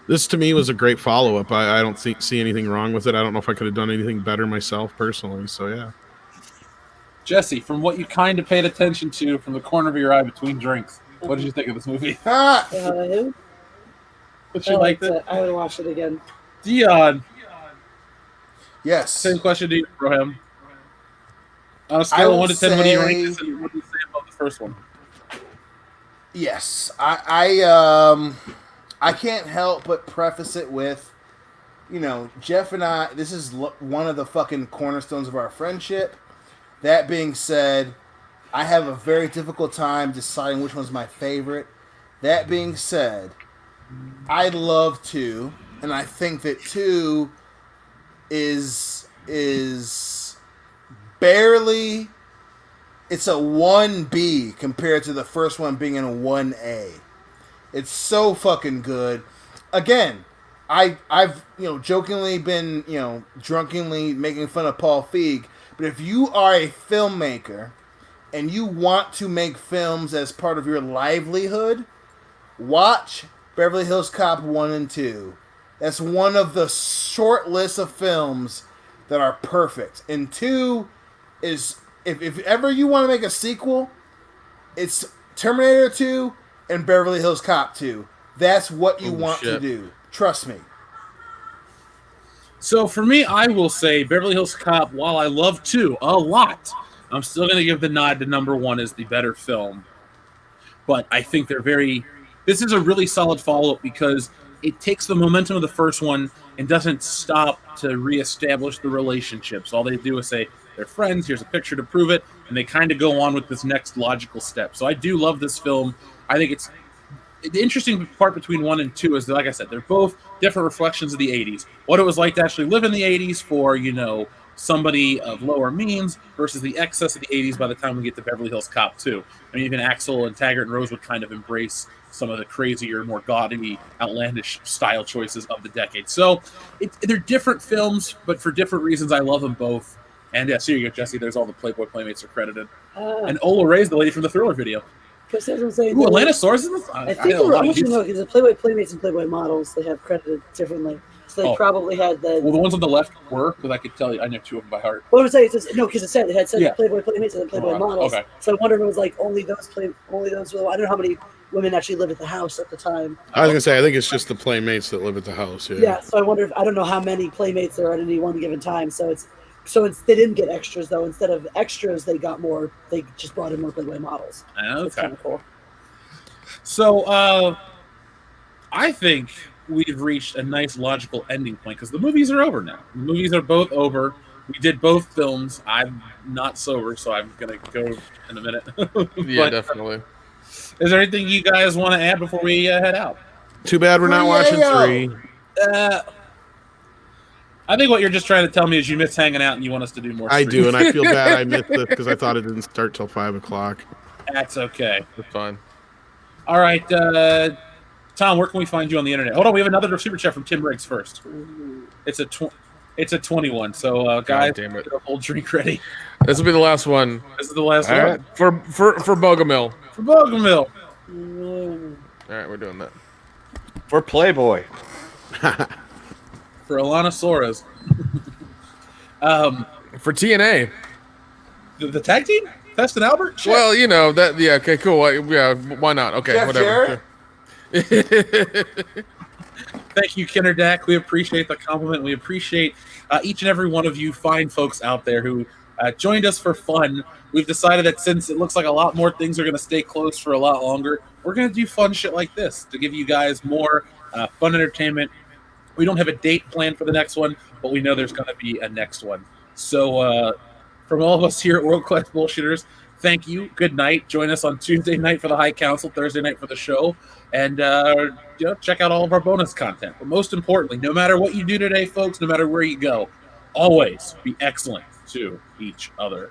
this to me was a great follow-up. I don't see anything wrong with it. I don't know if I could have done anything better myself personally. So yeah. Jesse, from what you kind of paid attention to from the corner of your eye between drinks, what did you think of this movie? But you liked it? I would watch it again. Dion. Yes. Same question to you, Broham. On a scale of 1 to 10, what do you rank this, and what do you say about the first one? Yes, I can't help but preface it with, Jeff and I. This is one of the fucking cornerstones of our friendship. That being said, I have a very difficult time deciding which one's my favorite. That being said, I love 2, and I think that 2 is barely. It's a 1B compared to the first one being in a 1A. It's so fucking good. Again, I've jokingly been drunkenly making fun of Paul Feig, but if you are a filmmaker and you want to make films as part of your livelihood, watch Beverly Hills Cop 1 and 2. That's one of the short lists of films that are perfect. And 2 is, if ever you want to make a sequel, it's Terminator 2 and Beverly Hills Cop 2. That's what you want to do. Trust me. So for me, I will say Beverly Hills Cop, while I love 2 a lot, I'm still going to give the nod to number 1 as the better film. But I think this is a really solid follow-up because it takes the momentum of the first one and doesn't stop to reestablish the relationships. All they do is say, they're friends, here's a picture to prove it, and they kind of go on with this next logical step. So I do love this film. I think it's the interesting part between 1 and 2 is that, like I said, they're both different reflections of the 80s. What it was like to actually live in the 80s for, somebody of lower means versus the excess of the 80s by the time we get to Beverly Hills Cop 2. I mean, even Axel and Taggart and Rose would kind of embrace some of the crazier, more gaudy, outlandish style choices of the decade. So they're different films, but for different reasons, I love them both. And yes, here you go, Jesse. There's all the Playboy Playmates are credited. And Ola Ray's the lady from the Thriller video. Because that's what I'm saying. Ooh, Atlanta Source is this? I think I'm not sure because the Playboy Playmates and Playboy Models, they have credited differently. So they probably had the. Well, the ones on the left were, because I could tell you, I know 2 of them by heart. What was I saying? Because it had said Playboy Playmates and then Playboy Models. Okay. So I wonder if it was like only those. I don't know how many women actually lived at the house at the time. I was gonna say I think it's just the Playmates that live at the house. Yeah. So I wonder I don't know how many Playmates there are at any one given time. So they didn't get extras though. Instead of extras, they got more. They just brought in more Playboy Models. Okay. It's kind of cool. So I think we've reached a nice logical ending point because the movies are over now. The movies are both over. We did both films. I'm not sober, so I'm going to go in a minute. Yeah, definitely. Is there anything you guys want to add before we head out? Too bad we're not watching 3. I think what you're just trying to tell me is you miss hanging out and you want us to do more. I streams. do, and I feel bad I missed it because I thought it didn't start till 5 o'clock. That's okay. That's fine. All right, Tom, where can we find you on the internet? Hold on, we have another super chat from Tim Briggs first. It's a 21. So guys, damn it. get a whole drink ready. This will be the last one. This is the last one. Right. For Bogomil. For Bogomil. All right, we're doing that. For Playboy. For Alana Soares. For TNA. The tag team? Preston Albert? Shit. Well, that. Yeah. Okay. Cool. Yeah. Why not? Okay. Jeff whatever. Jarrett? Thank you, Kinnerdack. We appreciate the compliment. We appreciate each and every one of you fine folks out there who joined us for fun. We've decided that since it looks like a lot more things are going to stay closed for a lot longer, we're going to do fun shit like this to give you guys more fun entertainment. We don't have a date planned for the next one, but we know there's going to be a next one. So from all of us here at World Class Bullshitters, thank you. Good night. Join us on Tuesday night for the High Council, Thursday night for the show, and check out all of our bonus content. But most importantly, no matter what you do today, folks, no matter where you go, always be excellent to each other.